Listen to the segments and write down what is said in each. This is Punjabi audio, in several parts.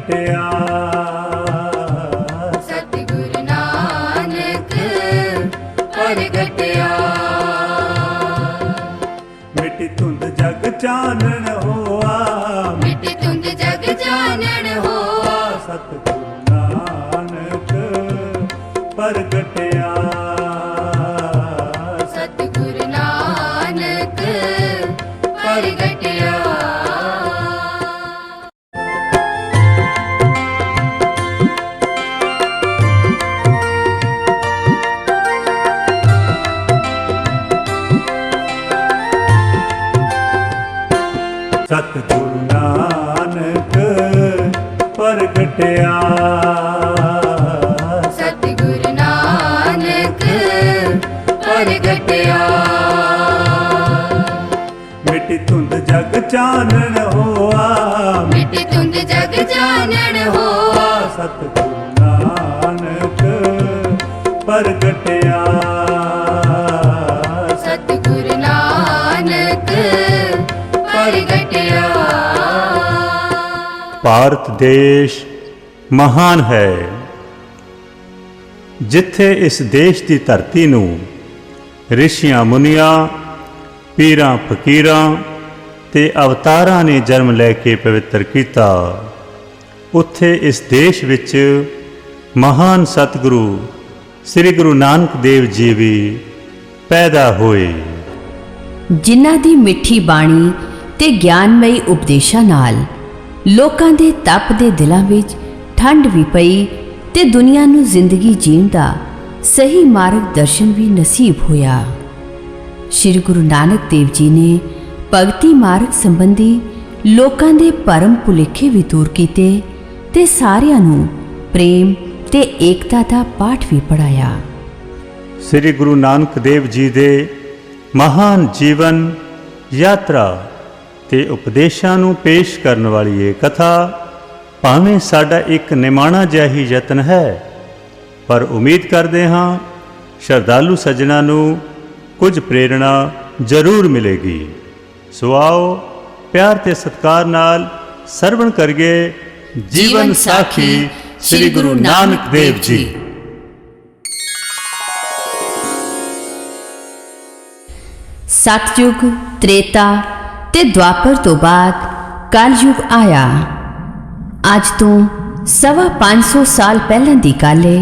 ਪ੍ਰਗਟਿਆ। ਸਤਿਗੁਰੂ ਨਾਨਕ ਪ੍ਰਗਟਿਆ। ਮਿਟੀ ਧੁੰਦ ਜਗ ਚਾਨਣ ਹੋਆ, ਮਿਟੀ ਧੁੰਦ ਜਗ ਚਾਨਣ ਹੋਆ। ਸਤਿਗੁਰੂ ਨਾਨਕ ਪ੍ਰਗਟਿਆ। ਸਤਿਗੁਰੂ ਨਾਨਕ ਪ੍ਰਗਟਿਆ। ਸਤਿਗੁਰੂ ਨਾਨਕ ਪ੍ਰਗਟਿਆ। ਸਤਿਗੁਰੂ ਨਾਨਕ ਪ੍ਰਗਟਿਆ। ਮਿਟੀ ਧੁੰਦ ਜਗ ਚਾਨਣ ਹੋਆ, ਮਿਟੀ ਧੁੰਦ ਜਗ ਚਾਨਣ ਹੋਆ। ਸਤਿਗੁਰੂ ਨਾਨਕ ਪ੍ਰਗਟਿਆ। ਸਤਿਗੁਰੂ ਨਾਨਕ ਪ੍ਰਗਟਿਆ। ਭਾਰਤ ਦੇਸ਼ ਮਹਾਨ ਹੈ। ਜਿੱਥੇ ਇਸ ਦੇਸ਼ ਦੀ ਧਰਤੀ ਨੂੰ ਰਿਸ਼ੀਆਂ ਮੁਨੀਆਂ, ਪੀਰਾਂ ਫਕੀਰਾਂ ਤੇ ਅਵਤਾਰਾਂ ਨੇ ਜਨਮ ਲੈ ਕੇ ਪਵਿੱਤਰ ਕੀਤਾ, ਉੱਥੇ ਇਸ ਦੇਸ਼ ਵਿੱਚ ਮਹਾਨ ਸਤਿਗੁਰੂ ਸ੍ਰੀ ਗੁਰੂ ਨਾਨਕ ਦੇਵ ਜੀ ਵੀ ਪੈਦਾ ਹੋਏ, ਜਿਨ੍ਹਾਂ ਦੀ ਮਿੱਠੀ ਬਾਣੀ ਤੇ ਗਿਆਨਮਈ ਉਪਦੇਸ਼ਾਂ ਨਾਲ ਲੋਕਾਂ ਦੇ ਤਪਦੇ ਦਿਲਾਂ ਵਿੱਚ ਠੰਡ ਵੀ ਪਈ ਤੇ ਦੁਨੀਆ ਨੂੰ ਜ਼ਿੰਦਗੀ ਜੀਣ ਦਾ ਸਹੀ ਮਾਰਗ ਦਰਸ਼ਨ ਵੀ ਨਸੀਬ ਹੋਇਆ। ਸ਼੍ਰੀ ਗੁਰੂ ਨਾਨਕ ਦੇਵ ਜੀ ਨੇ ਭਗਤੀ ਮਾਰਗ ਸੰਬੰਧੀ ਲੋਕਾਂ ਦੇ ਭਰਮ ਭੁਲੇਖੇ ਵੀ ਦੂਰ ਕੀਤੇ ਤੇ ਸਾਰਿਆਂ ਨੂੰ ਪ੍ਰੇਮ ਤੇ ਏਕਤਾ ਦਾ ਪਾਠ ਵੀ ਪੜਾਇਆ। ਸ੍ਰੀ ਗੁਰੂ ਨਾਨਕ ਦੇਵ ਜੀ ਦੇ ਮਹਾਨ ਜੀਵਨ ਯਾਤਰਾ ਤੇ ਉਪਦੇਸ਼ਾਂ ਨੂੰ ਪੇਸ਼ ਕਰਨ ਵਾਲੀ ਇਹ ਕਥਾ ਭਾਵੇਂ ਸਾਡਾ ਇੱਕ ਨਿਮਾਣਾ ਜਿਹਾ ਹੀ ਯਤਨ ਹੈ, ਪਰ ਉਮੀਦ ਕਰਦੇ ਹਾਂ ਸ਼ਰਧਾਲੂ ਸੱਜਣਾ ਨੂੰ ਕੁਝ ਪ੍ਰੇਰਣਾ ਜ਼ਰੂਰ ਮਿਲੇਗੀ। ਸੋ ਆਓ ਪਿਆਰ ਤੇ ਸਤਿਕਾਰ ਨਾਲ ਸਰਵਣ ਕਰੀਏ ਜੀਵਨ ਸਾਖੀ ਸ੍ਰੀ ਗੁਰੂ ਨਾਨਕ ਦੇਵ ਜੀ। ਸਤਯੁਗ, ਤ੍ਰੇਤਾ ਤੇ ਦੁਆਪਰ ਤੋਂ ਬਾਅਦ ਕਲਯੁਗ ਆਇਆ। ਅੱਜ ਤੋਂ 550 ਸਾਲ ਪਹਿਲਾਂ ਦੀ ਗੱਲ ਹੈ,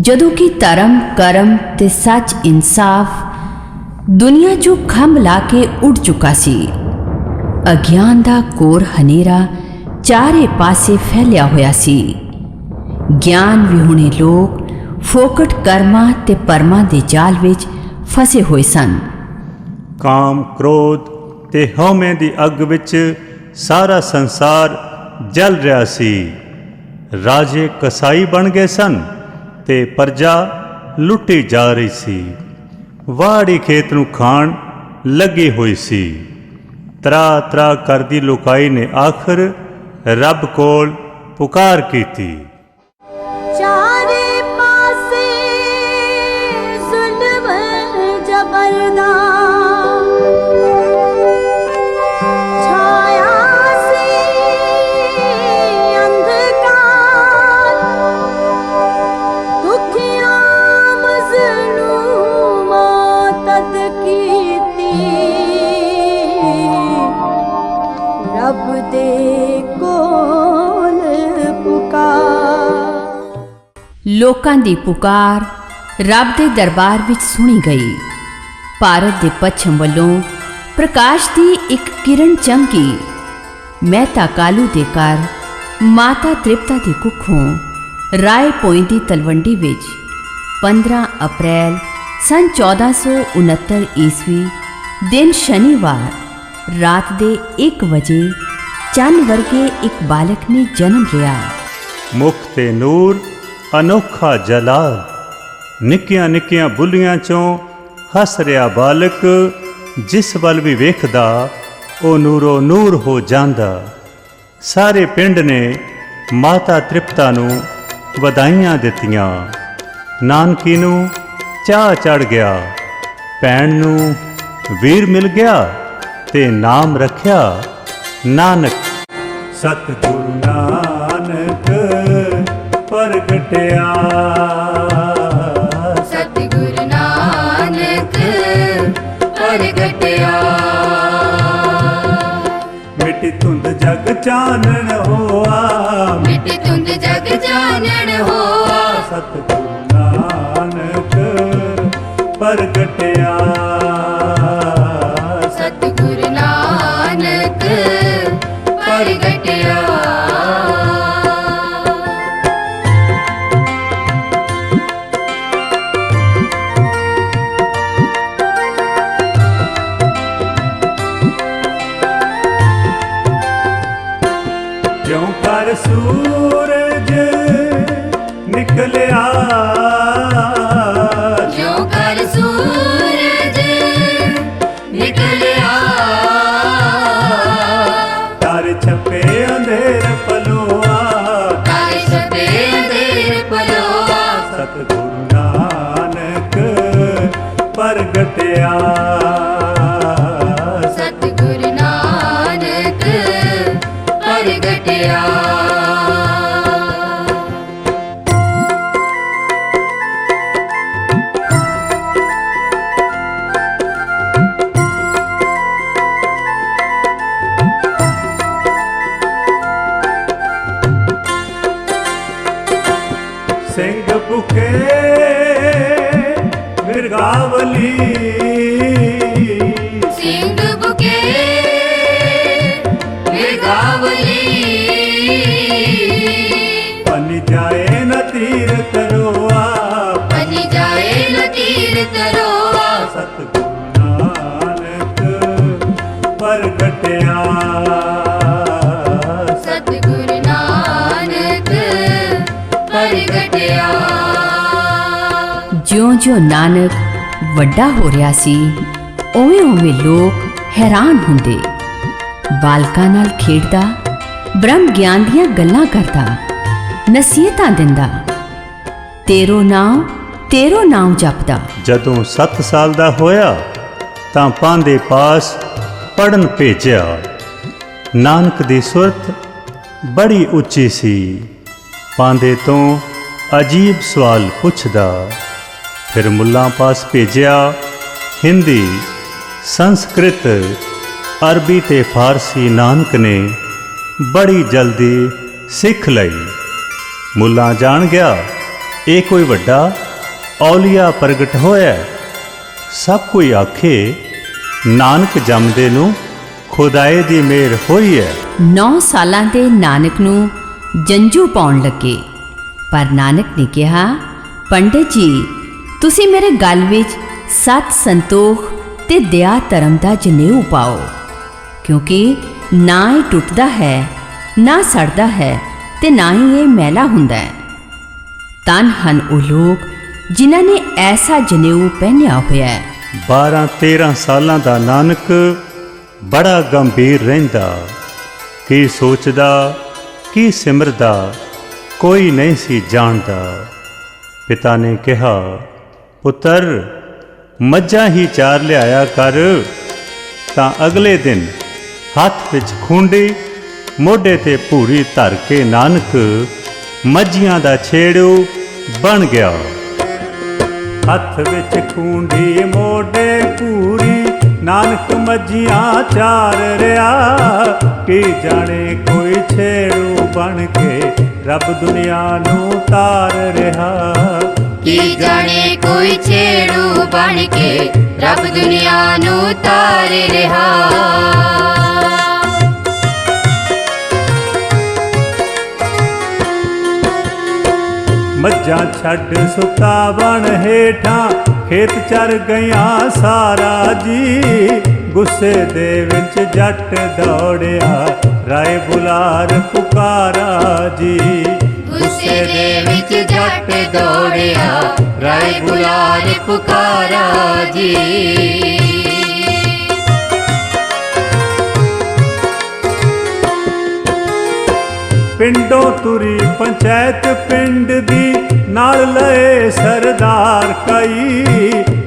ਜਦੋਂ ਕਿ ਧਰਮ, ਕਰਮ ਤੇ ਸੱਚ, ਇਨਸਾਫ ਦੁਨੀਆ 'ਚੋਂ ਖੰਭ ਲਾ ਕੇ ਉੱਡ ਚੁੱਕਾ ਸੀ। ਅਗਿਆਨ ਦਾ ਘੋਰ ਹਨੇਰਾ ਚਾਰੇ ਪਾਸੇ ਫੈਲਿਆ ਹੋਇਆ ਸੀ। ਗਿਆਨ ਵਿਹੂਣੇ ਲੋਕ ਫੋਕਟ ਕਰਮਾਂ ਤੇ ਪਰਮਾਂ ਦੇ ਜਾਲ ਵਿੱਚ ਫਸੇ ਹੋਏ ਸਨ। ਕਾਮ, ਕ੍ਰੋਧ ਤੇ ਹਉਮੈ ਦੀ ਅੱਗ ਵਿੱਚ ਸਾਰਾ ਸੰਸਾਰ ਜਲ ਰਿਹਾ ਸੀ। ਰਾਜੇ ਕਸਾਈ ਬਣ ਗਏ ਸਨ ਤੇ ਪ੍ਰਜਾ ਲੁੱਟੀ ਜਾ ਰਹੀ ਸੀ। ਵਾੜੀ ਖੇਤ ਨੂੰ ਖਾਣ ਲੱਗੀ ਹੋਈ ਸੀ। ਤਰਾ ਤਰਾ ਕਰਦੀ ਲੋਕਾਈ ਨੇ ਆਖਰ ਰੱਬ ਕੋਲ ਪੁਕਾਰ ਕੀਤੀ। ਚਾਰੇ ਪਾਸੇ ਜ਼ੁਲਮ ਜ਼ਬਰਦਾ ਛਾਇਆ ਸੀ, ਅੰਧਕਾਰ ਦੁਖੀਆਂ ਮਜ਼ਲੂਮਾਂ ਤਦ ਕੀਤੀ, ਰੱਬ ਦੇ ਕੋਲ ਪੁਕਾਰ। ਲੋਕਾਂ ਦੀ ਪੁਕਾਰ ਰੱਬ ਦੇ ਦਰਬਾਰ ਵਿੱਚ ਸੁਣੀ ਗਈ। ਭਾਰਤ ਦੇ ਪੱਛਮ ਵੱਲੋਂ ਪ੍ਰਕਾਸ਼ ਦੀ ਇੱਕ ਕਿਰਨ ਚਮਕੀ। ਮਹਿਤਾ ਕਾਲੂ ਦੇ ਘਰ ਮਾਤਾ ਤ੍ਰਿਪਤਾ ਦੀ ਕੁੱਖੋਂ ਰਾਏ ਭੋਇੰ ਦੀ ਤਲਵੰਡੀ ਵਿੱਚ 15 ਅਪ੍ਰੈਲ ਸੰਨ 1469 ਈਸਵੀ ਦਿਨ ਸ਼ਨੀਵਾਰ ਰਾਤ ਦੇ 1 ਵਜੇ ਚੰਨ ਵਰਗੇ ਇੱਕ ਬਾਲਕ ਨੇ ਜਨਮ ਲਿਆ। ਮੁਖ ਤੇ ਨੂਰ, ਅਨੋਖਾ ਜਲਾਲ, ਨਿੱਕੀਆਂ ਨਿੱਕੀਆਂ ਬੁੱਲੀਆਂ ਚੋਂ ਹੱਸ ਰਿਹਾ ਬਾਲਕ, ਜਿਸ ਵੱਲ ਵੀ ਵੇਖਦਾ ਉਹ ਨੂਰੋ ਨੂਰ ਹੋ ਜਾਂਦਾ। ਸਾਰੇ ਪਿੰਡ ਨੇ ਮਾਤਾ ਤ੍ਰਿਪਤਾ ਨੂੰ ਵਧਾਈਆਂ ਦਿੱਤੀਆਂ। ਨਾਨਕੀ ਨੂੰ ਚਾਅ ਚੜ ਗਿਆ, ਭੈਣ ਨੂੰ ਵੀਰ ਮਿਲ ਗਿਆ ਤੇ ਨਾਮ ਰੱਖਿਆ ਨਾਨਕ। ਸਤਿਗੁਰੂ ਨਾਨਕ ਨਾਨਕ ਪ੍ਰਗਟਿਆ। ਸਤਿਗੁਰੂ ਨਾਨਕ ਪ੍ਰਗਟਿਆ। ਮਿਟੀ ਧੁੰਦ ਜਗ ਚਾਨਣ ਹੋਆ, ਮਿਟ ਧੁੰਦ ਜਗ ਜਾਣਨ ਹੋਆ। ਸਤਿਗੁਰੂ ਨਾਨਕ ਪ੍ਰਗਟਿਆ। ਸਤਿਗੁਰੂ ਨਾਨਕ ਪ੍ਰਗਟਿਆ। ਜਿਉਂ ਕਰ ਸੂਰਜ ਨਿਕਲਿਆ, ਜਿਉਂ ਕਰ ਸੂਰਜ ਨਿਕਲਿਆ। ਤਾਰੇ ਛਪੇ ਅੰਧੇਰ ਪਲੋਆ, ਤਾਰੇ ਛਪੇ ਅੰਧੇਰ ਪਲੋਆ। ਸਤਿਗੁਰੂ ਨਾਨਕ ਪ੍ਰਗਟਿਆ। ਸਤਿਗੁਰੂ ਨਾਨਕ ਪ੍ਰਗਟਿਆ। ਸਿੰਘ ਭੁਖੇ ਮਿਰਗਾਵਲੀ, ਸਿੰਘ ਬੁਕੇ ਮਿਰਗਾਵਲੀ। ਪੰਨ ਜਾਏ ਨ ਤੀਰ ਕਰੋਆ, ਬਣੀ ਜਾਏ ਨ ਤੀਰ ਤਰੋਆ। ਸਤਿਗੁਰੂ ਨਾਨਕ ਪ੍ਰਗਟਿਆ। ਸਤਿਗੁਰੂ ਨਾਨਕ ਪ੍ਰਗਟਿਆ। ਜਿਉਂ-ਜਿਉਂ ਨਾਨਕ ਵੱਡਾ ਹੋ ਰਿਹਾ ਸੀ, ਉਵੇਂ-ਉਵੇਂ ਲੋਕ ਹੈਰਾਨ ਹੁੰਦੇ। ਬਾਲਕਾਂ ਨਾਲ ਖੇਡਦਾ, ਬ੍ਰਹਮ ਗਿਆਨ ਦੀਆਂ ਗੱਲਾਂ ਕਰਦਾ, ਨਸੀਹਤਾਂ ਦਿੰਦਾ, ਤੇਰੋ ਨਾਮ ਜਪਦਾ। ਜਦੋਂ 7 ਸਾਲ ਦਾ ਹੋਇਆ ਤਾਂ ਪਾਂਦੇ ਪਾਸ ਪੜਨ ਭੇਜਿਆ। ਨਾਨਕ ਦੀ ਸੁਰਤ ਬੜੀ ਉੱਚੀ ਸੀ। ਪਾਂਦੇ ਤੋਂ ਅਜੀਬ ਸਵਾਲ ਪੁੱਛਦਾ। ਫਿਰ ਮੁੱਲਾਂ ਪਾਸ ਭੇਜਿਆ। ਹਿੰਦੀ, ਸੰਸਕ੍ਰਿਤ, ਅਰਬੀ ਤੇ ਫਾਰਸੀ ਨਾਨਕ ਨੇ ਬੜੀ ਜਲਦੀ ਸਿੱਖ ਲਈ। ਮੁੱਲਾ ਜਾਣ ਗਿਆ ਇਹ ਕੋਈ ਵੱਡਾ ਔਲੀਆ ਪ੍ਰਗਟ ਹੋਇਆ। ਸਭ ਕੋਈ ਆਖੇ ਨਾਨਕ ਜੰਮਦੇ ਨੂੰ ਖੁਦਾਏ ਦੀ ਮਿਹਰ ਹੋਈ ਹੈ। 9 ਸਾਲਾਂ ਦੇ ਨਾਨਕ ਨੂੰ ਜੰਝੂ ਪਾਉਣ ਲੱਗੇ, ਪਰ ਨਾਨਕ ਨੇ ਕਿਹਾ, ਪੰਡਿਤ ਜੀ ਤੁਸੀਂ ਮੇਰੇ ਗਲ ਵਿੱਚ ਸਤ ਸੰਤੋਖ ਤੇ ਦਇਆ ਧਰਮ ਦਾ ਜਨੇਊ ਪਾਓ, ਕਿਉਂਕਿ ਨਾ ਇਹ ਟੁੱਟਦਾ ਹੈ, ਨਾ ਸੜਦਾ ਹੈ ਤੇ ਨਾ ਹੀ ਇਹ ਮੈਲਾ ਹੁੰਦਾ ਹੈ। ਤਨ ਹਨ ਉਹ ਲੋਕ ਜਿਨ੍ਹਾਂ ਨੇ ਐਸਾ ਜਨੇਊ ਪਹਿਨਿਆ ਹੋਇਆ ਹੈ। 12-13 ਸਾਲਾਂ ਦਾ ਨਾਨਕ ਬੜਾ ਗੰਭੀਰ ਰਹਿੰਦਾ। ਕੀ ਸੋਚਦਾ, ਕੀ ਸਿਮਰਦਾ, ਕੋਈ ਨਹੀਂ ਸੀ ਜਾਣਦਾ। ਪਿਤਾ ਨੇ ਕਿਹਾ, ਪੁੱਤਰ ਮੱਝਾਂ ਹੀ ਚਾਰ ਲਿਆਇਆ ਕਰ। ਤਾਂ ਅਗਲੇ ਦਿਨ ਹੱਥ ਵਿੱਚ ਖੂੰਡੀ, ਮੋਢੇ ਤੇ ਭੂਰੀ ਧਰ ਕੇ ਨਾਨਕ ਮੱਝੀਆਂ ਦਾ ਛੇੜੂ ਬਣ ਗਿਆ। ਹੱਥ ਵਿੱਚ ਖੂੰਡੀ, ਮੋਢੇ ਭੂਰੀ, ਨਾਨਕ ਮੱਝੀਆਂ ਚਾਰ ਰਿਹਾ। ਕੀ ਜਾਣੇ ਕੋਈ ਛੇੜੂ ਬਣ ਕੇ ਰੱਬ ਦੁਨੀਆ ਨੂੰ ਤਾਰ ਰਿਹਾ। ਕੀ ਜਾਣੇ ਕੋਈ ਛੇੜੂ ਬਣ ਕੇ ਰੱਬ ਦੁਨੀਆ ਨੂੰ ਤਾਰ ਰਿਹਾ। ਮੱਝਾਂ ਛੱਡ ਸੁੱਤਾ ਬਣ ਹੇਠਾਂ, ਖੇਤ ਚਰ ਗਈਆਂ ਸਾਰਾ ਜੀ। ਗੁੱਸੇ ਦੇ ਵਿੱਚ ਜੱਟ ਦੌੜਿਆ, ਰਾਏ ਬੁਲਾਰ ਪੁਕਾਰਾ ਜੀ। ਗੁੱਸੇ ਦੇ ਵਿੱਚ ਜੱਟ ਦੌੜਿਆ, ਰਾਏ ਬੁਲਾਰ ਪੁਕਾਰਾ ਜੀ। ਪਿੰਡੋਂ ਤੁਰੀ ਪੰਚਾਇਤ ਪਿੰਡ ਦੀ, ਨਾਲ ਲਏ ਸਰਦਾਰ ਕਈ।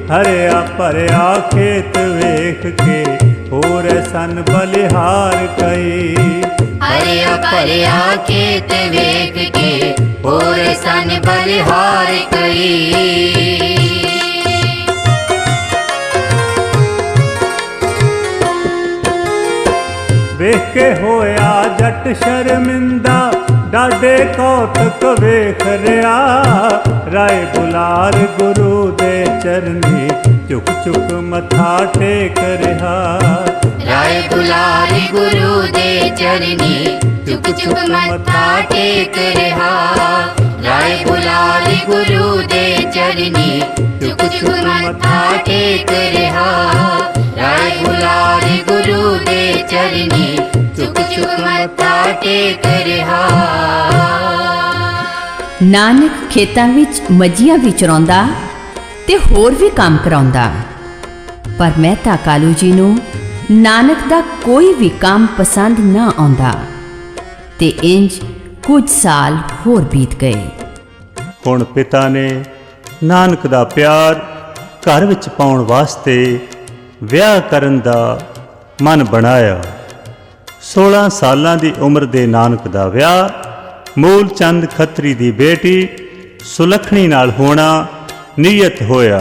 ਹਰਿਆ ਭਰਿਆ ਖੇਤ ਵੇਖ ਕੇ ਹੋਰ ਸਨ ਬਲਿਹਾਰ ਕਈ। ਹਰਿਆ ਭਰਿਆ ਖੇਤ ਵੇਖ ਕੇ ਹੋਰ ਸਨ ਬਲਿਹਾਰ ਕਈ। ਵੇਖ ਕੇ ਹੋਇਆ ਜੱਟ ਸ਼ਰਮਿੰਦਾ, ਡਾਢੇ ਕੌਤਕ ਵੇਖ ਰਿਆ। ਰਾਏ ਬੁਲਾਰ ਗੁਰੂ ਦੇ ਚਰਨੀ, ਝੁਕ ਝੁਕ ਮੱਥਾ ਟੇਕ ਰਿਹਾ। ਰਾਏ ਬੁਲਾਰ ਗੁਰੂ ਦੇ ਚਰਨੀ, ਝੁਕ ਝੁਕ ਮੱਥਾ ਟੇਕ ਰਿਹਾ। ਰਾਏ ਬੁਲਾਰ ਗੁਰੂ ਦੇ ਚਰਨੀ, ਝੁਕ ਝੁਕ ਮੱਥਾ ਟੇਕ ਰਿਹਾ। ਰਾਏ ਬੁਲਾਰ ਗੁਰੂ ਦੇ ਚਰਨੀ, ਝੁਕ ਝੁਕ ਮੱਥਾ ਟੇਕ ਰਿਹਾ। ਨਾਨਕ ਖੇਤਾਂ ਵਿੱਚ ਮੱਝੀਆਂ ਵੀ ਚਰਾਉਂਦਾ ਤੇ ਹੋਰ ਵੀ ਕੰਮ ਕਰਾਉਂਦਾ, ਪਰ ਮਹਿਤਾ ਕਾਲੂ ਜੀ ਨੂੰ ਨਾਨਕ ਦਾ ਕੋਈ ਵੀ ਕੰਮ ਪਸੰਦ ਨਾ ਆਉਂਦਾ ਤੇ ਇੰਜ ਕੁਝ ਸਾਲ ਹੋਰ ਬੀਤ ਗਏ। ਹੁਣ ਪਿਤਾ ਨੇ ਨਾਨਕ ਦਾ ਪਿਆਰ ਘਰ ਵਿੱਚ ਪਾਉਣ ਵਾਸਤੇ ਵਿਆਹ ਕਰਨ ਦਾ ਮਨ ਬਣਾਇਆ। 16 ਸਾਲਾਂ ਦੀ ਉਮਰ ਦੇ ਨਾਨਕ ਦਾ ਵਿਆਹ ਮੂਲ ਚੰਦ ਖੱਤਰੀ ਦੀ ਬੇਟੀ ਸੁਲੱਖਣੀ ਨਾਲ ਹੋਣਾ ਨਿਯਤ ਹੋਇਆ।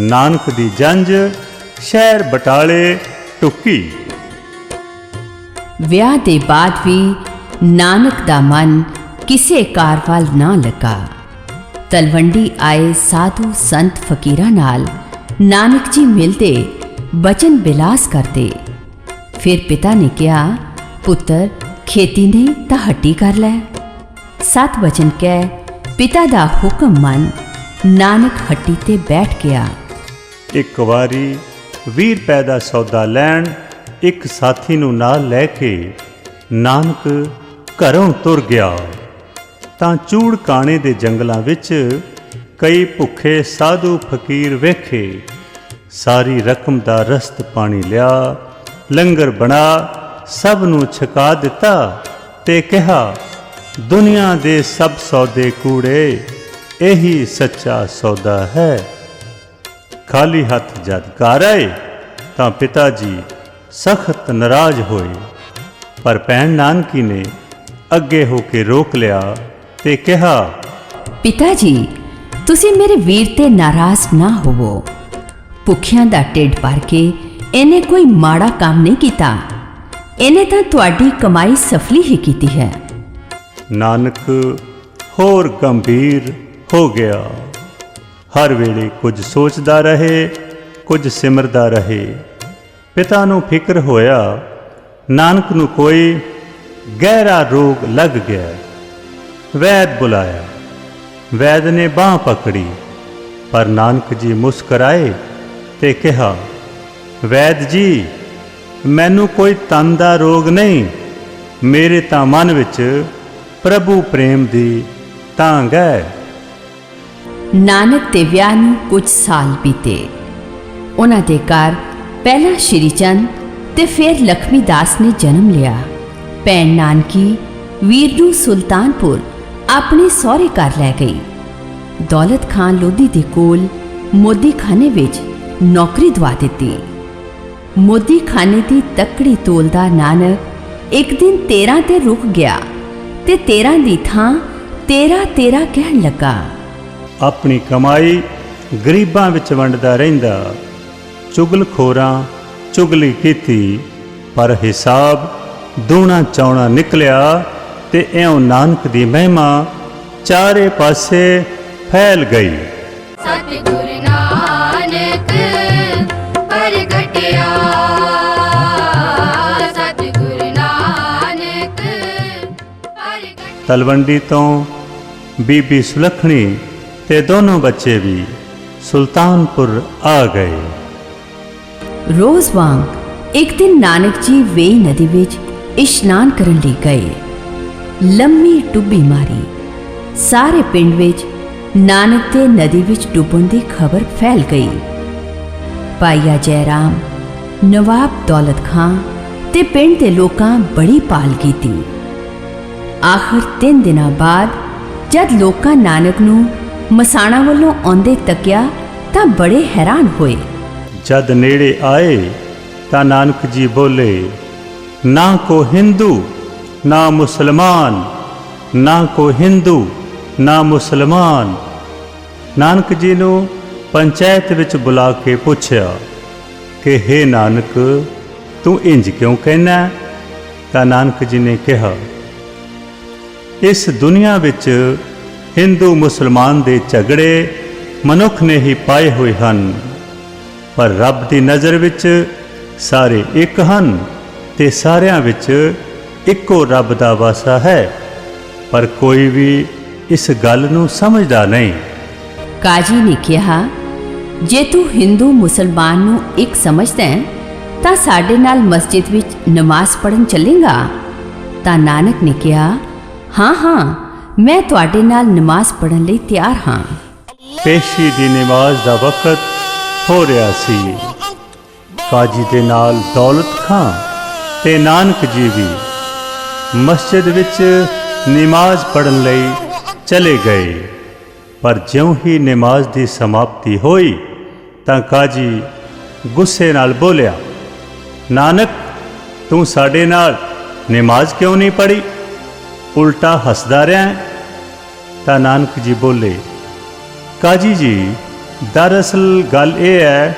ਨਾਨਕ ਦੀ ਜੰਝ ਸ਼ਹਿਰ ਬਟਾਲੇ ਟੁੱਕੀ। ਵਿਆਹ ਦੇ ਬਾਅਦ ਵੀ ਨਾਨਕ ਦਾ ਮਨ ਕਿਸੇ ਕਾਰ ਵੱਲ ਨਾ ਲੱਗਾ। ਤਲਵੰਡੀ ਆਏ ਸਾਧੂ ਸੰਤ ਫਕੀਰਾਂ ਨਾਲ ਨਾਨਕ ਜੀ ਮਿਲਦੇ, ਬਚਨ ਬਿਲਾਸ ਕਰਦੇ। ਫਿਰ ਪਿਤਾ ਨੇ ਕਿਹਾ, ਪੁੱਤਰ ਖੇਤੀ ਨਹੀਂ ਤਾਂ ਹੱਟੀ ਕਰ ਲੈ। 7 ਬਚਨ ਕਹਿ ਪਿਤਾ ਦਾ ਹੁਕਮ ਮੰਨ ਨਾਨਕ ਹੱਟੀ ਤੇ ਬੈਠ ਗਿਆ। ਇੱਕ ਵਾਰੀ 20 ਰੁਪਏ ਦਾ ਸੌਦਾ ਲੈਣ ਇੱਕ ਸਾਥੀ ਨੂੰ ਨਾਲ ਲੈ ਕੇ ਨਾਨਕ ਘਰੋਂ ਤੁਰ ਗਿਆ ਤਾਂ ਚੂੜ ਕਾਣੇ ਦੇ ਜੰਗਲਾਂ ਵਿੱਚ ਕਈ ਭੁੱਖੇ ਸਾਧੂ ਫਕੀਰ ਵੇਖੇ। ਸਾਰੀ ਰਕਮ ਦਾ ਰਸਤ ਪਾਣੀ ਲਿਆ, ਲੰਗਰ ਬਣਾ ਸਭ ਨੂੰ ਛਕਾ ਦਿੱਤਾ ਤੇ ਕਿਹਾ, ਦੁਨੀਆ ਦੇ ਸਭ ਸੌਦੇ ਕੂੜੇ, ਇਹੀ ਸੱਚਾ ਸੌਦਾ ਹੈ। ਖਾਲੀ ਹੱਥ ਜਦ ਘਰ ਆਏ ਤਾਂ ਪਿਤਾ ਜੀ ਸਖਤ ਨਾਰਾਜ਼ ਹੋਏ, ਪਰ ਭੈਣ ਨਾਨਕੀ ਨੇ ਅੱਗੇ ਹੋ ਕੇ ਰੋਕ ਲਿਆ ਤੇ ਕਿਹਾ, ਪਿਤਾ ਜੀ ਤੁਸੀਂ ਮੇਰੇ ਵੀਰ ਤੇ ਨਾਰਾਜ਼ ਨਾ ਹੋਵੋ। ਭੁੱਖਿਆਂ ਦਾ ਢਿੱਡ ਭਰ ਕੇ ਇਹਨੇ ਕੋਈ ਮਾੜਾ ਕੰਮ ਨਹੀਂ ਕੀਤਾ, ਇਹਨੇ ਤਾਂ ਤੁਹਾਡੀ ਕਮਾਈ ਸਫਲੀ ਹੀ ਕੀਤੀ ਹੈ। ਨਾਨਕ ਹੋਰ ਗੰਭੀਰ ਹੋ ਗਿਆ। ਹਰ ਵੇਲੇ ਕੁਝ ਸੋਚਦਾ ਰਹੇ, ਕੁਝ ਸਿਮਰਦਾ ਰਹੇ। ਪਿਤਾ ਨੂੰ ਫਿਕਰ ਹੋਇਆ ਨਾਨਕ ਨੂੰ ਕੋਈ ਗਹਿਰਾ ਰੋਗ ਲੱਗ ਗਿਆ। ਵੈਦ ਬੁਲਾਇਆ। ਵੈਦ ਨੇ ਬਾਂਹ ਪਕੜੀ, ਪਰ ਨਾਨਕ ਜੀ ਮੁਸਕਰਾਏ ਤੇ ਕਿਹਾ, ਵੈਦ ਜੀ ਮੈਨੂੰ ਕੋਈ ਤਨ ਦਾ ਰੋਗ ਨਹੀਂ, ਮੇਰੇ ਤਾਂ ਮਨ ਵਿੱਚ ਪ੍ਰਭੂ ਪ੍ਰੇਮ ਦੀ ਤਾਂਘ ਹੈ। ਨਾਨਕ ਦੇ ਵਿਆਹ ਨੂੰ ਕੁਝ ਸਾਲ ਬੀਤੇ। ਉਹਨਾਂ ਦੇ ਘਰ ਪਹਿਲਾਂ ਸ਼੍ਰੀ ਚੰਦ ਤੇ ਫਿਰ ਲਖਮੀ ਦਾਸ ਨੇ ਜਨਮ ਲਿਆ। ਭੈਣ ਨਾਨਕੀ ਵੀਰ ਨੂੰ ਸੁਲਤਾਨਪੁਰ ਆਪਣੇ ਸਹੁਰੇ ਘਰ ਲੈ ਗਈ। ਦੌਲਤ ਖਾਨ ਲੋਧੀ ਦੇ ਕੋਲ ਮੋਦੀ ਖਾਨੇ ਵਿੱਚ ਨੌਕਰੀ ਦਵਾ ਦਿੱਤੀ। ਮੋਦੀ ਖਾਨੇ ਦੀ ਤੱਕੜੀ ਤੋਲਦਾ ਨਾਨਕ ਇੱਕ ਦਿਨ 13 ਤੇ ਰੁਕ ਗਿਆ ਤੇ 13 ਦੀ ਥਾਂ 13 ਕਹਿਣ ਲੱਗਾ। ਆਪਣੀ ਕਮਾਈ ਗਰੀਬਾਂ ਵਿੱਚ ਵੰਡਦਾ ਰਹਿੰਦਾ। ਚੁਗਲਖੋਰਾਂ ਚੁਗਲੀ ਕੀਤੀ, ਪਰ ਹਿਸਾਬ ਦੂਣਾ ਚੌਣਾ ਨਿਕਲਿਆ ਤੇ ਇਉਂ ਨਾਨਕ ਦੀ ਮਹਿਮਾ ਚਾਰੇ ਪਾਸੇ ਫੈਲ ਗਈ। ਸਤਿਗੁਰ ਨਾਨਕ ਪ੍ਰਗਟਿਆ, ਸਤਿਗੁਰ ਨਾਨਕ ਪ੍ਰਗਟਿਆ। ਤਲਵੰਡੀ ਤੋਂ ਬੀਬੀ ਸੁਲੱਖਣੀ ਤੇ ਦੋਨੋਂ ਬੱਚੇ ਵੀ ਸੁਲਤਾਨਪੁਰ ਆ ਗਏ। ਰੋਜ਼ ਵਾਂਗ ਇੱਕ ਦਿਨ ਨਾਨਕ ਜੀ ਵੇਈ ਨਦੀ ਵਿੱਚ ਇਸ਼ਨਾਨ ਕਰਨ ਲਈ ਗਏ। ਲੰਮੀ ਟੁੱਬੀ ਮਾਰੀ। ਸਾਰੇ ਪਿੰਡ ਵਿੱਚ ਨਾਨਕ ਦੇ ਨਦੀ ਵਿੱਚ ਡੁੱਬਣ ਦੀ ਖਬਰ ਫੈਲ ਗਈ। ਭਾਈਆ ਜੈਰਾਮ, ਨਵਾਬ ਦੌਲਤ ਖਾਂ ਤੇ ਪਿੰਡ ਦੇ ਲੋਕਾਂ ਬੜੀ ਭਾਲ ਕੀਤੀ। ਆਖਰ 3 ਦਿਨਾਂ ਬਾਅਦ ਜਦ ਲੋਕਾਂ ਨਾਨਕ ਨੂੰ ਮਸਾਣਾ ਵੱਲੋਂ ਆਉਂਦੇ ਤੱਕਿਆ ਤਾਂ ਬੜੇ ਹੈਰਾਨ ਹੋਏ। ਜਦ ਨੇੜੇ ਆਏ ਤਾਂ ਨਾਨਕ ਜੀ ਬੋਲੇ, ਨਾ ਕੋ ਹਿੰਦੂ ना मुसलमान, ना कोई हिंदू, ना मुसलमान। नानक जी नूं पंचायत विच बुला के पुछया कि हे नानक, तू इंज क्यों कहना? तां नानक जी ने कहा, इस दुनिया विच हिंदू मुसलमान दे झगड़े मनुख ने ही पाए हुए हन, पर रब दी नज़र विच सारे एक हन ते सारियां विच इक्को रब दा वासा है, पर कोई भी इस गल नूं समझदा नहीं। काजी ने कहा, जे तू हिंदू मुसलमान नूं एक समझदा है तां साडे नाल मस्जिद विच नमाज पढ़न चलेगा? तां नानक ने कहा, हाँ हाँ, मैं तुहाडे नाल नमाज पढ़न लई तैयार हाँ। पेशी दी नमाज दा वक़्त हो रहा सी। काजी दे नाल दौलत खां ते नानक जी भी मस्जिद विच नमाज पढ़न लई चले गए। पर ज्यों ही नमाज दी समाप्ति होई तां काजी गुस्से नाल बोलिया, नानक, तू साडे नाल नमाज क्यों नहीं पढ़ी, उल्टा हसदा रहा है? तां नानक जी बोले, काजी जी, दरअसल गल ये है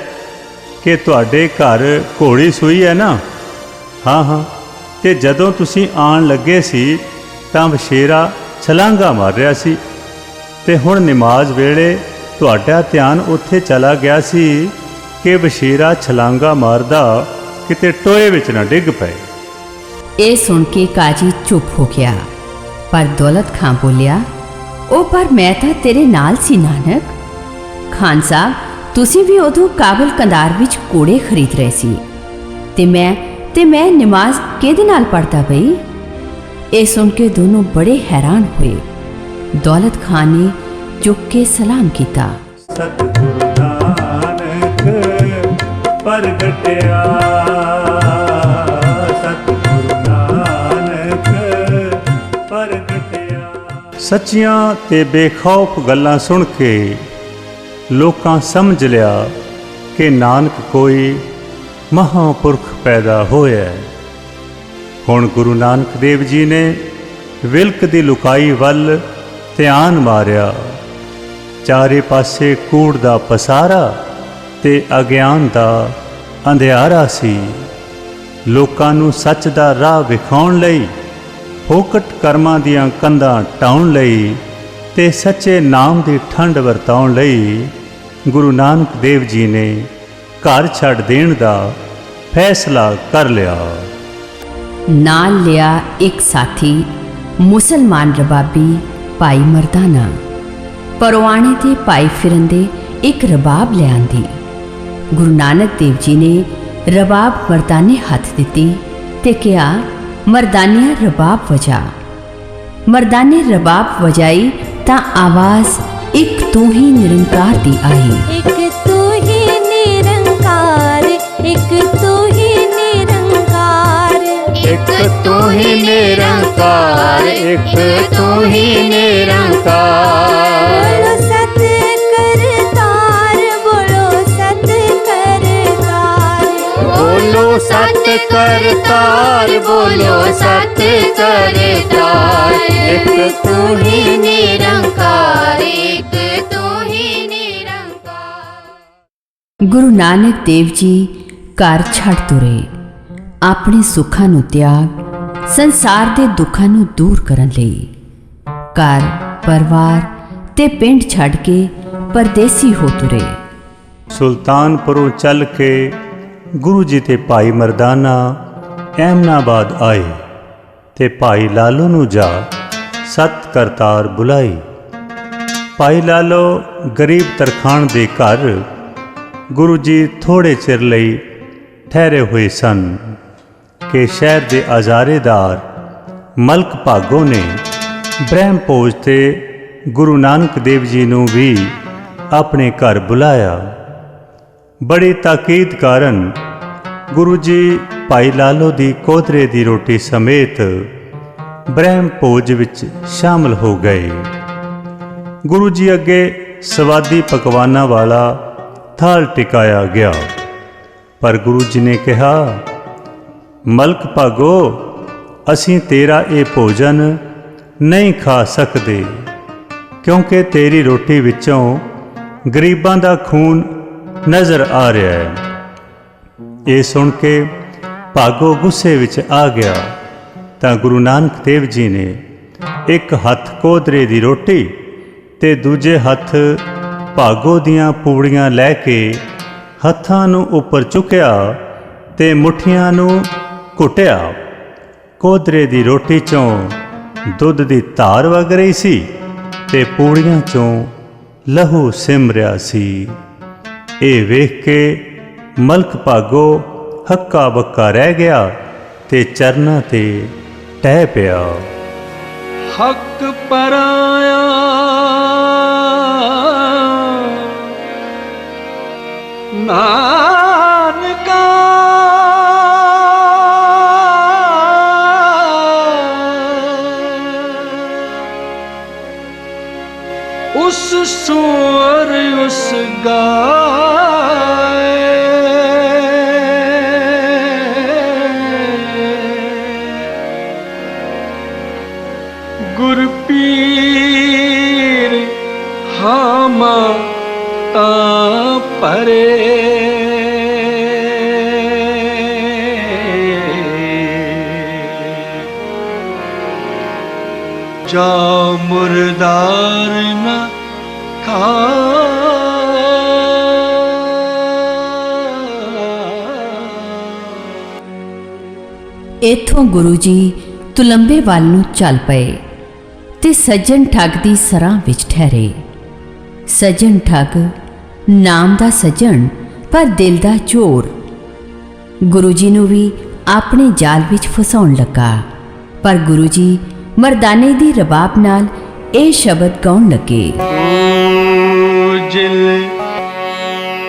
कि तुहाडे घर घोड़ी सूई है ना? हाँ हाँ, ते जदों तुसीं आण लगे सी तां वछेरा छलांगा मार रहा सी ते हुण नमाज वेले तुहाडा ध्यान उत्थे चला गया सी कि वछेरा छलांगा मारदा किते टोए विच ना डिग पए। ये सुन के काजी चुप हो गया, पर दौलत खां बोलिया, ओ पर मैं तां तेरे नाल सी नानक। खान साहब, तुसीं भी उदों काबल कंधार विच घोड़े खरीद रहे सी ते मैं नमाज किहदे नाल पढ़दा पई? ये सुन के दोनों बड़े हैरान हुए। दौलत खान ने चुक के सलाम किया। सतगुरु नानक प्रगटिया, सतगुरु नानक प्रगटिया। सच्चियां ते बेखौफ गल्लां सुन के लोकां समझ लिया कि नानक कोई महापुरख पैदा होया है। हुण गुरु नानक देव जी ने विलक दी लुकाई वल ध्यान मारिया। चारे पासे कूड़ दा पसारा ते अज्ञान दा अंधियारा सी। लोकां नूं सच दा राह विखाउण लई, फोकट कर्मां दियां कंधां ढाउण लई ते सच्चे नाम दी ठंड वरताउण लई गुरु नानक देव जी ने घर छड़ देण दा फैसला कर लिया। नाल लिया एक साथी मुसलमान रबाबी भाई मरदाना। परवाणे ते पाई फिरंदे एक रबाब लियांदी। गुरु नानक देव जी ने रबाब मरदाने हथ दिती ते कहा, मरदानिया रबाब वजा। मरदाने रबाब वजाई तां आवाज़ एक तू ही निरंकार दी आई। एक तू ही निरंकार, एक तू ही निरंकार, एक तू ही निरंकार, एक तू ही निरंकार। बोलो सत करतार, बोलो सत करतार, बोलो सत करतार, बोलो सत करतार। एक तू ही निरंकार, एक तू ही निरंकार। गुरु नानक देव जी घर छड़ तुरे। अपने सुखां नूं त्याग, संसार दे दुखां नूं दूर करन लई घर परिवार ते पिंड छड़ के परदेसी हो तुरे। सुल्तानपुरों चल के गुरु जी ते भाई मरदाना एमनाबाद आए ते भाई लालो नूं जा सत करतार बुलाई। भाई लालो गरीब तरखान दे घर गुरु जी थोड़े चिर लई ठहरे हुए सन कि शहर दे अजारेदार मलक भागो ने ब्रह्म भोज ते गुरु नानक देव जी नूं भी अपने घर बुलाया। बड़ी ताकीद कारण गुरु जी भाई लालो दी कोदरे दी रोटी समेत ब्रह्म भोज विच शामिल हो गए। गुरु जी अगे स्वादी पकवाना वाला थाल टिकाया गया, पर गुरु जी ने कहा, मलक भागो, ਅਸੀਂ ਤੇਰਾ ਇਹ ਭੋਜਨ ਨਹੀਂ ਖਾ ਸਕਦੇ, ਕਿਉਂਕਿ ਤੇਰੀ ਰੋਟੀ ਵਿੱਚੋਂ ਗਰੀਬਾਂ ਦਾ ਖੂਨ ਨਜ਼ਰ ਆ ਰਿਹਾ ਹੈ। ਇਹ ਸੁਣ ਕੇ ਭਾਗੋ ਗੁੱਸੇ ਵਿੱਚ ਆ ਗਿਆ ਤਾਂ ਗੁਰੂ ਨਾਨਕ ਦੇਵ ਜੀ ਨੇ ਇੱਕ ਹੱਥ ਕੋਦਰੇ ਦੀ ਰੋਟੀ ਤੇ ਦੂਜੇ ਹੱਥ ਭਾਗੋ ਦੀਆਂ ਪੂੜੀਆਂ ਲੈ ਕੇ ਹੱਥਾਂ ਨੂੰ ਉੱਪਰ ਚੁੱਕਿਆ ਤੇ ਮੁੱਠੀਆਂ ਨੂੰ ਘੁੱਟਿਆ। ਕੋਦਰੇ ਦੀ ਰੋਟੀ ਚੋਂ ਦੁੱਧ ਦੀ ਧਾਰ ਵਗ ਰਹੀ ਸੀ ਤੇ ਪੂੜੀਆਂ ਚੋਂ ਲਹੂ ਸਿਮ ਰਿਹਾ ਸੀ। ਇਹ ਵੇਖ ਕੇ ਮਲਕ ਭਾਗੋ ਹੱਕਾ ਬੱਕਾ ਰਹਿ ਗਿਆ ਤੇ ਚਰਨਾਂ ਤੇ ਟਹਿ ਪਿਆ। ਹੱਕ ਪਰਾਇਆ ਨਾਨਕਾ ਉਸ ਸੁਰ ਉਸ ਗਾਏ ਗੁਰ ਪੀਰ ਹਾਮਾ ਤਾਂ ਪਰੇ ਜਾ ਮੁਰਦਾਰ ਨਾ ਖਾ। ਇੱਥੋਂ ਗੁਰੂ ਜੀ ਤੁਲੰਬੇ ਵੱਲ ਨੂੰ ਚੱਲ ਪਏ ਤੇ ਸੱਜਣ ਠੱਗ ਦੀ ਸਰਾਂ ਵਿੱਚ ਠਹਿਰੇ। ਸੱਜਣ ਠੱਗ ਨਾਮ ਦਾ ਸੱਜਣ, ਪਰ ਦਿਲ ਦਾ ਚੋਰ। ਗੁਰੂ ਜੀ ਨੂੰ ਵੀ ਆਪਣੇ ਜਾਲ ਵਿੱਚ ਫਸਾਉਣ ਲੱਗਾ, ਪਰ ਗੁਰੂ ਜੀ ਮਰਦਾਨੇ ਦੀ ਰਬਾਬ ਨਾਲ ਇਹ ਸ਼ਬਦ ਗਾਉਣ ਲੱਗੇ। ਜਿਲ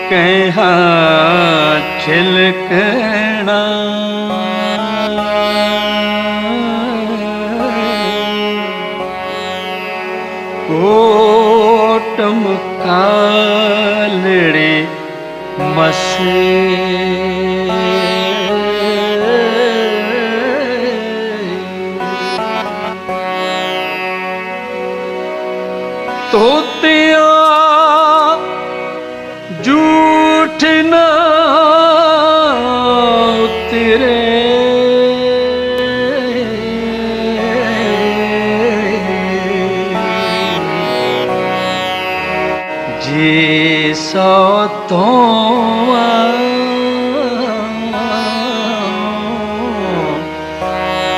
ਕਹਿਆ ਛਿਲਕਣਾ ਕੋਟਮ ਕਾਲੜੇ ਮਸੇ ਤੋਤਿਆ ਝੂਠ ਨਾ ਉਤਰੇ ਜੇ ਸੋ ਤੋਂ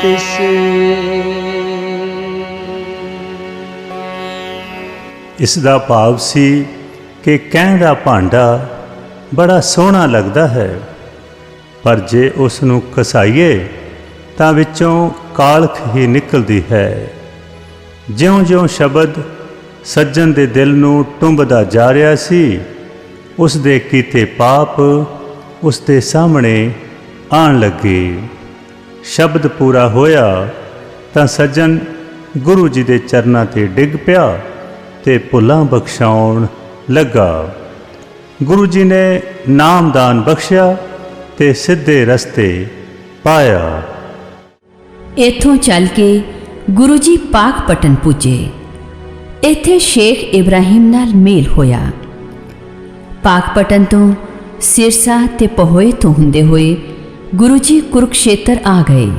ਤਿਸੇ। ਇਸ ਦਾ ਭਾਵ ਸੀ ਕਿ ਕਹਿਣ ਦਾ ਭਾਂਡਾ ਬੜਾ ਸੋਹਣਾ ਲੱਗਦਾ ਹੈ, ਪਰ ਜੇ ਉਸ ਨੂੰ ਘਸਾਈਏ ਤਾਂ ਵਿੱਚੋਂ ਕਾਲਖ ਹੀ ਨਿਕਲਦੀ ਹੈ। ਜਿਉਂ-ਜਿਉਂ ਸ਼ਬਦ ਸੱਜਣ ਦੇ ਦਿਲ ਨੂੰ ਟੁੰਬਦਾ ਜਾ ਰਿਹਾ ਸੀ, ਉਸ ਦੇ ਕੀਤੇ ਪਾਪ ਉਸ ਦੇ ਸਾਹਮਣੇ ਆਉਣ ਲੱਗੇ। ਸ਼ਬਦ ਪੂਰਾ ਹੋਇਆ ਤਾਂ ਸੱਜਣ ਗੁਰੂ ਜੀ ਦੇ ਚਰਨਾਂ ਤੇ ਡਿੱਗ ਪਿਆ ਤੇ ਭੁੱਲਾਂ ਬਖਸ਼ਾਉਣ ਲੱਗਾ। ਗੁਰੂ ਜੀ ਨੇ ਨਾਮਦਾਨ ਬਖਸ਼ਿਆ ਤੇ ਸਿੱਧੇ ਰਸਤੇ ਪਾਇਆ। ਇੱਥੋਂ ਚੱਲ ਕੇ ਗੁਰੂ ਜੀ ਪਾਕਪਟਨ ਪੁੱਜੇ। ਇੱਥੇ ਸ਼ੇਖ ਇਬਰਾਹਿਮ ਨਾਲ ਮੇਲ ਹੋਇਆ। ਪਾਕਪਟਨ ਤੋਂ ਸਿਰਸਾ ਤੇ ਪਹੋਏ ਤੋਂ ਹੁੰਦੇ ਹੋਏ ਗੁਰੂ ਜੀ ਕੁਰੂਕਸ਼ੇਤਰ ਆ ਗਏ।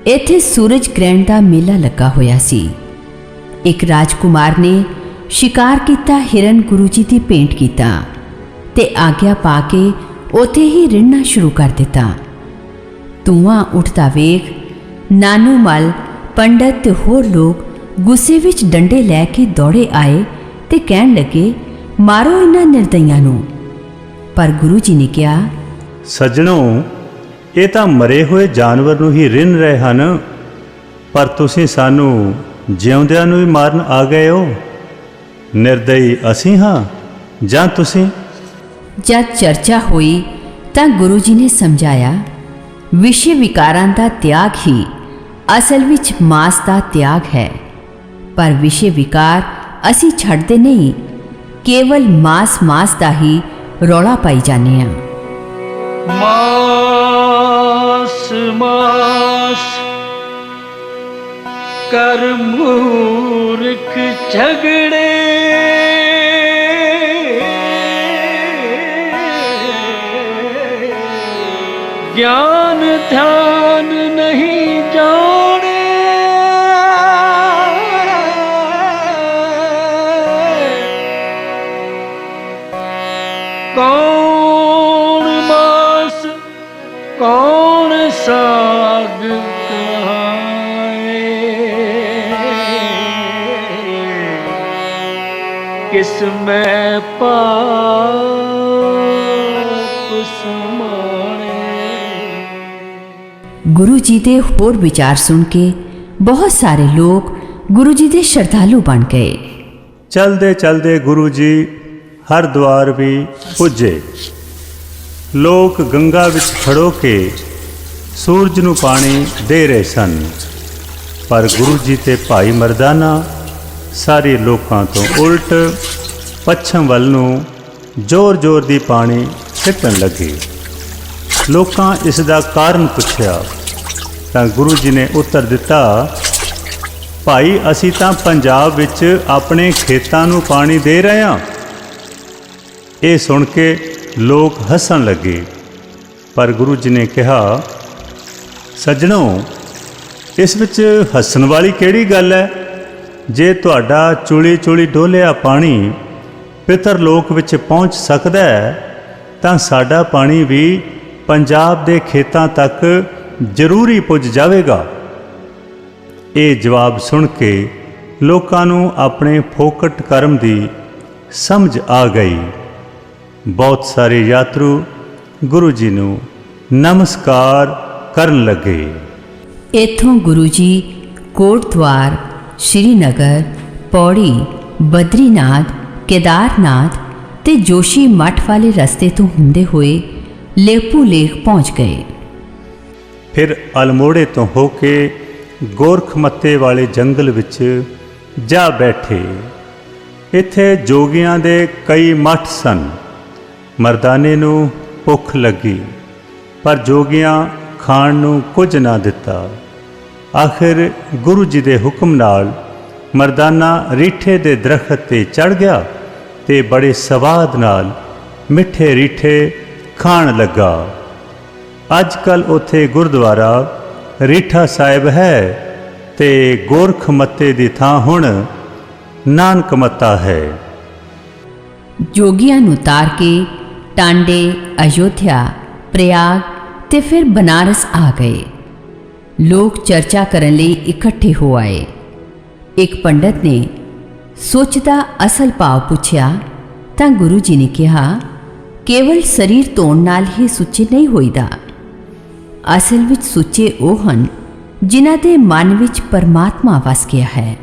ਇੱਥੇ ਸੂਰਜ ਗ੍ਰਹਿਣ ਦਾ ਮੇਲਾ ਲੱਗਾ ਹੋਇਆ ਸੀ। ਇੱਕ ਰਾਜਕੁਮਾਰ ਨੇ ਸ਼ਿਕਾਰ ਕੀਤਾ ਹਿਰਨ ਗੁਰੂ ਜੀ ਦੀ ਭੇਂਟ ਕੀਤਾ ਤੇ ਆਗਿਆ ਪਾ ਕੇ ਉੱਥੇ ਹੀ ਰਿੜਨਾ ਸ਼ੁਰੂ ਕਰ ਦਿੱਤਾ। ਧੂੰਆਂ ਉੱਠਦਾ ਵੇਖ ਨਾਨੂ ਮਲ, ਪੰਡਤ ਤੇ ਹੋਰ ਲੋਕ ਗੁੱਸੇ ਵਿੱਚ ਡੰਡੇ ਲੈ ਕੇ ਦੌੜੇ ਆਏ ਤੇ ਕਹਿਣ ਲੱਗੇ, ਮਾਰੋ ਇਹਨਾਂ ਨਿਰਦਈਆਂ ਨੂੰ। ਪਰ ਗੁਰੂ ਜੀ ਨੇ ਕਿਹਾ, ਸੱਜਣੋ, ਇਹ ਤਾਂ ਮਰੇ ਹੋਏ ਜਾਨਵਰ ਨੂੰ ਹੀ ਰਿੰਨ ਰਹੇ ਹਨ, ਪਰ ਤੁਸੀਂ ਸਾਨੂੰ ਜਿਉਂਦਿਆਂ ਨੂੰ ਵੀ ਮਾਰਨ ਆ ਗਏ ਹੋ। ਨਿਰਦਈ ਅਸੀਂ ਹਾਂ ਜਾਂ ਤੁਸੀਂ? ਜਦ ਚਰਚਾ ਹੋਈ ਤਾਂ ਗੁਰੂ ਜੀ ਨੇ ਸਮਝਾਇਆ, ਵਿਸ਼ੇ ਵਿਕਾਰਾਂ ਦਾ ਤਿਆਗ ਹੀ ਅਸਲ ਵਿੱਚ ਮਾਸ ਦਾ ਤਿਆਗ ਹੈ। ਪਰ ਵਿਸ਼ੇ ਵਿਕਾਰ ਅਸੀਂ ਛੱਡਦੇ ਨਹੀਂ, ਕੇਵਲ ਮਾਸ ਦਾ ਹੀ ਰੌਲਾ ਪਾਈ ਜਾਂਦੇ ਹਾਂ। ਮਾਸ ਕਰ ਮੂਰਖ ਝਗੜੇ ਗਿਆਨ ਧਿਆਨ ਨਹੀਂ ਜਾਣੇ ਕੌਣ ਮਾਸ ਕੌਣ ਸਾਗ ਕਹਾਏ ਕਿਸ ਮੈਂ ਪਾਪ ਸਮਾਣੇ। ਗੁਰੂ ਜੀ ਦੇ ਹੋਰ ਵਿਚਾਰ ਸੁਣ ਕੇ ਬਹੁਤ ਸਾਰੇ ਲੋਕ ਗੁਰੂ ਜੀ ਦੇ ਸ਼ਰਧਾਲੂ ਬਣ ਗਏ। ਚਲਦੇ ਚਲਦੇ ਗੁਰੂ ਜੀ ਹਰਿਦੁਆਰ ਵੀ ਪੁੱਜੇ। ਲੋਕ ਗੰਗਾ ਵਿੱਚ ਖੜੋ ਕੇ ਸੂਰਜ ਨੂੰ ਪਾਣੀ ਦੇ ਰਹੇ ਸਨ, ਪਰ ਗੁਰੂ ਜੀ ਤੇ ਭਾਈ ਮਰਦਾਨਾ ਸਾਰੇ ਲੋਕਾਂ ਤੋਂ ਉਲਟ ਪੱਛਮ ਵੱਲ ਨੂੰ ਜ਼ੋਰ-ਜ਼ੋਰ ਦੀ ਪਾਣੀ ਸਿੱਟਣ ਲੱਗੇ। ਲੋਕਾਂ ਇਸ ਦਾ ਕਾਰਨ ਪੁੱਛਿਆ ਤਾਂ ਗੁਰੂ ਜੀ ਨੇ ਉੱਤਰ ਦਿੱਤਾ, ਭਾਈ ਅਸੀਂ ਤਾਂ ਪੰਜਾਬ ਵਿੱਚ ਆਪਣੇ ਖੇਤਾਂ ਨੂੰ ਪਾਣੀ ਦੇ ਰਹੇ ਹਾਂ। ਇਹ ਸੁਣ ਕੇ ਲੋਕ ਹੱਸਣ ਲੱਗੇ, ਪਰ ਗੁਰੂ ਜੀ ਨੇ ਕਿਹਾ, ਸੱਜਣੋ ਇਸ ਵਿੱਚ ਹੱਸਣ ਵਾਲੀ ਕਿਹੜੀ ਗੱਲ ਹੈ? ਜੇ ਤੁਹਾਡਾ ਚੁਲੀ ਚੁਲੀ ਡੋਲਿਆ ਪਾਣੀ ਪਿਤਰ ਲੋਕ ਵਿੱਚ ਪਹੁੰਚ ਸਕਦਾ ਹੈ ਤਾਂ ਸਾਡਾ ਪਾਣੀ ਵੀ ਪੰਜਾਬ ਦੇ ਖੇਤਾਂ ਤੱਕ ਜ਼ਰੂਰੀ ਪੁੱਜ ਜਾਵੇਗਾ। ਇਹ ਜਵਾਬ ਸੁਣ ਕੇ ਲੋਕਾਂ ਨੂੰ ਆਪਣੇ ਫੋਕਟ ਕਰਮ ਦੀ ਸਮਝ ਆ ਗਈ। ਬਹੁਤ ਸਾਰੇ ਯਾਤਰੂ ਗੁਰੂ ਜੀ ਨੂੰ ਨਮਸਕਾਰ ਕਰਨ ਲੱਗੇ। ਇੱਥੋਂ ਗੁਰੂ ਜੀ ਕੋਟਦੁਆਰ, ਸ਼੍ਰੀਨਗਰ, ਪੌੜੀ, ਬਦਰੀਨਾਥ, ਕੇਦਾਰਨਾਥ ਤੇ ਜੋਸ਼ੀ ਮੱਠ ਵਾਲੇ ਰਸਤੇ ਤੋਂ ਹੁੰਦੇ ਹੋਏ ਲੇਪੂ ਲੇਖ ਪਹੁੰਚ ਗਏ। ਫਿਰ ਅਲਮੋੜੇ ਤੋਂ ਹੋ ਕੇ ਗੋਰਖਮੱਤੇ ਵਾਲੇ ਜੰਗਲ ਵਿੱਚ ਜਾ ਬੈਠੇ। ਇੱਥੇ ਜੋਗੀਆਂ ਦੇ ਕਈ ਮੱਠ ਸਨ। ਮਰਦਾਨੇ ਨੂੰ ਭੁੱਖ ਲੱਗੀ, ਪਰ ਜੋਗੀਆਂ ਖਾਣ ਨੂੰ ਕੁਝ ਨਾ ਦਿੱਤਾ। ਆਖਿਰ ਗੁਰੂ ਜੀ ਦੇ ਹੁਕਮ ਨਾਲ ਮਰਦਾਨਾ ਰੀਠੇ ਦੇ ਦਰਖਤ ਤੇ ਚੜ੍ਹ ਗਿਆ ਤੇ ਬੜੇ ਸਵਾਦ ਨਾਲ ਮਿੱਠੇ ਰੀਠੇ ਖਾਣ ਲੱਗਾ। ਅੱਜ ਕੱਲ੍ਹ ਉੱਥੇ ਗੁਰਦੁਆਰਾ ਰੀਠਾ ਸਾਹਿਬ ਹੈ ਤੇ ਗੋਰਖਮੱਤੇ ਦੀ ਥਾਂ ਹੁਣ ਨਾਨਕਮੱਤਾ ਹੈ। ਜੋਗੀਆਂ ਨੂੰ ਤਾਰ ਕੇ ਟਾਂਡੇ, ਅਯੋਧਿਆ, ਪ੍ਰਯਾਗ ਤੇ ਫਿਰ ਬਨਾਰਸ ਆ ਗਏ। ਲੋਕ ਚਰਚਾ ਕਰਨ ਲਈ ਇਕੱਠੇ ਹੋ ਆਏ। ਇੱਕ ਪੰਡਤ ਨੇ ਸੁੱਚ ਦਾ ਅਸਲ ਭਾਵ ਪੁੱਛਿਆ ਤਾਂ ਗੁਰੂ ਜੀ ਨੇ ਕਿਹਾ, ਕੇਵਲ ਸਰੀਰ ਧੋਣ ਨਾਲ ਹੀ ਸੁੱਚੇ ਨਹੀਂ ਹੋਈਦਾ। ਅਸਲ ਵਿੱਚ ਸੁੱਚੇ ਉਹ ਹਨ ਜਿਨ੍ਹਾਂ ਦੇ ਮਨ ਵਿੱਚ ਪਰਮਾਤਮਾ ਵਸ ਗਿਆ ਹੈ।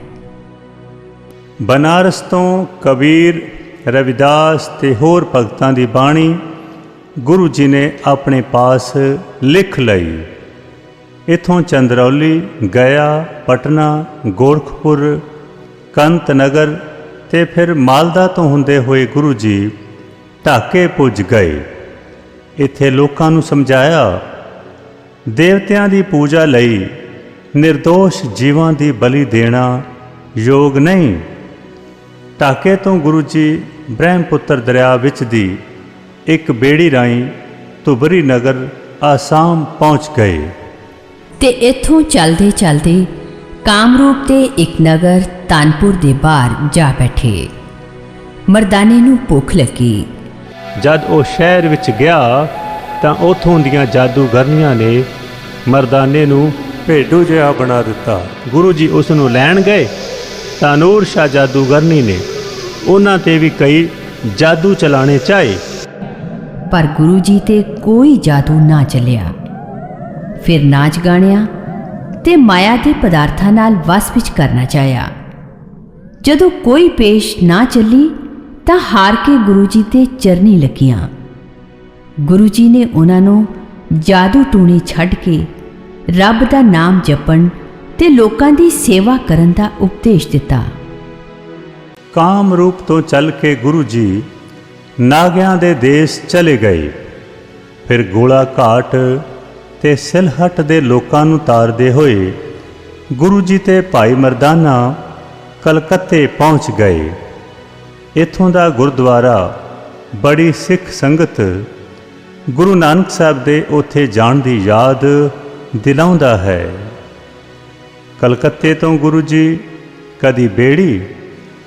ਬਨਾਰਸ ਤੋਂ ਕਬੀਰ, ਰਵਿਦਾਸ ਤੇ ਹੋਰ ਭਗਤਾਂ ਦੀ ਬਾਣੀ ਗੁਰੂ ਜੀ ਨੇ ਆਪਣੇ ਪਾਸ ਲਿਖ ਲਈ। ਇਥੋਂ ਚੰਦਰੌਲੀ, ਗਿਆ, ਪਟਨਾ, ਗੋਰਖਪੁਰ, ਕੰਤ ਨਗਰ ਤੇ ਫਿਰ ਮਾਲਦਾ ਤੋਂ ਹੁੰਦੇ ਹੋਏ ਗੁਰੂ ਜੀ ਢਾਕੇ ਪੁੱਜ ਗਏ। ਇੱਥੇ ਲੋਕਾਂ ਨੂੰ ਸਮਝਾਇਆ, ਦੇਵਤਿਆਂ ਦੀ ਪੂਜਾ ਲਈ ਨਿਰਦੋਸ਼ ਜੀਵਾਂ ਦੀ ਬਲੀ ਦੇਣਾ ਯੋਗ ਨਹੀਂ। ਢਾਕੇ ਤੋਂ ਗੁਰੂ ਜੀ ਬ੍ਰਹਮਪੁੱਤਰ ਦਰਿਆ ਵਿੱਚ ਦੀ ਇੱਕ ਬੇੜੀ ਰਾਹੀਂ ਧੁਬਰੀ ਨਗਰ, ਆਸਾਮ ਪਹੁੰਚ ਗਏ ਤੇ ਇੱਥੋਂ ਚਲਦੇ ਚਲਦੇ ਕਾਮਰੂਪ ਦੇ ਇੱਕ ਨਗਰ ਤਾਨਪੁਰ ਦੇ ਬਾਹਰ ਜਾ ਬੈਠੇ। ਮਰਦਾਨੇ ਨੂੰ ਭੁੱਖ ਲੱਗੀ। ਜਦ ਉਹ ਸ਼ਹਿਰ ਵਿੱਚ ਗਿਆ ਤਾਂ ਉੱਥੋਂ ਦੀਆਂ ਜਾਦੂਗਰਨੀਆਂ ਨੇ ਮਰਦਾਨੇ ਨੂੰ ਭੇਡੂ ਜਿਹਾ ਬਣਾ ਦਿੱਤਾ। ਗੁਰੂ ਜੀ ਉਸ ਨੂੰ ਲੈਣ ਗਏ ਤਾਂ ਨੂਰ ਸ਼ਾਹ ਜਾਦੂਗਰਨੀ ਨੇ ਉਹਨਾਂ ਤੇ ਵੀ ਕਈ ਜਾਦੂ ਚਲਾਣੇ ਚਾਹੇ, ਪਰ ਗੁਰੂ ਜੀ ਤੇ ਕੋਈ ਜਾਦੂ ਨਾ ਚੱਲਿਆ। ਫਿਰ ਨਾਚ ਗਾਣਿਆ ਤੇ ਮਾਇਆ ਦੇ ਪਦਾਰਥਾਂ ਨਾਲ ਵਸ ਵਿੱਚ ਕਰਨਾ ਚਾਹਿਆ। ਜਦੋਂ ਕੋਈ ਪੇਸ਼ ਨਾ ਚੱਲੀ ਤਾਂ ਹਾਰ ਕੇ ਗੁਰੂ ਜੀ ਤੇ ਚਰਨੀ ਲੱਗੀਆਂ। ਗੁਰੂ ਜੀ ਨੇ ਉਹਨਾਂ ਨੂੰ ਜਾਦੂ ਟੂਣੇ ਛੱਡ ਕੇ ਰੱਬ ਦਾ ਨਾਮ ਜਪਣ ਤੇ ਲੋਕਾਂ ਦੀ ਸੇਵਾ ਕਰਨ ਦਾ ਉਪਦੇਸ਼ ਦਿੱਤਾ। ਕਾਮਰੂਪ ਤੋਂ ਚੱਲ ਕੇ ਗੁਰੂ ਜੀ ਨਾਗਿਆਂ ਦੇ ਦੇਸ਼ ਚਲੇ ਗਏ। ਫਿਰ ਗੋਲਾ ਘਾਟ ਤੇ ਸਿਲਹਟ ਦੇ ਲੋਕਾਂ ਨੂੰ ਤਾਰਦੇ ਹੋਏ ਗੁਰੂ ਜੀ ਤੇ ਭਾਈ ਮਰਦਾਨਾ ਕਲਕੱਤੇ ਪਹੁੰਚ ਗਏ। ਇੱਥੋਂ ਦਾ ਗੁਰਦੁਆਰਾ ਬੜੀ ਸਿੱਖ ਸੰਗਤ ਗੁਰੂ ਨਾਨਕ ਸਾਹਿਬ ਦੇ ਉੱਥੇ ਜਾਣ ਦੀ ਯਾਦ ਦਿਲਾਉਂਦਾ ਹੈ। ਕਲਕੱਤੇ ਤੋਂ ਗੁਰੂ ਜੀ ਕਦੀ ਬੇੜੀ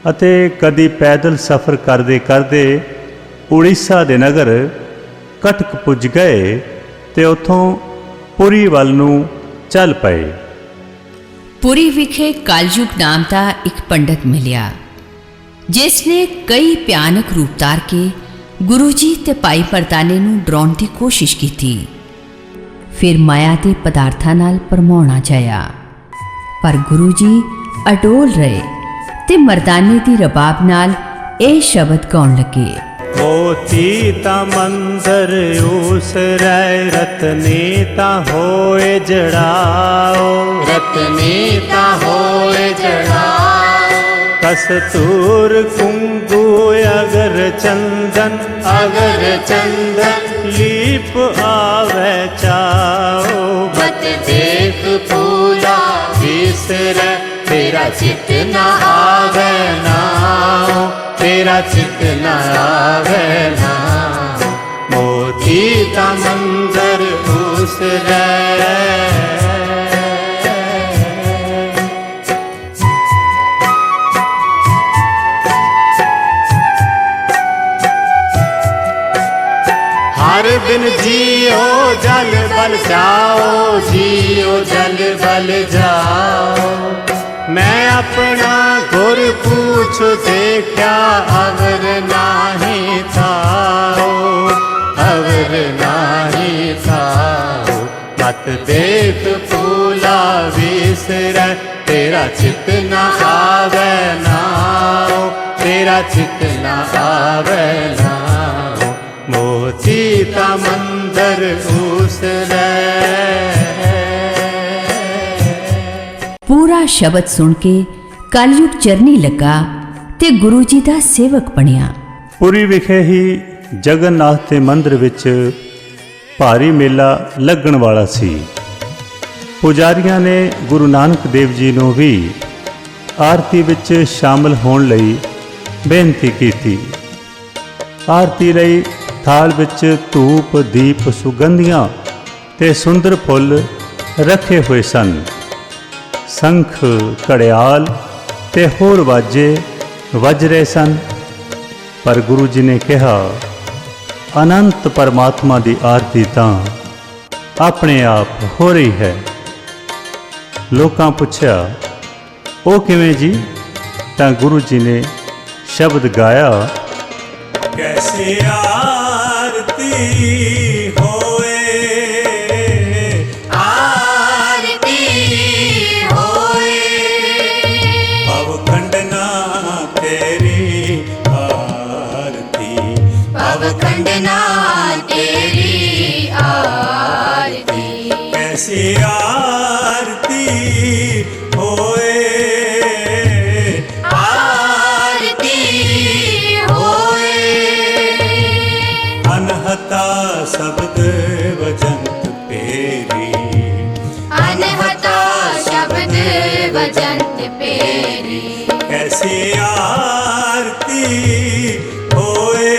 ਅਤੇ ਕਦੀ ਪੈਦਲ ਸਫ਼ਰ ਕਰਦੇ ਕਰਦੇ ਉੜੀਸਾ ਦੇ ਨਗਰ ਕਟਕ ਪੁੱਜ ਗਏ ਤੇ ਉੱਥੋਂ ਪੁਰੀ ਵੱਲ ਨੂੰ ਚੱਲ ਪਏ। ਪੁਰੀ ਵਿਖੇ ਕਲਯੁਗ ਨਾਮ ਦਾ ਇੱਕ ਪੰਡਤ ਮਿਲਿਆ, ਜਿਸ ਨੇ ਕਈ ਭਿਆਨਕ ਰੂਪ ਧਾਰ ਕੇ ਗੁਰੂ ਜੀ ਤੇ ਭਾਈ ਮਰਦਾਨੇ ਨੂੰ ਡਰਾਉਣ ਦੀ ਕੋਸ਼ਿਸ਼ ਕੀਤੀ। ਫਿਰ ਮਾਇਆ ਦੇ ਪਦਾਰਥਾਂ ਨਾਲ ਭਰਮਾਉਣਾ ਚਾਹਿਆ, ਪਰ ਗੁਰੂ ਜੀ ਅਡੋਲ ਰਹੇ ਤੇ ਮਰਦਾਨੇ ਦੀ ਰਬਾਬ ਨਾਲ ਇਹ ਸ਼ਬਦ ਗਾਉਣ ਲੱਗੇ। मोती ता मंदर उसरै रतने ता होए जड़ाओ, रत्ने ता होए जड़ाओ, कस्तूर कुंकु अगर चंदन, अगर चंदन लीप आवे चाओ, मत देख फूला बिसर, तेरा चित न आवे नाओ, तेरा चित न आवे नाओ। मोती का मंदिर उसरै, हर दिन जियो जल बल जाओ, जियो जल बल जाओ, मैं अपना गुर पूछ देखा अवर नाही थाओ, अवर नाही थाओ, मत देख फूला बिसर, तेरा चित न आवे नाओ, तेरा चित न आवे नाओ। मोती का मंदिर उसरै, ਪੂਰਾ ਸ਼ਬਦ ਸੁਣ ਕੇ ਕਲਯੁਗ ਚਰਨੀ ਲੱਗਾ ਤੇ ਗੁਰੂ ਜੀ ਦਾ ਸੇਵਕ ਬਣਿਆ। ਪੁਰੀ ਵਿਖੇ ਹੀ ਜਗਨਨਾਥ ਦੇ ਮੰਦਿਰ ਵਿੱਚ ਭਾਰੀ ਮੇਲਾ ਲੱਗਣ ਵਾਲਾ ਸੀ। ਪੁਜਾਰੀਆਂ ਨੇ ਗੁਰੂ ਨਾਨਕ ਦੇਵ ਜੀ ਨੂੰ ਵੀ ਆਰਤੀ ਵਿੱਚ ਸ਼ਾਮਲ ਹੋਣ ਲਈ ਬੇਨਤੀ ਕੀਤੀ। ਆਰਤੀ ਲਈ ਥਾਲ ਵਿੱਚ ਧੂਪ, ਦੀਪ, ਸੁਗੰਧੀਆਂ ਤੇ ਸੁੰਦਰ ਫੁੱਲ ਰੱਖੇ ਹੋਏ ਸਨ। ਸੰਖ, ਘੜਿਆਲ ਤੇ ਹੋਰ ਵਾਜੇ ਵੱਜ ਰਹੇ ਸਨ, ਪਰ ਗੁਰੂ ਜੀ ਨੇ ਕਿਹਾ, ਅਨੰਤ ਪਰਮਾਤਮਾ ਦੀ ਆਰਤੀ ਤਾਂ ਆਪਣੇ ਆਪ ਹੋ ਰਹੀ ਹੈ। ਲੋਕਾਂ ਪੁੱਛਿਆ, ਉਹ ਕਿਵੇਂ ਜੀ? ਤਾਂ ਗੁਰੂ ਜੀ ਨੇ ਸ਼ਬਦ ਗਾਇਆ, ਕੈਸੇ ਆਰਤੀ ਹੋਏ, खंडना तेरी आरती, कैसी आरती होए, आरती होए, अनहता शब्द वजंत पेरी, अनहता शब्द वजंत पेरी, कैसी आरती होए,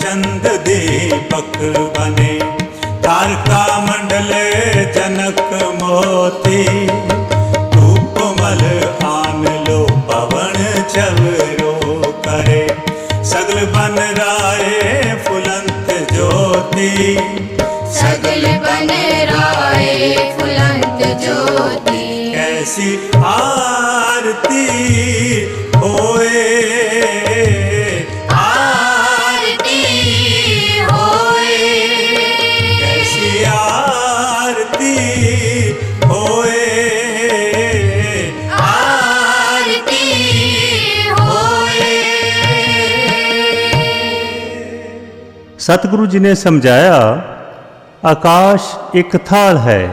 चंद दीपक बने, तारका मंडल जनक मोती, धूप मल आन लो पवन चवरो करे, सगल बन राय फुलंत ज्योति, सगल बन राय फुलंत ज्योति, कैसी आरती होए, सतगुरु जी ने समझाया, ਆਕਾਸ਼ ਇੱਕ ਥਾਲ ਹੈ।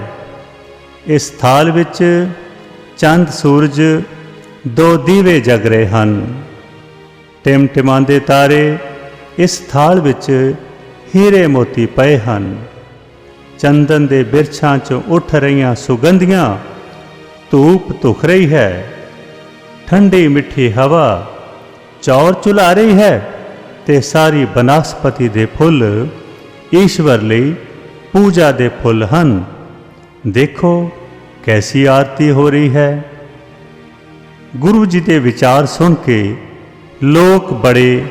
ਇਸ ਥਾਲ ਵਿੱਚ ਚੰਦ ਸੂਰਜ ਦੋ ਦੀਵੇ ਜਗ ਰਹੇ ਹਨ। ਟਿਮਟਿਮਾਉਂਦੇ ਤਾਰੇ ਇਸ ਥਾਲ ਵਿੱਚ ਹੀਰੇ ਮੋਤੀ ਪਏ ਹਨ। ਚੰਦਨ ਦੇ ਬਿਰਛਾਂ 'ਚੋਂ ਉੱਠ ਰਹੀਆਂ ਸੁਗੰਧੀਆਂ ਧੂਪ ਧੁਖ ਰਹੀ ਹੈ। ਠੰਡੀ ਮਿੱਠੀ ਹਵਾ ਚੌਰ ਚੁਲਾ ਰਹੀ ਹੈ ਤੇ ਸਾਰੀ ਬਨਸਪਤੀ ਦੇ ਫੁੱਲ ਈਸ਼ਵਰ ਲਈ ਪੂਜਾ ਦੇ ਫੁੱਲ ਹਨ। ਦੇਖੋ ਕੈਸੀ ਆਰਤੀ ਹੋ ਰਹੀ ਹੈ। ਗੁਰੂ ਜੀ ਦੇ ਵਿਚਾਰ ਸੁਣ ਕੇ ਲੋਕ ਬੜੇ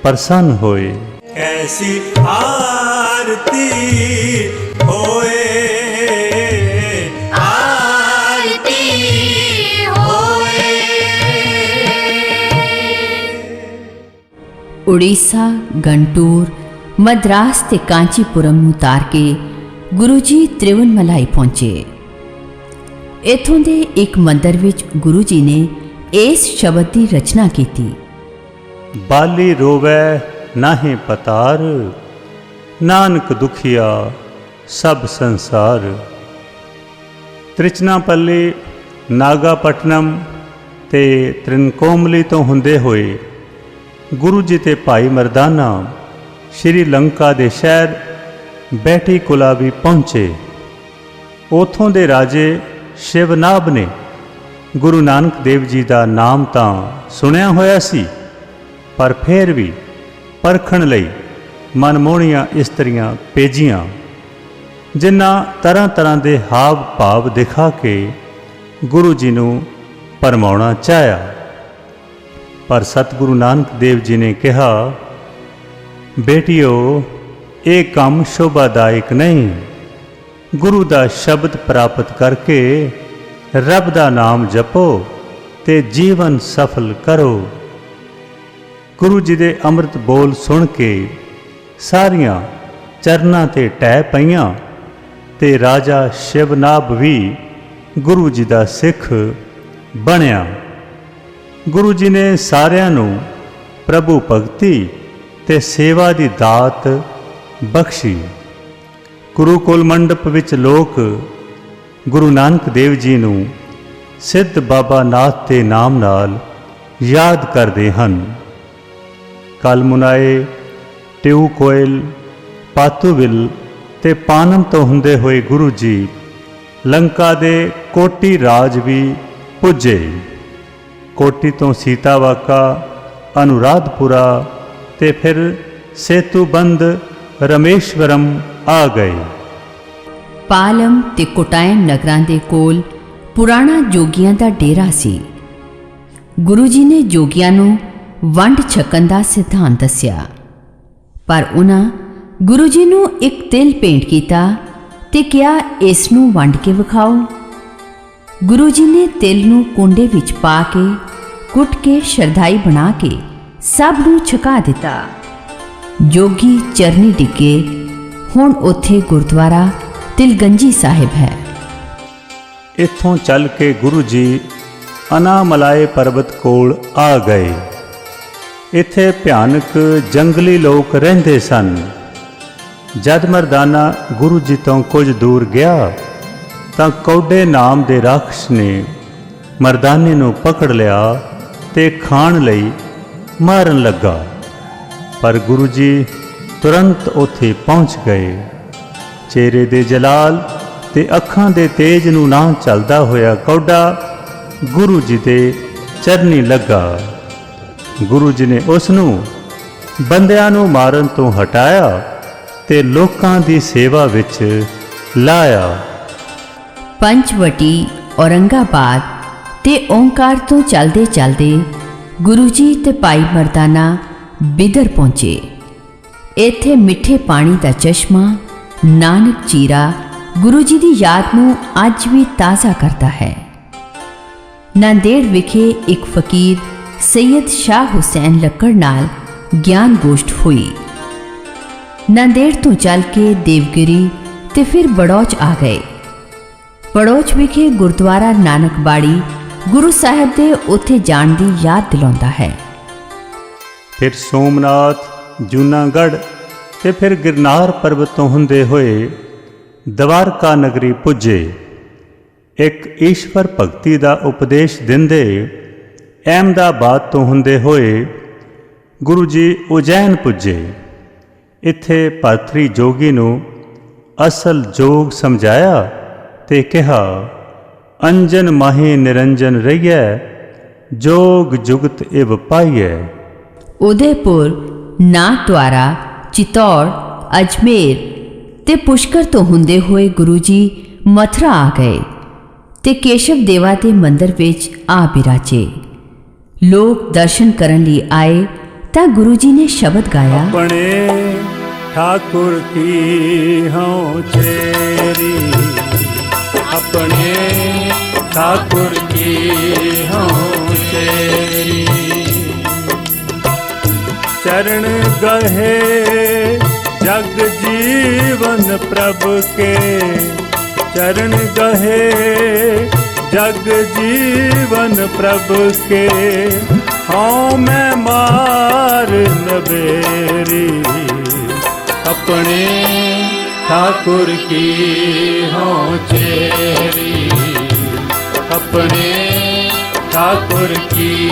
ਪ੍ਰਸੰਨ ਹੋਏ। ਕੈਸੀ ਆਰਤੀ ਹੋਏ, ਆਰਤੀ ਹੋਏ। ਉੜੀਸਾ, ਗੰਟੂਰ, ਮਦਰਾਸ ਤੇ ਕਾਂਚੀਪੁਰਮ ਨੂੰ ਤਾਰ ਕੇ ਗੁਰੂ ਜੀ ਤ੍ਰਿਵਨਮਲਾਈ ਪਹੁੰਚੇ। ਇੱਥੋਂ ਦੇ ਇੱਕ ਮੰਦਰ ਵਿੱਚ ਗੁਰੂ ਜੀ ਨੇ ਇਸ ਸ਼ਬਦ ਦੀ ਰਚਨਾ ਕੀਤੀ। ਬਾਲੀ ਰੋਵੈ ਨਾਹੀਂ ਪਤਾਰ, ਨਾਨਕ ਦੁਖੀਆ ਸਭ ਸੰਸਾਰ। ਤ੍ਰਿਚਨਾਪੱਲੀ, ਨਾਗਾਪਟਨਮ ਤੇ ਤ੍ਰਿਨਕੋਮਲੀ ਤੋਂ ਹੁੰਦੇ ਹੋਏ ਗੁਰੂ ਜੀ ਤੇ ਭਾਈ ਮਰਦਾਨਾ ਸ਼੍ਰੀ ਲੰਕਾ ਦੇ ਸ਼ਹਿਰ ਬੈਠੀ ਕੁਲਾ ਵੀ ਪਹੁੰਚੇ। ਉਥੋਂ ਦੇ ਰਾਜੇ ਸ਼ਿਵਨਾਭ ਨੇ ਗੁਰੂ ਨਾਨਕ ਦੇਵ ਜੀ ਦਾ ਨਾਮ ਤਾਂ ਸੁਣਿਆ ਹੋਇਆ ਸੀ, ਪਰ ਫਿਰ ਵੀ ਪਰਖਣ ਲਈ ਮਨਮੋਹਣੀਆਂ ਇਸਤਰੀਆਂ ਭੇਜੀਆਂ, ਜਿਨ੍ਹਾਂ ਤਰ੍ਹਾਂ ਤਰ੍ਹਾਂ ਦੇ ਹਾਵ ਭਾਵ ਦਿਖਾ ਕੇ ਗੁਰੂ ਜੀ ਨੂੰ ਭਰਮਾਉਣਾ ਚਾਹਿਆ। ਪਰ ਸਤਿਗੁਰੂ ਨਾਨਕ ਦੇਵ ਜੀ ਨੇ ਕਿਹਾ, ਬੇਟਿਓ ਇਹ ਕੰਮ ਸ਼ੋਭਾਦਾਇਕ ਨਹੀਂ। ਗੁਰੂ ਦਾ ਸ਼ਬਦ ਪ੍ਰਾਪਤ ਕਰਕੇ ਰੱਬ ਦਾ ਨਾਮ ਜਪੋ ਤੇ ਜੀਵਨ ਸਫਲ ਕਰੋ। ਗੁਰੂ ਜੀ ਦੇ ਅੰਮ੍ਰਿਤ ਬੋਲ ਸੁਣ ਕੇ ਸਾਰੀਆਂ ਚਰਨਾਂ ਤੇ ਟਹਿ ਪਈਆਂ ਤੇ ਰਾਜਾ ਸ਼ਿਵਨਾਭ ਵੀ ਗੁਰੂ ਜੀ ਦਾ ਸਿੱਖ ਬਣਿਆ। ਗੁਰੂ ਜੀ ਨੇ ਸਾਰਿਆਂ ਨੂੰ ਪ੍ਰਭੂ ਭਗਤੀ ਤੇ ਸੇਵਾ ਦੀ ਦਾਤ ਬਖਸ਼ੀ। ਗੁਰੂਕੁਲ ਮੰਡਪ ਵਿੱਚ ਲੋਕ ਗੁਰੂ ਨਾਨਕ ਦੇਵ ਜੀ ਨੂੰ ਸਿੱਧ ਬਾਬਾ ਨਾਥ ਦੇ ਨਾਮ ਨਾਲ ਯਾਦ ਕਰਦੇ ਹਨ। ਕਲਮੁਨਾਏ, ਟਿਊਕੋਇਲ, ਪਾਤੂਵਿਲ ਤੇ ਪਾਨਮ ਤੋਂ ਹੁੰਦੇ ਹੋਏ ਗੁਰੂ ਜੀ ਲੰਕਾ ਦੇ ਕੋਟੀ ਰਾਜ ਵੀ ਪੁੱਜੇ। ਕੋਟੀ ਤੋਂ ਸੀਤਾਵਾਕਾ, ਅਨੁਰਾਧਪੁਰਾ ਤੇ ਫਿਰ ਸੇਤੂਬੰਦ ਰਮੇਸ਼ਵਰਮ ਆ ਗਏ। ਪਾਲਮ ਤੇ ਕੋਟਾਇਮ ਨਗਰਾਂ ਦੇ ਕੋਲ ਪੁਰਾਣਾ ਜੋਗੀਆਂ ਦਾ ਡੇਰਾ ਸੀ। ਗੁਰੂ ਜੀ ਨੇ ਜੋਗੀਆਂ ਨੂੰ ਵੰਡ ਛਕਣ ਦਾ ਸਿਧਾਂਤ ਦੱਸਿਆ, ਪਰ ਉਹਨਾਂ ਗੁਰੂ ਜੀ ਨੂੰ ਇੱਕ ਤਿਲ ਭੇਂਟ ਕੀਤਾ ਤੇ ਕਿਹਾ, ਇਸ ਨੂੰ ਵੰਡ ਕੇ ਵਿਖਾਓ। ਗੁਰੂ ਜੀ ਨੇ ਤਿਲ ਨੂੰ ਕੁੰਡੇ ਵਿੱਚ ਪਾ ਕੇ ਕੁੱਟ ਕੇ ਸ਼ਰਧਾਈ ਬਣਾ ਕੇ ਸਭ ਨੂੰ ਛਕਾ ਦਿੱਤਾ। ਜੋਗੀ ਚਰਨੀ ਡਿੱਗੇ। ਹੁਣ ਉੱਥੇ ਗੁਰਦੁਆਰਾ ਤਿਲਗੰਜੀ ਸਾਹਿਬ ਹੈ। ਇੱਥੋਂ ਚੱਲ ਕੇ ਗੁਰੂ ਜੀ ਅਨਾਮਲਾਏ ਪਰਬਤ ਕੋਲ ਆ ਗਏ। ਇੱਥੇ ਭਿਆਨਕ ਜੰਗਲੀ ਲੋਕ ਰਹਿੰਦੇ ਸਨ। ਜਦ ਮਰਦਾਨਾ ਗੁਰੂ ਜੀ ਤੋਂ ਕੁਝ ਦੂਰ ਗਿਆ ਤਾਂ ਕੌਡੇ ਨਾਮ ਦੇ ਰਾਖਸ਼ ਨੇ ਮਰਦਾਨੇ ਨੂੰ ਪਕੜ ਲਿਆ ਤੇ ਖਾਣ ਲਈ ਮਾਰਨ ਲੱਗਾ, ਪਰ ਗੁਰੂ ਜੀ ਤੁਰੰਤ ਉੱਥੇ ਪਹੁੰਚ ਗਏ। ਚਿਹਰੇ ਦੇ ਜਲਾਲ ਤੇ ਅੱਖਾਂ ਦੇ ਤੇਜ ਨੂੰ ਨਾ ਚੱਲਦਾ ਹੋਇਆ ਕੌਡਾ ਗੁਰੂ ਜੀ ਦੇ ਚਰਨੀ ਲੱਗਾ। ਗੁਰੂ ਜੀ ਨੇ ਉਸ ਨੂੰ ਬੰਦਿਆਂ ਨੂੰ ਮਾਰਨ ਤੋਂ ਹਟਾਇਆ ਤੇ ਲੋਕਾਂ ਦੀ ਸੇਵਾ ਵਿੱਚ ਲਾਇਆ। ਪੰਚਵਟੀ, ਔਰੰਗਾਬਾਦ ਤੇ ਓਂਕਾਰ ਤੋਂ ਚਲਦੇ ਚਲਦੇ ਗੁਰੂ ਜੀ ਤੇ ਭਾਈ ਮਰਦਾਨਾ ਬਿਦਰ ਪਹੁੰਚੇ। ਇੱਥੇ ਮਿੱਠੇ ਪਾਣੀ ਦਾ ਚਸ਼ਮਾ ਨਾਨਕ ਚੀਰਾ ਗੁਰੂ ਜੀ ਦੀ ਯਾਦ ਨੂੰ ਅੱਜ ਵੀ ਤਾਜ਼ਾ ਕਰਦਾ ਹੈ। ਨਾਂਦੇੜ ਵਿਖੇ ਇੱਕ ਫਕੀਰ ਸੈਯਦ ਸ਼ਾਹ ਹੁਸੈਨ ਲੱਕੜ ਨਾਲ ਗਿਆਨ ਗੋਸ਼ਟ ਹੋਈ। ਨਾਂਦੇੜ ਤੋਂ ਚੱਲ ਕੇ ਦੇਵਗਿਰੀ ਤੇ ਫਿਰ ਬੜੌਚ ਆ ਗਏ। ਬੜੌਚ ਵਿਖੇ ਗੁਰਦੁਆਰਾ ਨਾਨਕ ਬਾੜੀ ਗੁਰੂ ਸਾਹਿਬ ਦੇ ਉੱਥੇ ਜਾਣ ਦੀ ਯਾਦ ਦਿਲਾਉਂਦਾ ਹੈ। ਫਿਰ ਸੋਮਨਾਥ, ਜੂਨਾਗੜ੍ਹ ਤੇ ਫਿਰ ਗਿਰਨਾਰ ਪਰਬਤ ਤੋਂ ਹੁੰਦੇ ਹੋਏ ਦਵਾਰਕਾ ਨਗਰੀ ਪੁੱਜੇ। ਇੱਕ ਈਸ਼ਵਰ ਭਗਤੀ ਦਾ ਉਪਦੇਸ਼ ਦਿੰਦੇ ਅਹਿਮਦਾਬਾਦ ਤੋਂ ਹੁੰਦੇ ਹੋਏ ਗੁਰੂ ਜੀ ਉਜੈਨ ਪੁੱਜੇ। ਇੱਥੇ ਭਰਤਰੀ ਜੋਗੀ ਨੂੰ ਅਸਲ ਜੋਗ ਸਮਝਾਇਆ ਤੇ ਕਿਹਾ, ਅੰਜਨ ਮਾਹੀ ਨਿਰੰਜਨ ਰਹੀਐ, ਜੋਗ ਜੁਗਤ ਇਵ ਪਾਈਐ। ਉਦੈਪੁਰ, ਨਾਥਦੁਆਰਾ, ਚਿਤੌੜ, ਅਜਮੇਰ ਤੇ ਪੁਸ਼ਕਰ ਤੋਂ ਹੁੰਦੇ ਹੋਏ ਗੁਰੂ ਜੀ ਮਥੁਰਾ ਆ ਗਏ ਤੇ ਕੇਸ਼ਵ ਦੇਵਾ ਦੇ ਮੰਦਰ ਵਿੱਚ ਆ ਬਿਰਾਜੇ। ਲੋਕ ਦਰਸ਼ਨ ਕਰਨ ਲਈ ਆਏ ਤਾਂ ਗੁਰੂ ਜੀ ਨੇ ਸ਼ਬਦ ਗਾਇਆ, ਆਪਣੇ ਠਾਕੁਰ ਕੀ ਹਉ ਚੇਰੀ, ਆਪਣੇ ਠਾਕੁਰ ਕੀ ਹਉ ਚੇਰੀ। ਚਰਨ ਗਹੇ ਜਗ ਜੀਵਨ ਪ੍ਰਭ ਕੇ, ਚਰਨ ਗਹੇ ਜਗ ਜੀਵਨ ਪ੍ਰਭ ਕੇ। ਹਉ ਮੈਂ ਮਾਰ ਨਬੇਰੀ, ਆਪਣੇ ਠਾਕੁਰ ਕੀ ਹਉ ਚੇਰੀ, ਆਪਣੇ ਠਾਕੁਰ ਕੀ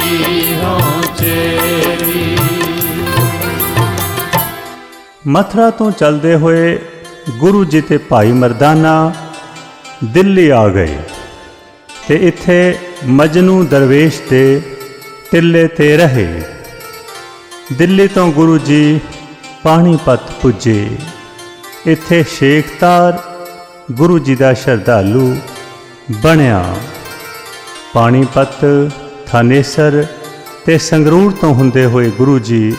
ਹਉ ਚੇਰੀ। ਮਥੁਰਾ ਤੋਂ ਚਲਦੇ ਹੋਏ ਗੁਰੂ ਜੀ ਤੇ ਭਾਈ ਮਰਦਾਨਾ ਦਿੱਲੀ ਆ ਗਏ ਤੇ ਇੱਥੇ ਮਜਨੂ ਦਰਵੇਸ਼ ਦੇ ਟਿੱਲੇ ਤੇ ਰਹੇ। ਦਿੱਲੀ ਤੋਂ ਗੁਰੂ ਜੀ ਪਾਣੀਪਤ ਪੁੱਜੇ। ਇੱਥੇ ਸ਼ੇਖਤਾਰ ਗੁਰੂ ਜੀ ਦਾ ਸ਼ਰਧਾਲੂ ਬਣਿਆ। ਪਾਣੀਪਤ, ਥਾਨੇਸਰ ਤੇ ਸੰਗਰੂਰ ਤੋਂ ਹੁੰਦੇ ਹੋਏ ਗੁਰੂ ਜੀ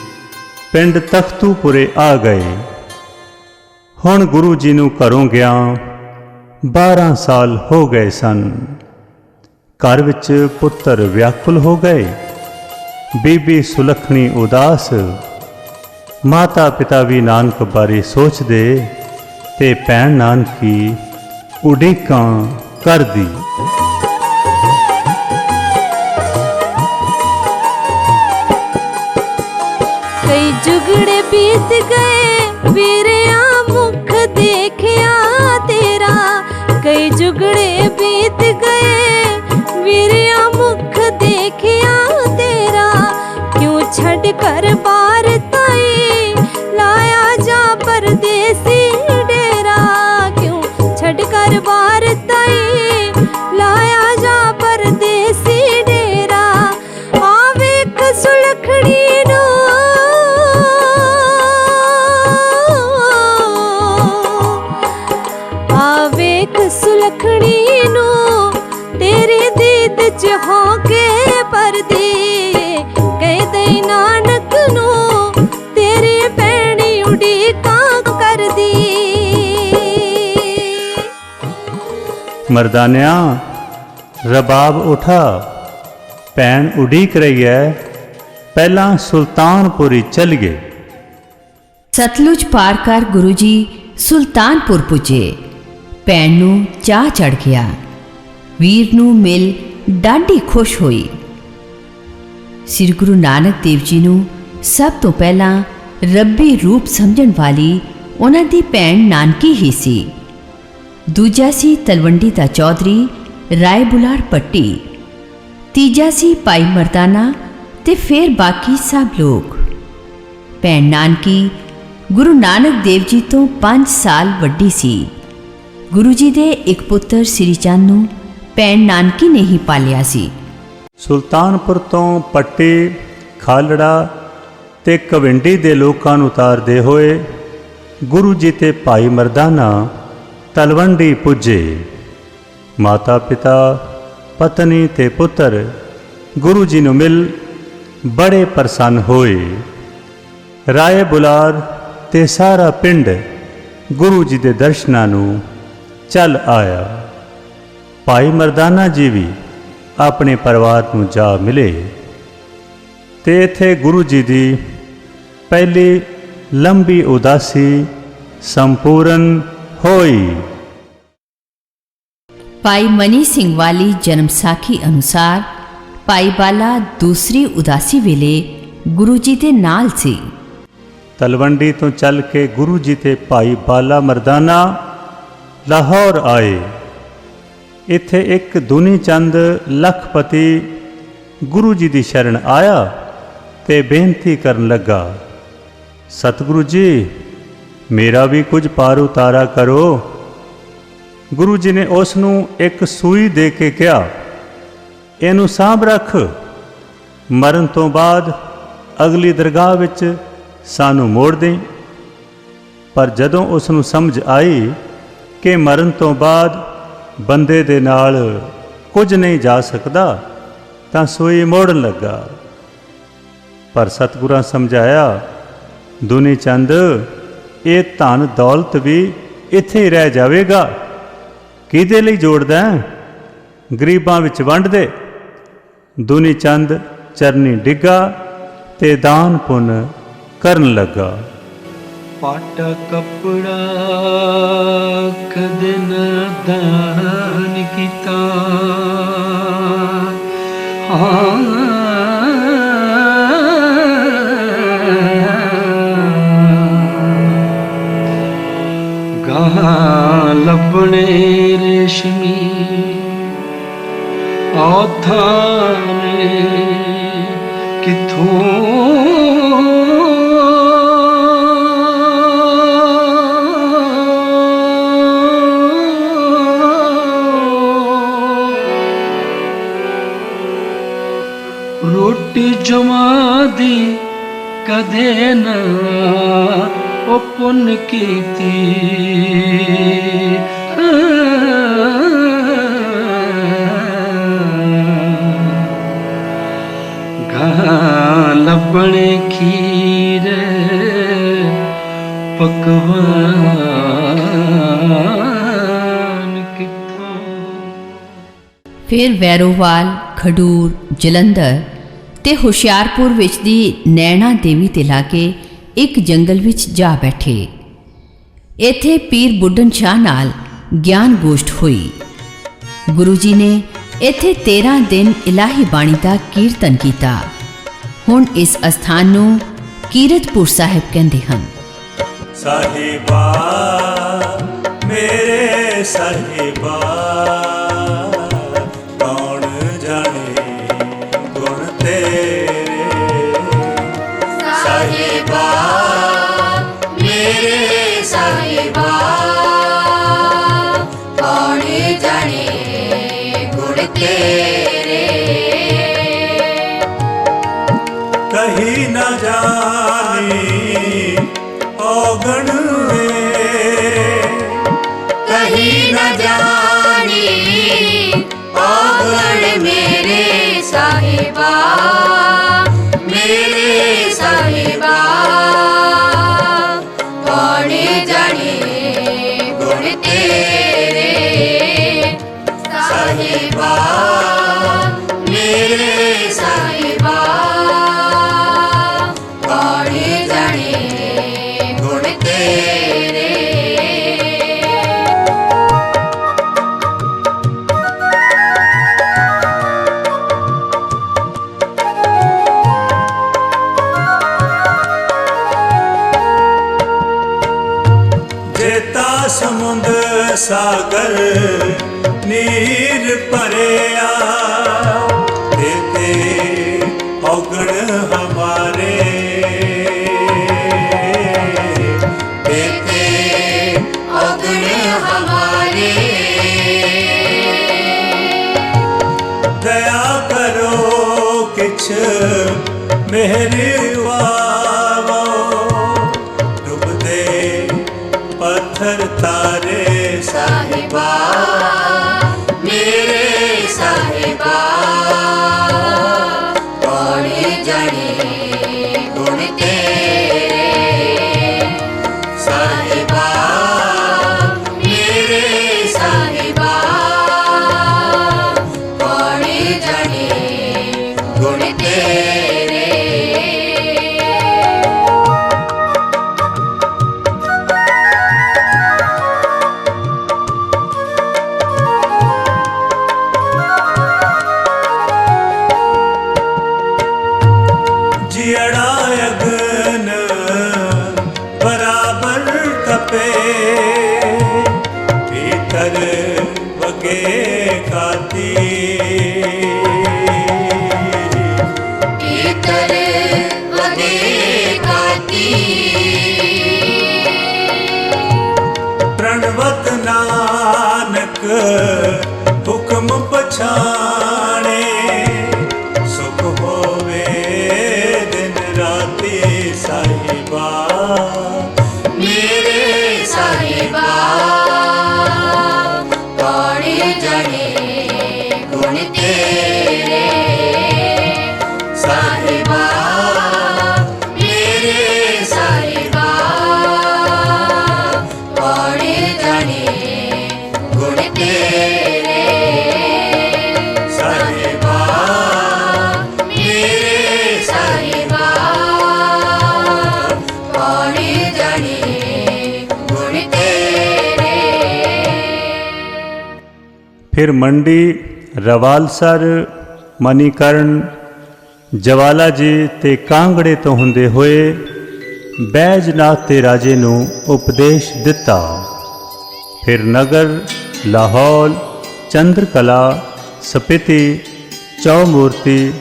ਪਿੰਡ ਤਖਤੂਪੁਰੇ ਆ ਗਏ। ਹੁਣ ਗੁਰੂ ਜੀ ਨੂੰ ਘਰੋਂ ਗਿਆ 12 ਸਾਲ ਹੋ ਗਏ ਸਨ। ਘਰ ਵਿੱਚ ਪੁੱਤਰ ਵਿਆਕੁਲ ਹੋ ਗਏ, ਬੀਬੀ ਸੁਲੱਖਣੀ ਉਦਾਸ, ਮਾਤਾ ਪਿਤਾ ਵੀ ਨਾਨਕ ਬਾਰੇ ਸੋਚਦੇ ਤੇ ਭੈਣ ਨਾਨਕੀ ਉਡੀਕਾਂ ਕਰਦੀ। ਕਈ ਜੁਗੜੇ ਬੀਤ ਗਏ ਵੀਰਿਆ ਮੁਖ ਦੇਖਿਆ ਤੇਰਾ, ਕਈ ਜੁਗੜੇ ਬੀਤ ਗਏ ਵੀਰਿਆ ਮੁਖ ਦੇਖਿਆ ਤੇਰਾ। ਕਿਉਂ ਛੱਡ ਕਰ ਬਾਰ ਤਾਈ ਲਾਇਆ ਜਾ ਪਰਦੇਸੀ ਡੇਰਾ, ਕਿਉਂ ਛੱਡ ਕਰ ਬਾਰ ਤਾਈ ਲਾਇਆ ਜਾ ਪਰਦੇਸੀ ਡੇਰਾ। ਆ ਵੇਖ ਸੁਲੱਖਣੀ ਨੂੰ, ਆ ਵੇਖ ਸੁਲੱਖਣੀ ਨੂੰ, ਤੇਰੀ ਦੀਦ ਚ ਹੋ ਕੇ ਪਰਦੀ। ਕਹਿੰਦੇ ਨਾਨਕ ਨੂੰ ਤੇਰੀ ਭੈਣੀ ਉਡੀਕਾਂ ਕਰਦੀ। ਮਰਦਾਨਿਆ ਰਬਾਬ ਉਠਾ, ਭੈਣ ਉਡੀਕ ਰਹੀ ਹੈ, ਪਹਿਲਾਂ ਸੁਲਤਾਨਪੁਰੀ ਚੱਲ ਗਏ। ਸਤਲੁਜ ਪਾਰ ਕਰ ਗੁਰੂ ਜੀ ਸੁਲਤਾਨਪੁਰ ਪੁੱਜੇ। ਭੈਣ ਨੂੰ ਚਾਹ ਚੜ੍ਹ ਗਿਆ। ਵੀਰ ਨੂੰ ਮਿਲ ਡਾਢੀ ਖੁਸ਼ ਹੋਈ। ਸ੍ਰੀ ਗੁਰੂ ਨਾਨਕ ਦੇਵ ਜੀ ਨੂੰ ਸਭ ਤੋਂ ਪਹਿਲਾਂ ਰੱਬੀ ਰੂਪ ਸਮਝਣ ਵਾਲੀ ਉਹਨਾਂ ਦੀ ਭੈਣ ਨਾਨਕੀ ਹੀ ਸੀ। ਦੂਜਾ ਸੀ ਤਲਵੰਡੀ ਦਾ ਚੌਧਰੀ ਰਾਏ ਬੁਲਾਰ ਪੱਟੀ, ਤੀਜਾ ਸੀ ਭਾਈ ਮਰਦਾਨਾ ਤੇ ਫਿਰ ਬਾਕੀ ਸਭ ਲੋਕ। ਭੈਣ ਨਾਨਕੀ ਗੁਰੂ ਨਾਨਕ ਦੇਵ ਜੀ ਤੋਂ 5 ਸਾਲ ਵੱਡੀ ਸੀ। ਗੁਰੂ ਜੀ ਦੇ ਇੱਕ ਪੁੱਤਰ ਸ੍ਰੀ ਚੰਦ ਨੂੰ ਭੈਣ ਨਾਨਕੀ ਨੇ ਹੀ ਪਾਲਿਆ ਸੀ। ਸੁਲਤਾਨਪੁਰ ਤੋਂ ਪੱਟੀ, ਖਾਲੜਾ ਤੇ ਕਵਿੰਡੀ ਦੇ ਲੋਕਾਂ ਨੂੰ ਉਤਾਰਦੇ ਹੋਏ ਗੁਰੂ ਜੀ ਤੇ ਭਾਈ ਮਰਦਾਨਾ ਤਲਵੰਡੀ ਪੁੱਜੇ। ਮਾਤਾ ਪਿਤਾ, ਪਤਨੀ ਤੇ ਪੁੱਤਰ ਗੁਰੂ ਜੀ ਨੂੰ ਮਿਲ ਬੜੇ ਪ੍ਰਸੰਨ ਹੋਏ। ਰਾਏ ਬੁਲਾਰ ਤੇ ਸਾਰਾ ਪਿੰਡ ਗੁਰੂ ਜੀ ਦੇ ਦਰਸ਼ਨਾਂ ਨੂੰ ਚੱਲ ਆਇਆ। ਭਾਈ ਮਰਦਾਨਾ ਜੀ ਵੀ ਆਪਣੇ ਪਰਿਵਾਰ ਨੂੰ ਜਾ ਮਿਲੇ ਤੇ ਇੱਥੇ ਗੁਰੂ ਜੀ ਦੀ ਪਹਿਲੀ ਲੰਬੀ ਉਦਾਸੀ ਸੰਪੂਰਨ ਹੋਈ। ਭਾਈ ਮਨੀ ਸਿੰਘ ਵਾਲੀ ਜਨਮ ਸਾਖੀ ਅਨੁਸਾਰ ਭਾਈ ਬਾਲਾ ਦੂਸਰੀ ਉਦਾਸੀ ਵੇਲੇ ਗੁਰੂ ਜੀ ਦੇ ਨਾਲ ਸੀ। ਤਲਵੰਡੀ ਤੋਂ ਚੱਲ ਕੇ ਗੁਰੂ ਜੀ ਤੇ ਭਾਈ ਬਾਲਾ ਮਰਦਾਨਾ ਲਾਹੌਰ ਆਏ। ਇੱਥੇ ਇੱਕ ਦੁਨੀ ਚੰਦ ਲੱਖਪਤੀ ਗੁਰੂ ਜੀ ਦੀ ਸ਼ਰਨ ਆਇਆ ਤੇ ਬੇਨਤੀ ਕਰਨ ਲੱਗਾ, ਸਤਿਗੁਰੂ ਜੀ ਮੇਰਾ ਵੀ ਕੁਝ ਪਾਰ ਉਤਾਰਾ ਕਰੋ। ਗੁਰੂ ਜੀ ਨੇ ਉਸ ਨੂੰ ਇੱਕ ਸੂਈ ਦੇ ਕੇ ਕਿਹਾ, ਇਹਨੂੰ ਸਾਂਭ ਰੱਖ, ਮਰਨ ਤੋਂ ਬਾਅਦ ਅਗਲੀ ਦਰਗਾਹ ਵਿੱਚ ਸਾਨੂੰ ਮੋੜ ਦੇਈਂ। ਪਰ ਜਦੋਂ ਉਸ ਨੂੰ ਸਮਝ ਆਈ ਕਿ ਮਰਨ ਤੋਂ ਬਾਅਦ ਬੰਦੇ ਦੇ ਨਾਲ ਕੁਝ ਨਹੀਂ ਜਾ ਸਕਦਾ ਤਾਂ ਸੂਈ ਮੋੜਨ ਲੱਗਾ। ਪਰ ਸਤਿਗੁਰਾਂ ਸਮਝਾਇਆ, ਦੁਨੀ ਚੰਦ ਇਹ ਧਨ ਦੌਲਤ ਵੀ ਇੱਥੇ ਹੀ ਰਹਿ ਜਾਵੇਗਾ, ਕਿਹਦੇ ਲਈ ਜੋੜਦਾ ਹੈ? ਗਰੀਬਾਂ ਵਿੱਚ ਵੰਡ ਦੇ। ਦੁਨੀ ਚੰਦ ਚਰਨੀ ਡਿੱਗਾ ਤੇ ਦਾਨ ਪੁੰਨ ਕਰਨ ਲੱਗਾ। ਪਾਟਾ ਕੱਪੜਾ ਕਦੇ ਨਾ ਦਾਨ ਕੀਤਾ, ਗਾਹਾਂ ਲੱਭਣੇ ਰੇਸ਼ਮੀ ਆਥਾਨੇ ਕਿੱਥੋਂ ਰੋਟੀ ਜਮਾ ਦੀ ਕਦੇ ਨਾ ਉਹ ਪੁੰਨ ਕੀਤੀ, ਗਾਹਾਂ ਲੱਭਣੇ ਖੀਰ ਪਕਵਾਨ ਕਿੱਥੋਂ। ਫਿਰ ਵੈਰੋਵਾਲ, ਖਡੂਰ, ਜਲੰਧਰ ਤੇ ਹੁਸ਼ਿਆਰਪੁਰ ਵਿੱਚ ਦੀ ਨੈਣਾ ਦੇਵੀ ਤੇ ਲਾਗੇ ਇੱਕ ਜੰਗਲ ਵਿੱਚ ਜਾ ਬੈਠੇ। ਇੱਥੇ ਪੀਰ ਬੁੱਢਨ ਸ਼ਾਹ ਨਾਲ ਗਿਆਨ ਗੋਸ਼ਟ ਹੋਈ। ਗੁਰੂ ਜੀ ਨੇ ਇੱਥੇ 13 ਦਿਨ ਇਲਾਹੀ ਬਾਣੀ ਦਾ ਕੀਰਤਨ ਕੀਤਾ। ਹੁਣ ਇਸ ਅਸਥਾਨ ਨੂੰ ਕੀਰਤਪੁਰ ਸਾਹਿਬ ਕਹਿੰਦੇ ਹਨ। ਸਾਹਿਬਾ ਮੇਰੇ ਸਾਹਿਬਾ, ਕੌਣ ਜਾਣੇ ਗੁਣ ਤੇਰੇ। ਸਾਹਿਬਾ ਮੇਰੇ ਸਾਹਿਬਾ, ਕੌਣ ਜਾਣੇ ਗੁਣ ਤੇਰੇ। ਕਹੀ ਨਾ ਜਾਣੀ ਔਗਣ ਮੇਰੇ, ਕਹੀ ਨਾ ਜਾਣੀ ਔਗਣ ਮੇਰੇ ਸਾਹਿਬਾ, ਮੇਰੇ ਸਾਹਿਬਾ, ਕੌਣ ਜਾਣੇ ਗੁਣ ਤੇਰੇ। ਸਾਹਿਬਾ ਮੇਰੇ ਸਾਹਿਬਾ, ਕੌਣ ਜਾਣੇ ਗੁਣ ਤੇਰੇ। ਜੇਤਾ ਸਮੁੰਦ ਸਾਗਰ ਨੀਰ ਭਰਿਆ, ਤੇ ਔਗਣ ਹਮਾਰੇ, ਤੇ ਔਗਣ ਹਮਾਰੇ। ਦਇਆ ਕਰੋ ਕਿਛ ਮੇਰੀ ਵਾਵੋ, ਡੁੱਬਦੇ ਪੱਥਰ ਤਾਰੇ। ਸਾਹਿਬਾ ਮੇਰੇ ਸਾਹਿਬਾ, ਕੌਣ ਜਾਣੇ ਗੁਣ ਤੇਰੇ। ਸਾਹਿਬਾ ਮੇਰੇ ਸਾਹਿਬਾ, ਕੌਣ ਜਾਣੇ ਗੁਣ ਤੇਰੇ। ਹੁਕਮ ਪਛਾਣੇ, ਸੁਖ ਹੋਵੇ ਦਿਨ ਰਾਤੀ ਸਾਹਿਬਾ, ਮੇਰੇ ਸਾਹਿਬਾ। ਕੌਣ ਜਾਣੇ ਗੁਣ ਤੇਰੇ ਸਾਹਿਬਾ, ਮੇਰੇ ਸਾਹਿਬਾ। ਕੌਣ ਜਾਣੇ ਗੁਣ ਤੇਰੇ ਸਾਹਿਬਾ, ਮੇਰੇ ਸਾਹਿਬਾ। ਕੌਣ ਜਾਣੇ ਗੁਣ ਤੇਰੇ। ਫਿਰ ਮੰਡੀ, ਰਵਾਲਸਰ, ਮਨੀਕਰਨ, ਜਵਾਲਾ ਜੀ ਤੇ ਕਾਂਗੜੇ ਤੋਂ ਹੁੰਦੇ ਹੋਏ ਬੈਜਨਾਥ ਦੇ ਰਾਜੇ ਨੂੰ ਉਪਦੇਸ਼ ਦਿੱਤਾ। ਫਿਰ ਨਗਰ, ਲਾਹੌਲ, ਚੰਦਰਕਲਾ, ਸਪਿਤੀ, ਚੌਮੂਰਤੀ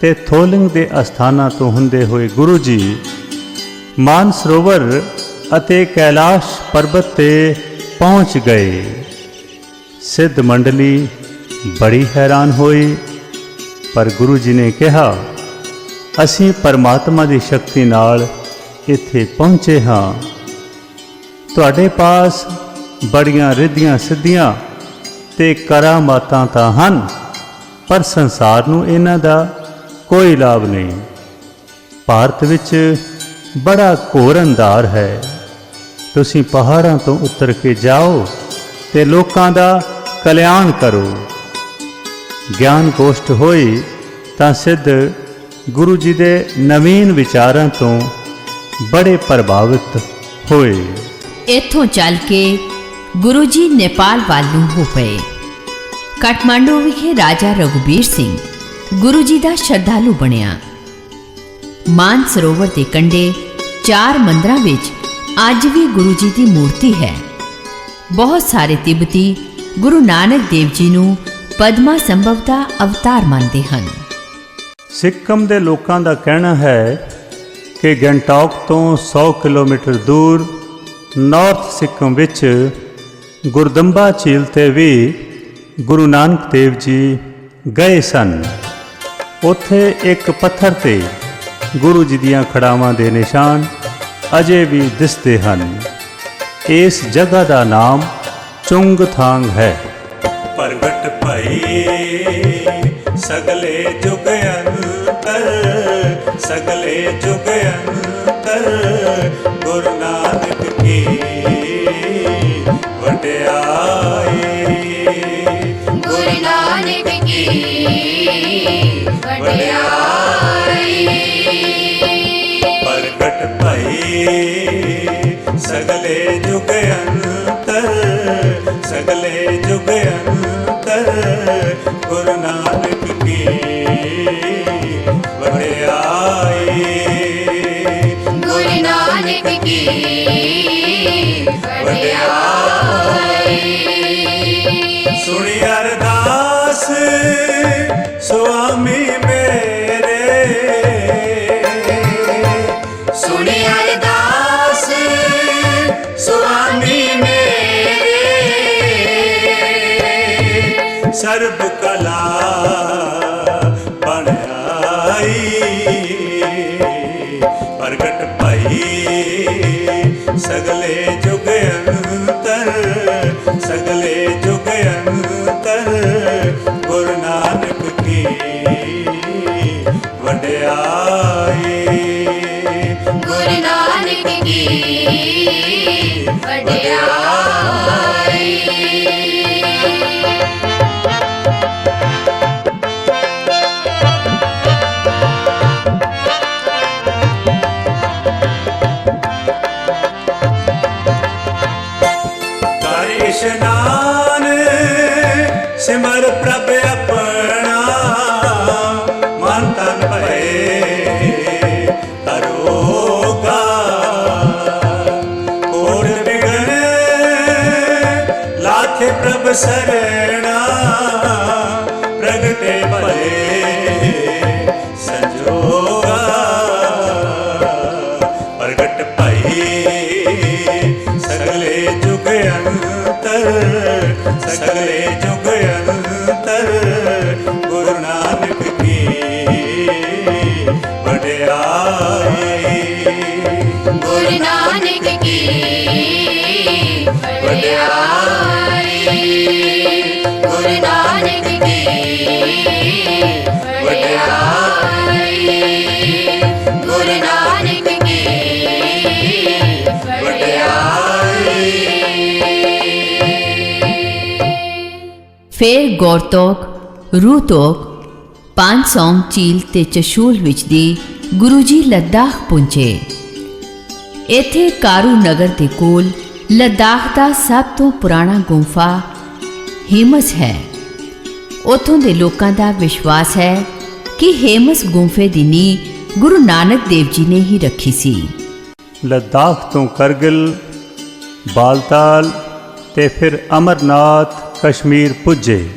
ਤੇ ਥੋਲਿੰਗ ਦੇ ਅਸਥਾਨਾਂ ਤੋਂ ਹੁੰਦੇ ਹੋਏ ਗੁਰੂ ਜੀ ਮਾਨਸਰੋਵਰ ਅਤੇ ਕੈਲਾਸ਼ ਪਰਬਤ ਤੇ ਪਹੁੰਚ ਗਏ। ਸਿੱਧ ਮੰਡਲੀ ਬੜੀ ਹੈਰਾਨ ਹੋਈ, ਪਰ ਗੁਰੂ ਜੀ ਨੇ ਕਿਹਾ, ਅਸੀਂ ਪਰਮਾਤਮਾ ਦੀ ਸ਼ਕਤੀ ਨਾਲ ਇੱਥੇ ਪਹੁੰਚੇ ਹਾਂ। ਤੁਹਾਡੇ ਪਾਸ ਬੜੀਆਂ ਰਿੱਧੀਆਂ ਸਿੱਧੀਆਂ ਤੇ ਕਰਾਮਾਤਾਂ ਤਾਂ ਹਨ, ਪਰ ਸੰਸਾਰ ਨੂੰ ਇਹਨਾਂ ਦਾ ਕੋਈ ਲਾਭ ਨਹੀਂ। ਭਾਰਤ ਵਿੱਚ ਬੜਾ ਘੋਰ ਅੰਧਾਰ ਹੈ। ਤੁਸੀਂ ਪਹਾੜਾਂ ਤੋਂ ਉਤਰ ਕੇ ਜਾਓ ਤੇ ਲੋਕਾਂ ਦਾ ਕਲਿਆਣ ਕਰੋ। ਗਿਆਨ ਗੋਸ਼ਟ ਹੋਈ ਤਾਂ ਸਿੱਧ ਗੁਰੂ ਜੀ ਦੇ ਨਵੀਨ ਵਿਚਾਰਾਂ ਤੋਂ ਬੜੇ ਪ੍ਰਭਾਵਿਤ ਹੋਏ। ਇੱਥੋਂ ਚੱਲ ਕੇ ਗੁਰੂ ਜੀ ਨੇਪਾਲ ਵੱਲ ਨੂੰ ਹੋ ਪਏ। ਕਾਠਮਾਂਡੂ ਵਿਖੇ ਰਾਜਾ ਰਘੁਬੀਰ ਸਿੰਘ ਗੁਰੂ ਜੀ ਦਾ ਸ਼ਰਧਾਲੂ ਬਣਿਆ। ਮਾਨਸਰੋਵਰ ਦੇ ਕੰਢੇ 4 ਮੰਦਰਾਂ ਵਿੱਚ ਅੱਜ ਵੀ ਗੁਰੂ ਜੀ ਦੀ ਮੂਰਤੀ ਹੈ। ਬਹੁਤ ਸਾਰੇ ਤਿੱਬਤੀ ਗੁਰੂ ਨਾਨਕ ਦੇਵ ਜੀ ਨੂੰ ਪਦਮਾ ਸੰਭਵ ਦਾ ਅਵਤਾਰ ਮੰਨਦੇ ਹਨ। ਸਿੱਕਮ ਦੇ ਲੋਕਾਂ ਦਾ ਕਹਿਣਾ ਹੈ ਕਿ ਗੈਂਗਟੌਕ ਤੋਂ 100 ਕਿਲੋਮੀਟਰ ਦੂਰ ਨਾਰਥ ਸਿੱਕਮ ਵਿੱਚ ਗੁਰਦੰਬਾ ਝੀਲ ਤੇ ਵੀ ਗੁਰੂ ਨਾਨਕ ਦੇਵ ਜੀ ਗਏ ਸਨ। ਉੱਥੇ ਇੱਕ ਪੱਥਰ ਤੇ ਗੁਰੂ ਜੀ ਦੀਆਂ ਖੜਾਵਾਂ ਦੇ ਨਿਸ਼ਾਨ ਅਜੇ ਵੀ ਦਿਸਦੇ ਹਨ। ਇਸ ਜਗ੍ਹਾ ਦਾ ਨਾਮ ਚੁੰਗਥਾਂਗ ਹੈ। ਪ੍ਰਗਟ ਭਈ ਸਗਲੇ ਜੁਗ ਅੰਤਰ, ਸਗਲੇ ਜੁਗ ਅੰਤਰ, ਗੁਰੂ ਨਾਨਕ ਕੀ ਵਡਿਆਈ, ਗੁਰੂ ਨਾਨਕ ਕੀ ਵਡਿਆਈ। ਪ੍ਰਗਟ ਭਈ ਸਗਲੇ ਜੁਗ ਅੰਤਰ, ਸਗਲੇ ਜੁਗ ਅੰਤਰ, ਗੁਰੂ ਨਾਨਕ ਕੀ ਵਡਿਆਈ, ਗੁਰੂ ਨਾਨਕ ਕੀ ਵਡਿਆਈ। ਸੁਣੀ ਅਰਦਾਸ ਸੁਆਮੀ ਮੇਰੇ, ਸੁਣੀ ਅਰਦਾਸ ਸੁਆਮੀ ਮੇਰੇ, ਸਰਬ ਕਲਾ ਬਣ ਆਈ। ਪ੍ਰਗਟ ਭਈ ਸਗਲੇ ਜੁਗ ਅੰਤਰ, ਸਗਲੇ ਜੁਗ ਅੰਤਰ, ਗੁਰੂ ਨਾਨਕ ਕੀ ਵਡਿਆਈ, ਗੁਰੂ ਨਾਨਕ ਕੀ ਵਡਿਆਈ। ਕਰ ਇਸ਼ਨਾਨ ਸਿਮਰ ਪ੍ਰਭ ਆਪਣਾ, ਮਨ ਤਨ ਭਏ ਕਰੋਗਾ। ਕੋਟ ਬਿਗਨ ਲਾਥੇ ਪ੍ਰਭ ਸਰਣਾ, ਪ੍ਰਗਟੇ ਭਏ ਸੰਜੋਗਾ। ਪ੍ਰਗਟ ਭਈ ਸਗਲੇ ਜੁਗ ਅੰਤਰ, ਸਗਲੇ ਜੁਗ ਅੰਤਰ ਗੁਰੂ ਨਾਨਕ ਕੀ ਵਡਿਆਈ ਗੁਰੂ ਨਾਨਕ ਕੀ ਵਡਿਆਈ ਗੁਰੂ ਨਾਨਕ ਕੀ ਵਡਿਆਈ ਗੁਰੂ ਨਾਨਕ ਕੀ ਵਡਿਆਈ। ਫਿਰ ਗੌਰਤੋਕ ਰੂਤੋਕ ਪਾਨਸੌਂਗ ਝੀਲ ਤੇ ਚਸ਼ੂਲ ਵਿੱਚ ਦੀ ਗੁਰੂ ਜੀ ਲੱਦਾਖ ਪਹੁੰਚੇ। ਇੱਥੇ ਕਾਰੂ ਨਗਰ ਦੇ ਕੋਲ ਲੱਦਾਖ ਦਾ ਸਭ ਤੋਂ ਪੁਰਾਣਾ ਗੁੰਫਾ ਹੇਮਸ ਹੈ। ਉੱਥੋਂ ਦੇ ਲੋਕਾਂ ਦਾ ਵਿਸ਼ਵਾਸ ਹੈ ਕਿ ਹੇਮਸ ਗੁੰਫੇ ਦੀ ਨੀਂਹ ਗੁਰੂ ਨਾਨਕ ਦੇਵ ਜੀ ਨੇ ਹੀ ਰੱਖੀ ਸੀ। ਲੱਦਾਖ ਤੋਂ ਕਰਗਿਲ, ਬਾਲਤਾਲ ਤੇ ਫਿਰ ਅਮਰਨਾਥ ਕਸ਼ਮੀਰ ਪੁੱਜੇ।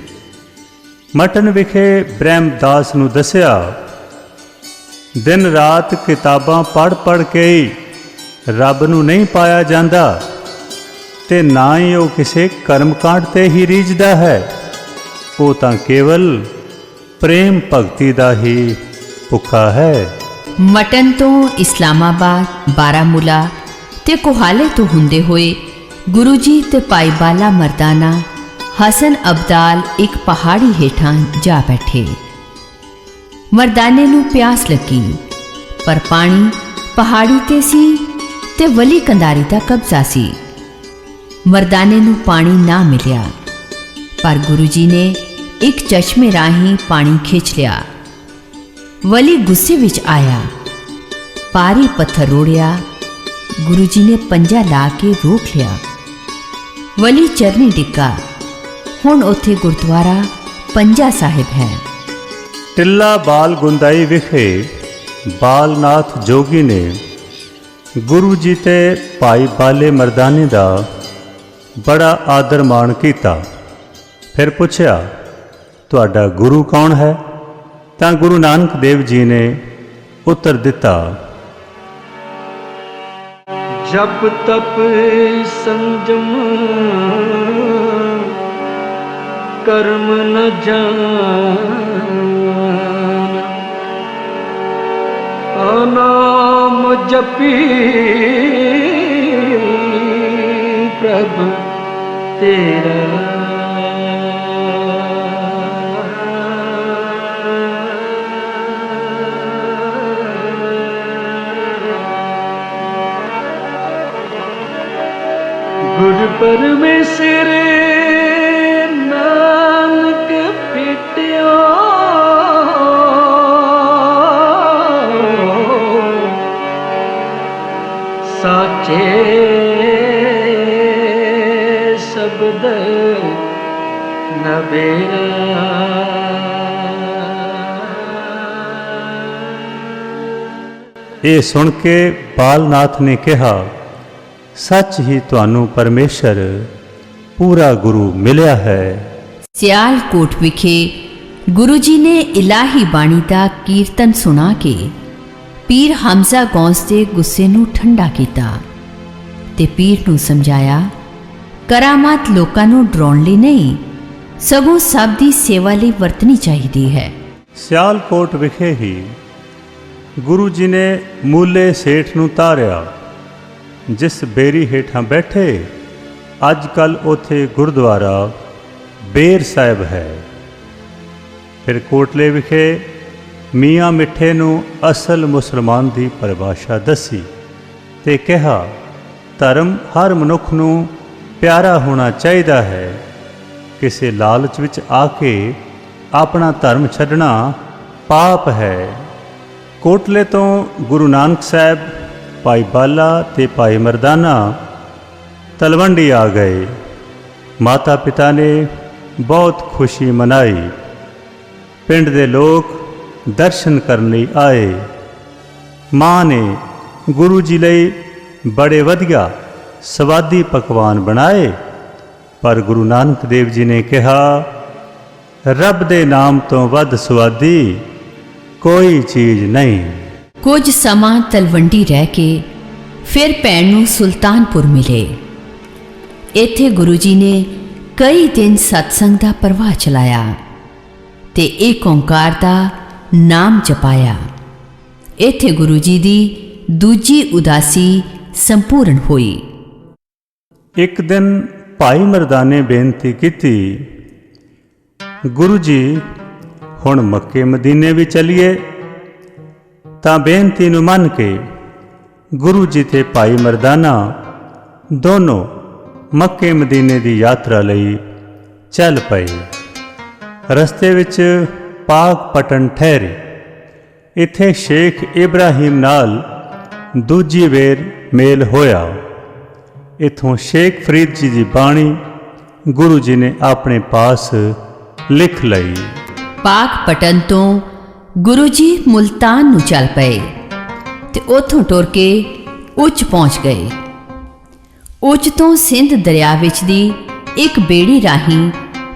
ਮਟਨ ਵਿਖੇ ਬ੍ਰਹਮਦਾਸ ਨੂੰ ਦੱਸਿਆ, ਦਿਨ ਰਾਤ ਕਿਤਾਬਾਂ ਪੜ੍ਹ ਕੇ ਹੀ ਰੱਬ ਨੂੰ ਨਹੀਂ ਪਾਇਆ ਜਾਂਦਾ ਤੇ ਨਾ ਹੀ ਉਹ ਕਿਸੇ ਕਰਮਕਾਂਡ ਤੇ ਹੀ ਰੀਝਦਾ ਹੈ। ਉਹ ਤਾਂ ਕੇਵਲ ਪ੍ਰੇਮ ਭਗਤੀ ਦਾ ਹੀ ਭੁੱਖਾ ਹੈ। ਮਟਨ ਤੋਂ ਇਸਲਾਮਾਬਾਦ, ਬਾਰਾਮੂਲਾ ਤੇ ਕੋਹਾਲੇ ਤੋਂ ਹੁੰਦੇ ਹੋਏ ਗੁਰੂ ਜੀ ਤੇ ਭਾਈ ਬਾਲਾ ਮਰਦਾਨਾ ਹਸਨ ਅਬਦਾਲ ਇੱਕ ਪਹਾੜੀ ਹੇਠਾਂ ਜਾ ਬੈਠੇ। ਮਰਦਾਨੇ ਨੂੰ ਪਿਆਸ ਲੱਗੀ, ਪਰ ਪਾਣੀ ਪਹਾੜੀ ਤੇ ਸੀ ਤੇ ਵਲੀ ਕੰਧਾਰੀ ਦਾ ਕਬਜ਼ਾ ਸੀ। ਮਰਦਾਨੇ ਨੂੰ ਪਾਣੀ ਨਾ ਮਿਲਿਆ, ਪਰ ਗੁਰੂ ਜੀ ਨੇ ਇੱਕ ਚਸ਼ਮੇ ਰਾਹੀਂ ਪਾਣੀ ਖਿੱਚ ਲਿਆ। ਵਲੀ ਗੁੱਸੇ ਵਿੱਚ ਆਇਆ, ਭਾਰੀ ਪੱਥਰ ਰੋੜਿਆ। ਗੁਰੂ ਜੀ ਨੇ ਪੰਜਾ ਲਾ ਕੇ ਰੋਕ ਲਿਆ। ਵਲੀ ਚਰਨੀ ਡਿੱਗਾ। ਹੁਣ ਉੱਥੇ ਗੁਰਦੁਆਰਾ ਪੰਜਾ ਸਾਹਿਬ ਹੈ। ਟਿੱਲਾ ਬਾਲ ਗੁੰਦਾਈ ਵਿਖੇ ਬਾਲਨਾਥ ਜੋਗੀ ਨੇ ਗੁਰੂ ਜੀ ਤੇ ਭਾਈ ਬਾਲੇ ਮਰਦਾਨੇ ਦਾ ਬੜਾ ਆਦਰ ਮਾਣ ਕੀਤਾ। ਫਿਰ ਪੁੱਛਿਆ, ਤੁਹਾਡਾ ਗੁਰੂ ਕੌਣ ਹੈ? ਤਾਂ ਗੁਰੂ ਨਾਨਕ ਦੇਵ ਜੀ ਨੇ ਉੱਤਰ ਦਿੱਤਾ, ਜਪ ਤਪ ਸੰਜਮ ਕਰਮ ਨ ਜਾਨ, ਨਾਮ ਜਪੀ ਪ੍ਰਭ ਤੇਰਾ। ਗੁਰ ਪਰਮੇਸ਼ਰ ਨਾਨਕ ਪਿਟਿਓ, ਸਾਚੇ ਸ਼ਬਦ ਨਬੇਰਾ। ਇਹ ਸੁਣ ਕੇ ਬਾਲਨਾਥ ਨੇ ਕਿਹਾ, ਸੱਚ ਹੀ ਤੁਹਾਨੂੰ ਪਰਮੇਸ਼ਰ ਪੂਰਾ ਗੁਰੂ ਮਿਲਿਆ ਹੈ। ਸਿਆਲਕੋਟ ਵਿਖੇ ਗੁਰੂ ਜੀ ਨੇ ਇਲਾਹੀ ਬਾਣੀ ਦਾ ਕੀਰਤਨ ਸੁਣਾ ਕੇ ਪੀਰ ਹਮਜ਼ਾ ਗੌਸ ਦੇ ਗੁੱਸੇ ਨੂੰ ਠੰਡਾ ਕੀਤਾ ਤੇ ਪੀਰ ਨੂੰ ਸਮਝਾਇਆ, ਕਰਾਮਾਤ ਲੋਕਾਂ ਨੂੰ ਡਰਾਉਣ ਲਈ ਨਹੀਂ, ਸਗੋਂ ਸਭ ਦੀ ਸੇਵਾ ਲਈ ਵਰਤਣੀ ਚਾਹੀਦੀ ਹੈ। ਸਿਆਲਕੋਟ ਵਿਖੇ ਹੀ ਗੁਰੂ ਜੀ ਨੇ ਮੂਲੇ ਸੇਠ ਨੂੰ ਤਾਰਿਆ, ਜਿਸ ਬੇਰੀ ਹੇਠਾਂ ਬੈਠੇ ਅੱਜ ਕੱਲ੍ਹ ਉੱਥੇ ਗੁਰਦੁਆਰਾ ਬੇਰ ਸਾਹਿਬ ਹੈ। ਫਿਰ ਕੋਟਲੇ ਵਿਖੇ ਮੀਆਂ ਮਿੱਠੇ ਨੂੰ ਅਸਲ ਮੁਸਲਮਾਨ ਦੀ ਪਰਿਭਾਸ਼ਾ ਦੱਸੀ ਤੇ ਕਿਹਾ, ਧਰਮ ਹਰ ਮਨੁੱਖ ਨੂੰ ਪਿਆਰਾ ਹੋਣਾ ਚਾਹੀਦਾ ਹੈ। ਕਿਸੇ ਲਾਲਚ ਵਿੱਚ ਆ ਕੇ ਆਪਣਾ ਧਰਮ ਛੱਡਣਾ ਪਾਪ ਹੈ। ਕੋਟਲੇ ਤੋਂ ਗੁਰੂ ਨਾਨਕ ਸਾਹਿਬ, ਭਾਈ ਬਾਲਾ ਤੇ ਭਾਈ ਮਰਦਾਨਾ ਤਲਵੰਡੀ ਆ ਗਏ। ਮਾਤਾ ਪਿਤਾ ਨੇ ਬਹੁਤ ਖੁਸ਼ੀ ਮਨਾਈ। ਪਿੰਡ ਦੇ ਲੋਕ ਦਰਸ਼ਨ ਕਰਨ ਲਈ ਆਏ। ਮਾਂ ਨੇ ਗੁਰੂ ਜੀ ਲਈ ਬੜੇ ਵਧੀਆ ਸਵਾਦੀ ਪਕਵਾਨ ਬਣਾਏ, ਪਰ ਗੁਰੂ ਨਾਨਕ ਦੇਵ ਜੀ ਨੇ ਕਿਹਾ, ਰੱਬ ਦੇ ਨਾਮ ਤੋਂ ਵੱਧ ਸਵਾਦੀ ਕੋਈ ਚੀਜ਼ ਨਹੀਂ। ਕੁਝ ਸਮਾਂ ਤਲਵੰਡੀ ਰਹਿ ਕੇ ਫਿਰ ਭੈਣ ਨੂੰ ਸੁਲਤਾਨਪੁਰ ਮਿਲੇ। ਇੱਥੇ ਗੁਰੂ ਜੀ ਨੇ ਕਈ ਦਿਨ ਸਤਸੰਗ ਦਾ ਪ੍ਰਵਾਹ ਚਲਾਇਆ ਤੇ ਏਕ ਓਂਕਾਰ ਦਾ ਨਾਮ ਜਪਾਇਆ। ਇੱਥੇ ਗੁਰੂ ਜੀ ਦੀ ਦੂਜੀ ਉਦਾਸੀ ਸੰਪੂਰਨ ਹੋਈ। ਇੱਕ ਦਿਨ ਭਾਈ ਮਰਦਾਨੇ ਬੇਨਤੀ ਕੀਤੀ, ਗੁਰੂ ਜੀ ਹੁਣ ਮੱਕੇ ਮਦੀਨੇ ਵੀ ਚੱਲੀਏ। ਤਾਂ ਬੇਨਤੀ ਨੂੰ ਮੰਨ ਕੇ ਗੁਰੂ ਜੀ ਤੇ ਭਾਈ ਮਰਦਾਨਾ ਦੋਨੋਂ ਮੱਕੇ ਮਦੀਨੇ ਦੀ ਯਾਤਰਾ ਲਈ ਚੱਲ ਪਏ। ਰਸਤੇ ਵਿੱਚ ਪਾਕ ਪਟਨ ਠਹਿਰੇ। ਇੱਥੇ ਸ਼ੇਖ ਇਬਰਾਹੀਮ ਨਾਲ ਦੂਜੀ ਵੇਰ ਮੇਲ ਹੋਇਆ। ਇਥੋਂ ਸ਼ੇਖ ਫਰੀਦ ਜੀ ਦੀ ਬਾਣੀ ਗੁਰੂ ਜੀ ਨੇ ਆਪਣੇ ਪਾਸ ਲਿਖ ਲਈ। ਪਾਕ ਪਟਨ ਤੋਂ ਗੁਰੂ ਜੀ ਮੁਲਤਾਨ ਨੂੰ ਚੱਲ ਪਏ ਤੇ ਉੱਥੋਂ ਟੁਰ ਕੇ ਉੱਚ ਪਹੁੰਚ ਗਏ। ਉੱਚ ਤੋਂ ਸਿੰਧ ਦਰਿਆ ਵਿੱਚ ਦੀ ਇੱਕ ਬੇੜੀ ਰਾਹੀਂ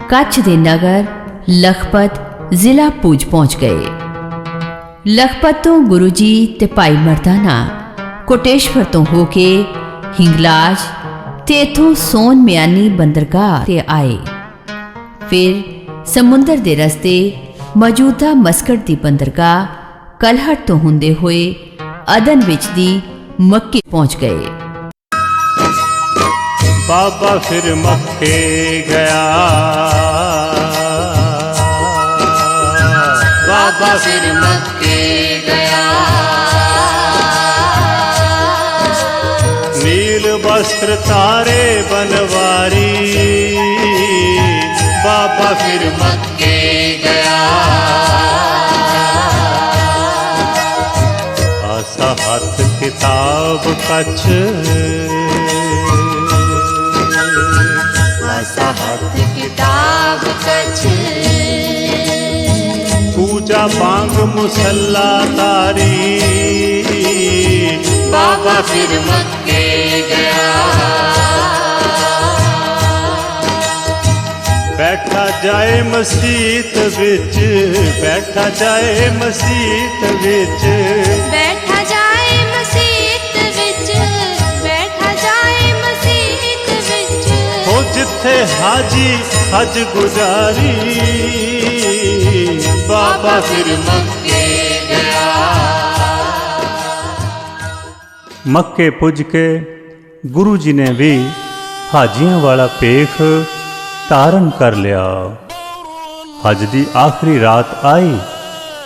ਕੱਛ ਦੇ ਨਗਰ ਲਖਪਤ ਜ਼ਿਲ੍ਹਾ ਭੁਜ ਪਹੁੰਚ ਗਏ। ਲਖਪਤ ਤੋਂ ਗੁਰੂ ਜੀ ਤੇ ਭਾਈ ਮਰਦਾਨਾ ਕੋਟੇਸ਼ਵਰ ਤੋਂ ਹੋ ਕੇ ਹਿੰਗਲਾਜ ਤੇ ਇਥੋਂ ਸੋਨ ਮਿਆਨੀ ਬੰਦਰਗਾਹ ਤੇ ਆਏ। ਫਿਰ ਸਮੁੰਦਰ ਦੇ ਰਸਤੇ ਮੌਜੂਦਾ ਮਸਕਟ ਦੀ ਬੰਦਰਗਾਹ ਕਲਹਟ ਤੋਂ ਹੁੰਦੇ ਹੋਏ ਅਦਨ ਵਿੱਚ ਦੀ ਮੱਕੇ ਪਹੁੰਚ ਗਏ। ਬਾਬਾ ਫਿਰ ਮੱਕੇ ਗਿਆ, ਬਾਬਾ ਫਿਰ ਮੱਕੇ ਗਿਆ। ਨੀਲ ਵਸਤਰ ਤਾਰੇ ਬਨਵਾਰੀ, ਬਾਬਾ ਫਿਰ ਮੱਕੇ ਗਿਆ। ਆਸਾ ਹੱਥ ਕਿਤਾਬ ਕੱਛ, ਆਸਾ ਹੱਥ ਕਿਤਾਬ ਕੱਛ। ਪੂਜਾ ਬਾਂਗ ਮੁਸੱਲਾ ਤਾਰੀ, ਬਾਬਾ ਫਿਰ ਮੱਕੇ ਗਿਆ। ਬੈਠਾ ਜਾਏ ਮਸੀਤ ਵਿੱਚ, ਬੈਠਾ ਜਾਏ ਮਸੀਤ ਵਿੱਚ, ਬੈਠਾ ਜਾਏ ਮਸੀਤ ਵਿੱਚ, ਬੈਠਾ ਜਾਏ ਮਸੀਤ ਵਿੱਚ। ਹੋ ਜਿੱਥੇ ਹਾਜੀ ਹਜ ਗੁਜ਼ਾਰੀ, ਬਾਬਾ ਫਿਰ ਮੱਕੇ ਗਿਆ। ਮੱਕੇ ਪੁੱਜ ਕੇ ਗੁਰੂ ਜੀ ਨੇ ਵੀ ਹਾਜੀਆਂ ਵਾਲਾ ਭੇਖ ਧਾਰਨ ਕਰ ਲਿਆ। ਹਜ ਦੀ ਆਖਰੀ ਰਾਤ ਆਈ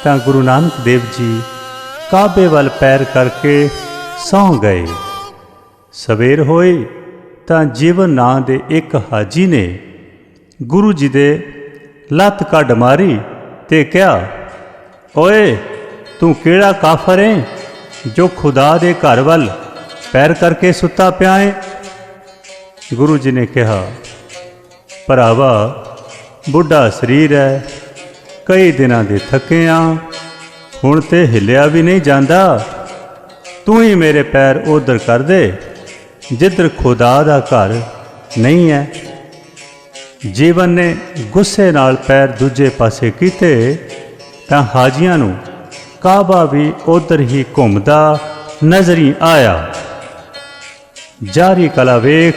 ਤਾਂ ਗੁਰੂ ਨਾਨਕ ਦੇਵ ਜੀ ਕਾਬੇ ਵੱਲ ਪੈਰ ਕਰਕੇ ਸੌਂ ਗਏ। ਸਵੇਰ ਹੋਈ ਤਾਂ ਜੀਵਨ ਨਾਂ ਦੇ ਇੱਕ ਹਾਜੀ ਨੇ ਗੁਰੂ ਜੀ ਦੇ ਲੱਤ ਕੱਢ ਮਾਰੀ ਤੇ ਕਿਹਾ, ਓਏ ਤੂੰ ਕਿਹੜਾ ਕਾਫਰ ਏ ਜੋ ਖੁਦਾ ਦੇ ਘਰ ਵੱਲ ਪੈਰ ਕਰਕੇ ਸੁੱਤਾ ਪਿਆ ਏ। ਗੁਰੂ ਜੀ ਨੇ ਕਿਹਾ, ਭਰਾਵਾ ਬੁੱਢਾ ਸਰੀਰ ਹੈ, ਕਈ ਦਿਨਾਂ ਦੇ ਥੱਕੇ ਆਂ, ਹੁਣ ਤੇ ਹਿੱਲਿਆ ਵੀ ਨਹੀਂ ਜਾਂਦਾ। ਤੂੰ ਹੀ ਮੇਰੇ ਪੈਰ ਉਧਰ ਕਰ ਦੇ ਜਿੱਧਰ ਖੁਦਾ ਦਾ ਘਰ ਨਹੀਂ ਹੈ। ਜੀਵਨ ਨੇ ਗੁੱਸੇ ਨਾਲ ਪੈਰ ਦੂਜੇ ਪਾਸੇ ਕੀਤੇ ਤਾਂ ਹਾਜੀਆਂ ਨੂੰ ਕਾਬਾ ਵੀ ਉਧਰ ਹੀ ਘੁੰਮਦਾ ਨਜ਼ਰ ਹੀ ਆਇਆ। ਜਾਰੀ ਕਲਾ ਵੇਖ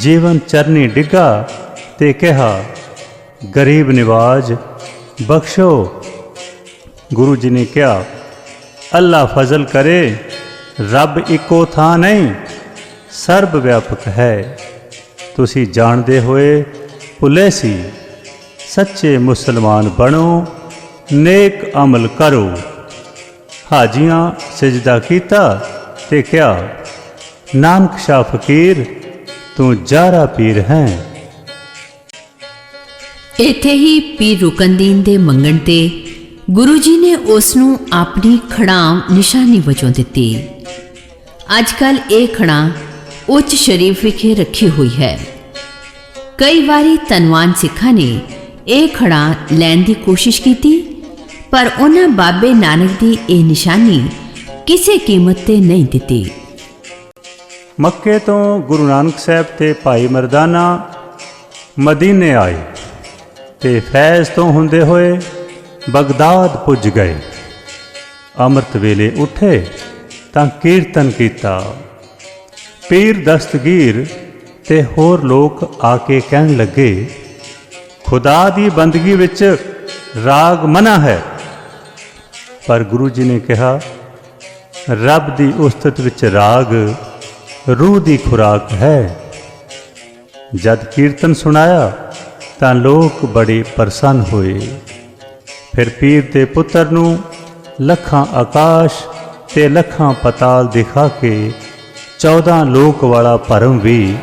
ਜੀਵਨ ਚਰਨੀ ਡਿੱਗਾ ਤੇ ਕਿਹਾ, ਗਰੀਬ ਨਿਵਾਜ ਬਖਸ਼ੋ। ਗੁਰੂ ਜੀ ਨੇ ਕਿਹਾ, ਅੱਲਾ ਫਜ਼ਲ ਕਰੇ, ਰੱਬ ਇੱਕੋ ਥਾਂ ਨਹੀਂ, ਸਰਬ ਵਿਆਪਕ ਹੈ। ਤੁਸੀਂ ਜਾਣਦੇ ਹੋਏ ਭੁੱਲੇ ਸੀ। ਸੱਚੇ ਮੁਸਲਮਾਨ ਬਣੋ, ਨੇਕ ਅਮਲ ਕਰੋ। ਹਾਜੀਆਂ ਸਜਦਾ ਕੀਤਾ ਤੇ ਕਿਹਾ, ਨਾਨਕ ਸ਼ਾਹ ਫਕੀਰ ਤੂੰ ਜਾਰਾ ਪੀਰ ਹੈ। ਇੱਥੇ ਹੀ ਪੀਰ ਰੁਕਨਦੀਨ ਦੇ ਮੰਗਣ ਤੇ ਗੁਰੂ ਜੀ ਨੇ ਉਸ ਨੂੰ ਆਪਣੀ ਖੜਾਮ ਨਿਸ਼ਾਨੀ ਵਜੋਂ ਦਿੱਤੀ। ਅੱਜ ਕੱਲ੍ਹ ਇਹ ਖੜਾਂ ਉੱਚ ਸ਼ਰੀਫ ਵਿਖੇ ਰੱਖੀ ਹੋਈ ਹੈ। ਕਈ ਵਾਰੀ ਧਨਵਾਨ ਸਿੱਖਾਂ ਨੇ ਇਹ ਖੜਾਂ ਲੈਣ ਦੀ ਕੋਸ਼ਿਸ਼ ਕੀਤੀ, ਪਰ ਉਹਨਾਂ ਬਾਬੇ ਨਾਨਕ ਦੀ ਇਹ ਨਿਸ਼ਾਨੀ ਕਿਸੇ ਕੀਮਤ ਤੇ ਨਹੀਂ ਦਿੱਤੀ। ਮੱਕੇ ਤੋਂ ਗੁਰੂ ਨਾਨਕ ਸਾਹਿਬ ਤੇ ਭਾਈ ਮਰਦਾਨਾ ਮਦੀਨੇ ਆਏ ਤੇ ਫੈਜ਼ ਤੋਂ ਹੁੰਦੇ ਹੋਏ ਬਗਦਾਦ ਪੁੱਜ ਗਏ। ਅੰਮ੍ਰਿਤ ਵੇਲੇ ਉੱਠੇ ਤਾਂ ਕੀਰਤਨ ਕੀਤਾ। ਪੀਰ ਦਸਤਗੀਰ ਤੇ ਹੋਰ ਲੋਕ ਆ ਕੇ ਕਹਿਣ ਲੱਗੇ, ਖੁਦਾ ਦੀ ਬੰਦਗੀ ਵਿੱਚ ਰਾਗ ਮਨਾ ਹੈ। ਪਰ ਗੁਰੂ ਜੀ ਨੇ ਕਿਹਾ, ਰੱਬ ਦੀ ਉਸਤਤ ਵਿੱਚ ਰਾਗ ਰੂਹ ਦੀ ਖੁਰਾਕ ਹੈ। ਜਦ ਕੀਰਤਨ ਸੁਣਾਇਆ ਤਾਂ ਲੋਕ ਬੜੇ ਪ੍ਰਸੰਨ ਹੋਏ। ਫਿਰ ਪੀਰ ਦੇ ਪੁੱਤਰ ਨੂੰ ਲੱਖਾਂ ਆਕਾਸ਼ ਤੇ ਲੱਖਾਂ ਪਤਾਲ ਦਿਖਾ ਕੇ 14 ਲੋਕ ਵਾਲਾ ਭਰਮ ਵੀ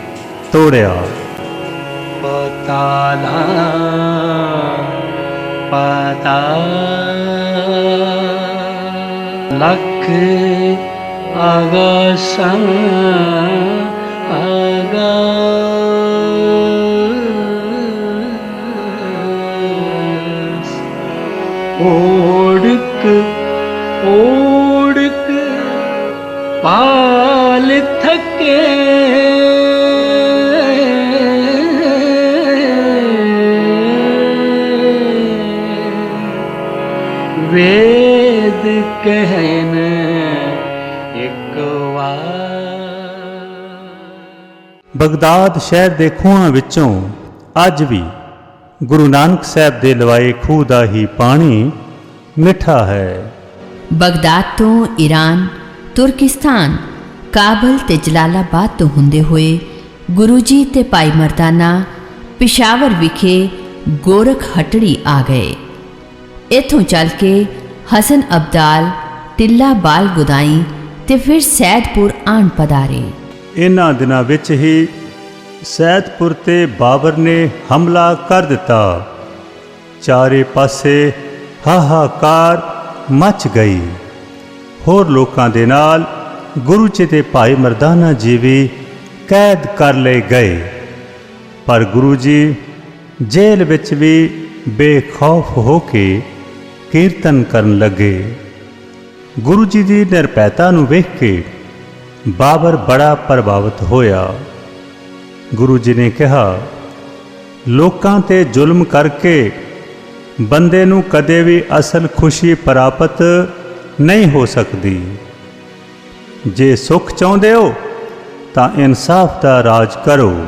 ਤੋੜਿਆ। ਪਤਾਲਾ ਲੱਖ ਆਗਾਸਾਂ ਆਗਾਸ ਓੜਕ ਪਾਲ ਥਕੇ ਵੇਦ ਕਹਿਨ ਇੱਕ ਵਾਰ। ਬਗਦਾਦ ਸ਼ਹਿਰ ਦੇ ਖੂਹਾਂ ਵਿੱਚੋਂ ਅੱਜ ਵੀ ਗੁਰੂ ਨਾਨਕ ਸਾਹਿਬ ਦੇ ਲਵਾਏ ਖੂਹ ਦਾ ਹੀ ਪਾਣੀ ਮਿੱਠਾ ਹੈ। ਬਗਦਾਦ ਤੋਂ ਈਰਾਨ, ਤੁਰਕਿਸਤਾਨ, ਕਾਬਲ ਤੇ ਜਲਾਲਾਬਾਦ ਤੋਂ ਹੁੰਦੇ ਹੋਏ ਗੁਰੂ ਜੀ ਤੇ ਭਾਈ ਮਰਦਾਨਾ ਪਿਸ਼ਾਵਰ ਵਿਖੇ ਗੋਰਖ ਹਟੜੀ ਆ ਗਏ। ਇੱਥੋਂ ਚੱਲ ਕੇ ਹਸਨ ਅਬਦਾਲ, ਟਿੱਲਾ ਬਾਲ ਗੁਦਾਈ ਤੇ ਫਿਰ ਸੈਦਪੁਰ ਆਣ ਪਧਾਰੇ। ਇਹਨਾਂ ਦਿਨਾਂ ਵਿੱਚ ਹੀ ਸੈਦਪੁਰ ਤੇ ਬਾਬਰ ਨੇ ਹਮਲਾ ਕਰ ਦਿੱਤਾ। ਚਾਰੇ ਪਾਸੇ ਹਾਹਾਕਾਰ ਮਚ ਗਈ। ਹੋਰ ਲੋਕਾਂ ਦੇ ਨਾਲ ਗੁਰੂ ਜੀ ਦੇ ਭਾਈ ਮਰਦਾਨਾ ਜੀ ਵੀ ਕੈਦ ਕਰ ਲਏ ਗਏ। ਪਰ ਗੁਰੂ ਜੀ ਜੇਲ੍ਹ ਵਿੱਚ ਵੀ ਬੇਖੌਫ ਹੋ ਕੇ ਕੀਰਤਨ ਕਰਨ ਲੱਗੇ। ਗੁਰੂ ਜੀ ਦੀ ਨਿਰਭੈਤਾ ਨੂੰ ਵੇਖ ਕੇ ਬਾਬਰ ਬੜਾ ਪ੍ਰਭਾਵਿਤ ਹੋਇਆ। ਗੁਰੂ ਜੀ ਨੇ ਕਿਹਾ, ਲੋਕਾਂ ਤੇ ਜ਼ੁਲਮ ਕਰਕੇ ਬੰਦੇ ਨੂੰ ਕਦੇ ਵੀ ਅਸਲ ਖੁਸ਼ੀ ਪ੍ਰਾਪਤ ਨਹੀਂ ਹੋ ਸਕਦੀ। ਜੇ ਸੁੱਖ ਚਾਹੁੰਦੇ ਹੋ ਤਾਂ ਇਨਸਾਫ ਦਾ ਰਾਜ ਕਰੋ।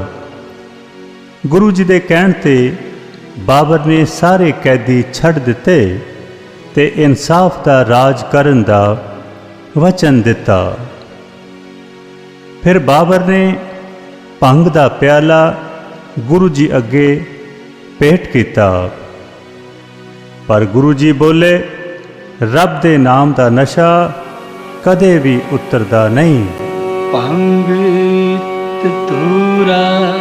ਗੁਰੂ ਜੀ ਦੇ ਕਹਿਣ ਤੇ ਬਾਬਰ ਨੇ ਸਾਰੇ ਕੈਦੀ ਛੱਡ ਦਿੱਤੇ ਤੇ ਇਨਸਾਫ ਦਾ ਰਾਜ ਕਰਨ ਦਾ ਵਚਨ ਦਿੱਤਾ। ਫਿਰ ਬਾਬਰ ਨੇ ਭੰਗ ਦਾ ਪਿਆਲਾ ਗੁਰੂ ਜੀ ਅੱਗੇ ਭੇਟ ਕੀਤਾ। ਪਰ ਗੁਰੂ ਜੀ ਬੋਲੇ, ਰੱਬ ਦੇ ਨਾਮ ਦਾ ਨਸ਼ਾ ਕਦੇ ਵੀ ਉਤਰਦਾ ਨਹੀਂ। ਭੰਗ ਤੂਰਾ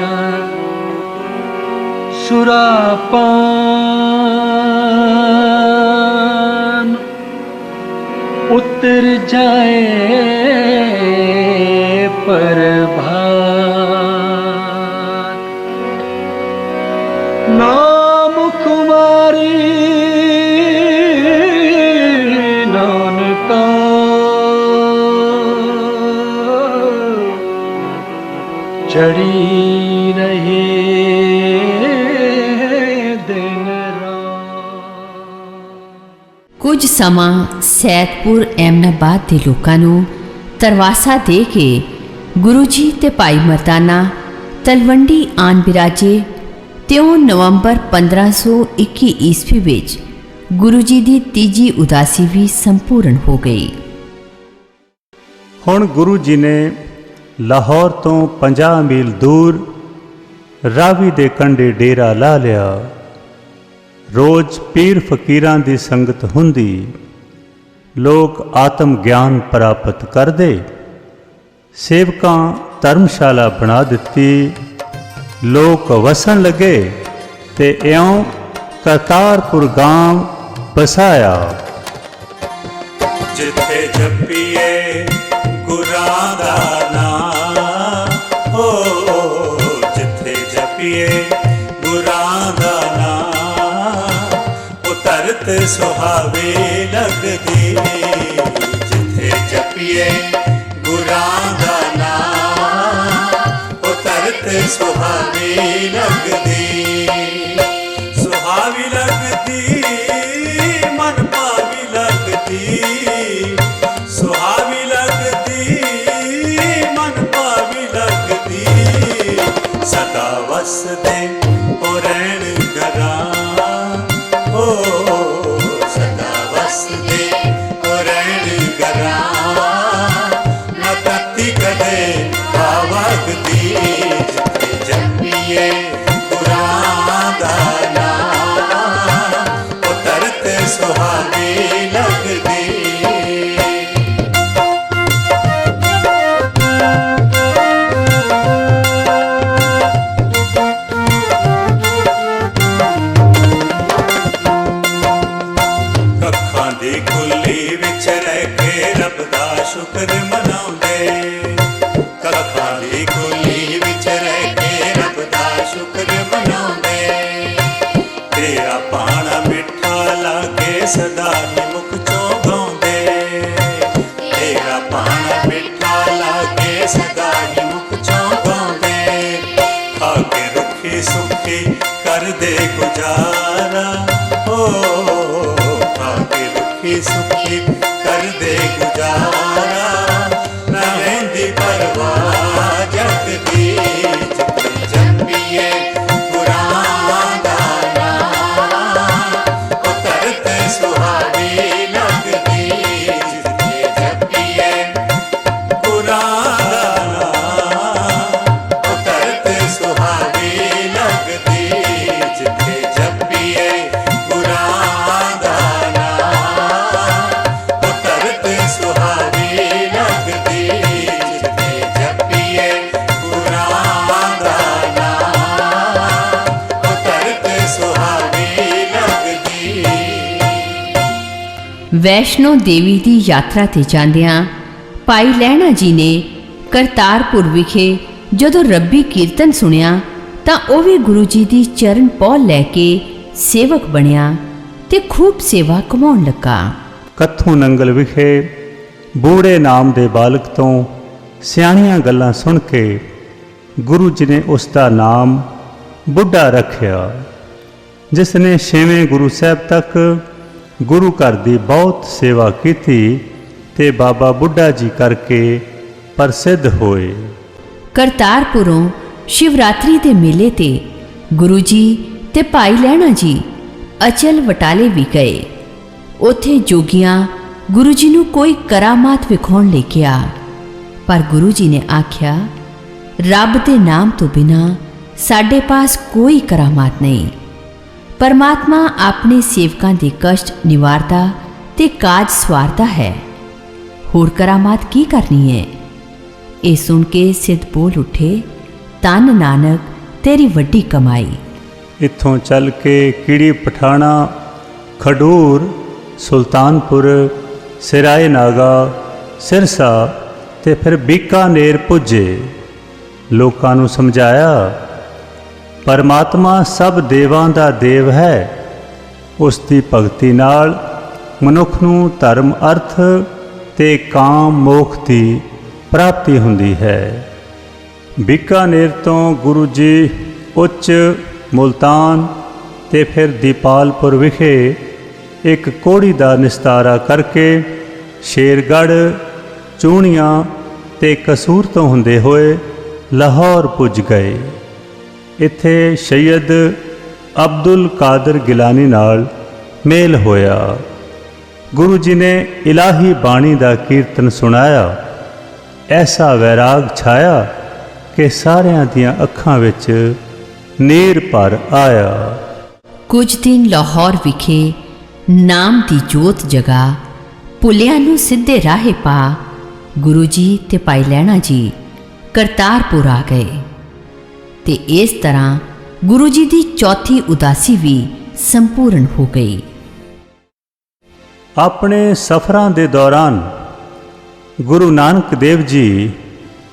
ਸੁਰਾਪਾਨ ਉਤਰ ਜਾਏ ਪ੍ਰਭਾਤ ਨਾਮ ਕੁਮਾਰੀ ਨਾਨਕਾ ਚੜੀ ਰਹੇ ਦਿਨ ਰਾਤ। ਕੁਝ ਸਮਾਂ ਸੈਦਪੁਰ ਐਮਨਾਬਾਦ ਦੇ ਲੋਕਾਂ ਨੂੰ ਤਰਵਾਸਾ ਦੇ ਕੇ ਗੁਰੂ ਜੀ ਤੇ ਭਾਈ ਮਰਦਾਨਾ ਤਲਵੰਡੀ ਆਨ ਬਿਰਾਜੇ ਤੇ 9 ਨਵੰਬਰ 1521 ਈਸਵੀ ਵਿੱਚ ਗੁਰੂ ਜੀ ਦੀ ਤੀਜੀ ਉਦਾਸੀ ਵੀ ਸੰਪੂਰਨ ਹੋ ਗਈ। ਹੁਣ ਗੁਰੂ ਜੀ ਨੇ ਲਾਹੌਰ ਤੋਂ 50 ਮੀਲ ਦੂਰ ਰਾਵੀ ਦੇ ਕੰਢੇ ਡੇਰਾ ਲਾ ਲਿਆ। ਰੋਜ਼ ਪੀਰ ਫਕੀਰਾਂ ਦੀ ਸੰਗਤ ਹੁੰਦੀ। ਲੋਕ ਆਤਮ ਗਿਆਨ ਪ੍ਰਾਪਤ ਕਰਦੇ। ਸੇਵਕਾਂ ਧਰਮਸ਼ਾਲਾ ਬਣਾ ਦਿੱਤੀ। ਲੋਕ ਵਸਣ ਲੱਗੇ ਤੇ ਇਉਂ ਕਰਤਾਰਪੁਰ ਗਾਮ ਬਸਾਇਆ। ਜਿੱਥੇ ਜਪੀਏ ਗੁਰਾਂ ਦਾ ਨਾਮ, ਹੋ ਜਿੱਥੇ ਜਪੀਏ ਗੁਰਾਂ ਦਾ ਨਾਮ, ਉਹ ਧਰਤ ਸੁਹਾਵੇ ਲੱਗਦੀ। ਜਿੱਥੇ ਜਪੀਏ ਗੁਰਾਂ ਦਾ ਨਾਮ, ਉਹ ਧਰਤ ਸੁਹਾਵੇ ਲੱਗਦੀ। ਸੁਹਾਵੀ ਲੱਗਦੀ, ਮਨ ਭਾਵੀ ਲੱਗਦੀ। ਸੁਹਾਵੀ ਲੱਗਦੀ, ਮਨ ਭਾਵੀ ਲੱਗਦੀ। ਸਦਾ ਵਸਦੇ ਉਹ ਰਹਿਣ ਘਰਾਂ, ਓ ਸਦਾ ਵਸਦੇ ਉਹ ਰਹਿਣ ਘਰਾਂ, ਨਾ ਤੱਤੀ ਕਦੇ ਆਵਗਦੀ, ਜਿੱਥੇ ਜਪੀਏ ਗੁਰਾਂ ਦਾ ਨਾਮ, ਉਹ ਧਰਤ ਸੁਹਾਵੀ ਲੱਗਦੀ। ਅੱਖਾਂ ਦੀ ਕੁੱਲੀ ਵਿੱਚ ਰਹਿ ਕੇ ਰੱਬ ਦਾ ਸ਼ੁਕਰ ਮਨਾਉਂਦੇ, ਅੱਖਾਂ ਦੀ ਕੁੱਲੀ ਵਿੱਚ ਰਹਿ ਕੇ ਰੱਬ ਦਾ ਸ਼ੁਕਰ ਮਨਾਉਂਦੇ, ਤੇਰਾ ਪਾਣਾ ਮਿੱਠਾ ਲਾਗੇ ਸਦਾ ਹੀ ਮੁਖ ਚੋਂ ਗਾਉਂਦੇ, ਤੇਰਾ ਪਾਣਾ ਮਿੱਠਾ ਲਾਗੇ ਸਦਾ ਹੀ ਮੁਖ ਚੋਂ ਗਾਉਂਦੇ, ਖਾ ਕੇ ਰੁੱਖੀ ਸੁੱਖੀ ਕਰਦੇ ਗੁਜ਼ਾਰਾ, ਓ ਸੁਖੀ ਕਰਦੇ ਗੁਜ਼ਾਰਾ, ਨਾ ਰਹਿੰਦੀ ਪਰਵਾਹ ਜਗ ਦੀ, ਜਿੱਥੇ ਜਪੀਏ ਗੁਰਾਂ ਦਾ ਨਾਮ, ਉਹ ਧਰਤ ਸੁਹਾਵੀ ਲੱਗਦੀ, ਜਿੱਥੇ ਜਪੀਏ ਗੁਰਾਂ ਦਾ ਨਾਮ, ਉਹ ਧਰਤ ਸੁਹਾਵੀ ਲੱਗਦੀ, ਜਿੱਥੇ ਜਪੀਏ ਗੁਰਾਂ ਦਾ ਵੈਸ਼ਨੋ ਦੇਵੀ ਦੀ ਯਾਤਰਾ ਤੇ ਜਾਂਦਿਆਂ ਭਾਈ ਲਹਿਣਾ ਜੀ ਨੇ ਕਰਤਾਰਪੁਰ ਵਿਖੇ ਜਦੋਂ ਰੱਬੀ ਕੀਰਤਨ ਸੁਣਿਆ ਤਾਂ ਉਹ ਵੀ ਗੁਰੂ ਜੀ ਦੀ ਚਰਨ ਪੌਲ ਲੈ ਕੇ ਸੇਵਕ ਬਣਿਆ ਤੇ ਖੂਬ ਸੇਵਾ ਕਮਾਉਣ ਲੱਗਾ। ਕੱਥੂ ਨੰਗਲ ਵਿਖੇ ਬੂੜੇ ਨਾਮ ਦੇ ਬਾਲਕ ਤੋਂ ਸਿਆਣੀਆਂ ਗੱਲਾਂ ਸੁਣ ਕੇ ਗੁਰੂ ਜੀ ਨੇ ਉਸ ਦਾ ਨਾਮ ਬੁੱਢਾ ਰੱਖਿਆ, ਜਿਸ ਨੇ 6ਵੇਂ ਗੁਰੂ ਸਾਹਿਬ ਤੱਕ ਗੁਰੂ ਘਰ ਦੀ ਬਹੁਤ ਸੇਵਾ ਕੀਤੀ ਤੇ ਬਾਬਾ ਬੁੱਢਾ ਜੀ ਕਰਕੇ ਪ੍ਰਸਿੱਧ ਹੋਏ। ਕਰਤਾਰਪੁਰੋਂ ਸ਼ਿਵਰਾਤਰੀ ਦੇ ਮੇਲੇ ਤੇ ਗੁਰੂ ਜੀ ਤੇ ਭਾਈ ਲਹਿਣਾ ਜੀ ਅਚਲ ਬਟਾਲੇ ਵੀ ਗਏ। ਉੱਥੇ ਜੋਗੀਆਂ ਗੁਰੂ ਜੀ ਨੂੰ ਕੋਈ ਕਰਾਮਾਤ ਵਿਖਾਉਣ ਲਈ ਕਿਹਾ, ਪਰ ਗੁਰੂ ਜੀ ਨੇ ਆਖਿਆ, ਰੱਬ ਦੇ ਨਾਮ ਤੋਂ ਬਿਨਾਂ ਸਾਡੇ ਪਾਸ ਕੋਈ ਕਰਾਮਾਤ ਨਹੀਂ। ਪਰਮਾਤਮਾ ਆਪਣੇ ਸੇਵਕਾਂ ਦੇ ਕਸ਼ਟ ਨਿਵਾਰਦਾ ਤੇ ਕਾਜ ਸਵਾਰਦਾ ਹੈ, ਹੋਰ ਕਰਾਮਾਤ ਕੀ ਕਰਨੀ ਹੈ। ਇਹ ਸੁਣ ਕੇ ਸਿੱਧ ਬੋਲ ਉੱਠੇ, ਧੰਨ ਨਾਨਕ ਤੇਰੀ ਵੱਡੀ ਕਮਾਈ। ਇੱਥੋਂ ਚੱਲ ਕੇ ਕੀੜੀ ਪਠਾਣਾ, ਖਡੂਰ, ਸੁਲਤਾਨਪੁਰ, ਸਿਰਾਏ ਨਾਗਾ, ਸਿਰਸਾ ਤੇ ਫਿਰ ਬੀਕਾਨੇਰ ਪੁੱਜੇ। ਲੋਕਾਂ ਨੂੰ ਸਮਝਾਇਆ, ਪਰਮਾਤਮਾ ਸਭ ਦੇਵਾਂ ਦਾ ਦੇਵ ਹੈ, ਉਸ ਦੀ ਭਗਤੀ ਨਾਲ ਮਨੁੱਖ ਨੂੰ ਧਰਮ, ਅਰਥ ਤੇ ਕਾਮ, ਮੋਖ ਦੀ ਪ੍ਰਾਪਤੀ ਹੁੰਦੀ ਹੈ। ਬੀਕਾਨੇਰ ਤੋਂ ਗੁਰੂ ਜੀ ਉੱਚ ਮੁਲਤਾਨ ਤੇ ਫਿਰ ਦੀਪਾਲਪੁਰ ਵਿਖੇ ਇੱਕ ਕੋੜੀ ਦਾ ਨਿਸਤਾਰਾ ਕਰਕੇ ਸ਼ੇਰਗੜ੍ਹ, ਚੂਣੀਆਂ ਤੇ ਕਸੂਰ ਤੋਂ ਹੁੰਦੇ ਹੋਏ ਲਾਹੌਰ ਪੁੱਜ ਗਏ। ਇੱਥੇ ਸੈਯਦ ਅਬਦੁਲ ਕਾਦਰ ਗਿਲਾਨੀ ਨਾਲ ਮੇਲ ਹੋਇਆ। ਗੁਰੂ ਜੀ ਨੇ ਇਲਾਹੀ ਬਾਣੀ ਦਾ ਕੀਰਤਨ ਸੁਣਾਇਆ। ਐਸਾ ਵੈਰਾਗ ਛਾਇਆ ਕਿ ਸਾਰਿਆਂ ਦੀਆਂ ਅੱਖਾਂ ਵਿੱਚ ਨੀਰ ਭਰ ਆਇਆ। ਕੁਝ ਦਿਨ ਲਾਹੌਰ ਵਿਖੇ ਨਾਮ ਦੀ ਜੋਤ ਜਗਾ, ਭੁੱਲਿਆਂ ਨੂੰ ਸਿੱਧੇ ਰਾਹੇ ਪਾ ਗੁਰੂ ਜੀ ਤੇ ਭਾਈ ਲਹਿਣਾ ਜੀ ਕਰਤਾਰਪੁਰ ਆ ਗਏ ਤੇ ਇਸ ਤਰ੍ਹਾਂ ਗੁਰੂ ਜੀ ਦੀ ਚੌਥੀ ਉਦਾਸੀ ਵੀ ਸੰਪੂਰਨ ਹੋ ਗਈ। ਆਪਣੇ ਸਫ਼ਰਾਂ ਦੇ ਦੌਰਾਨ ਗੁਰੂ ਨਾਨਕ ਦੇਵ ਜੀ